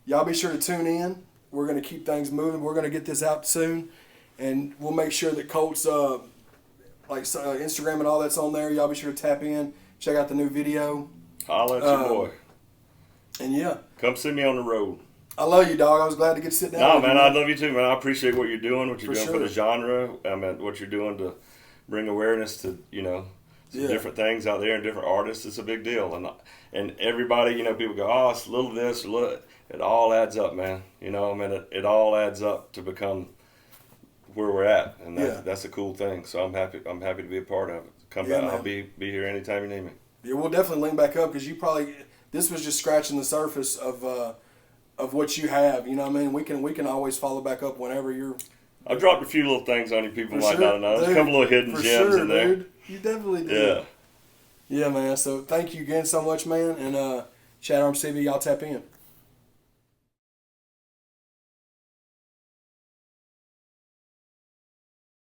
Y'all be sure to tune in. We're going to keep things moving. We're going to get this out soon. And we'll make sure that Colt's Instagram and all that's on there. Y'all be sure to tap in. Check out the new video. Holla at your boy. And come see me on the road. I love you, dog. I was glad to get to sit down. No, man, I love you too, man. I appreciate what you're doing, what you're doing for the genre. I mean, what you're doing to bring awareness to, some different things out there and different artists. It's a big deal. And everybody, people go, oh, it's a little this, a little. It all adds up, man. It all adds up to become where we're at, and that's a cool thing. So I'm happy to be a part of it. come Yeah, back. man. I'll be here anytime you need me. Yeah, we'll definitely link back up because this was just scratching the surface of what you have. You know what I mean? We can always follow back up whenever you're. I dropped a few little things on you people For might sure, not know. There's dude, a couple little hidden for gems sure, in there. Dude. You definitely did. Yeah. Yeah, man. So thank you again so much, man. And ChadArmesTV, y'all tap in.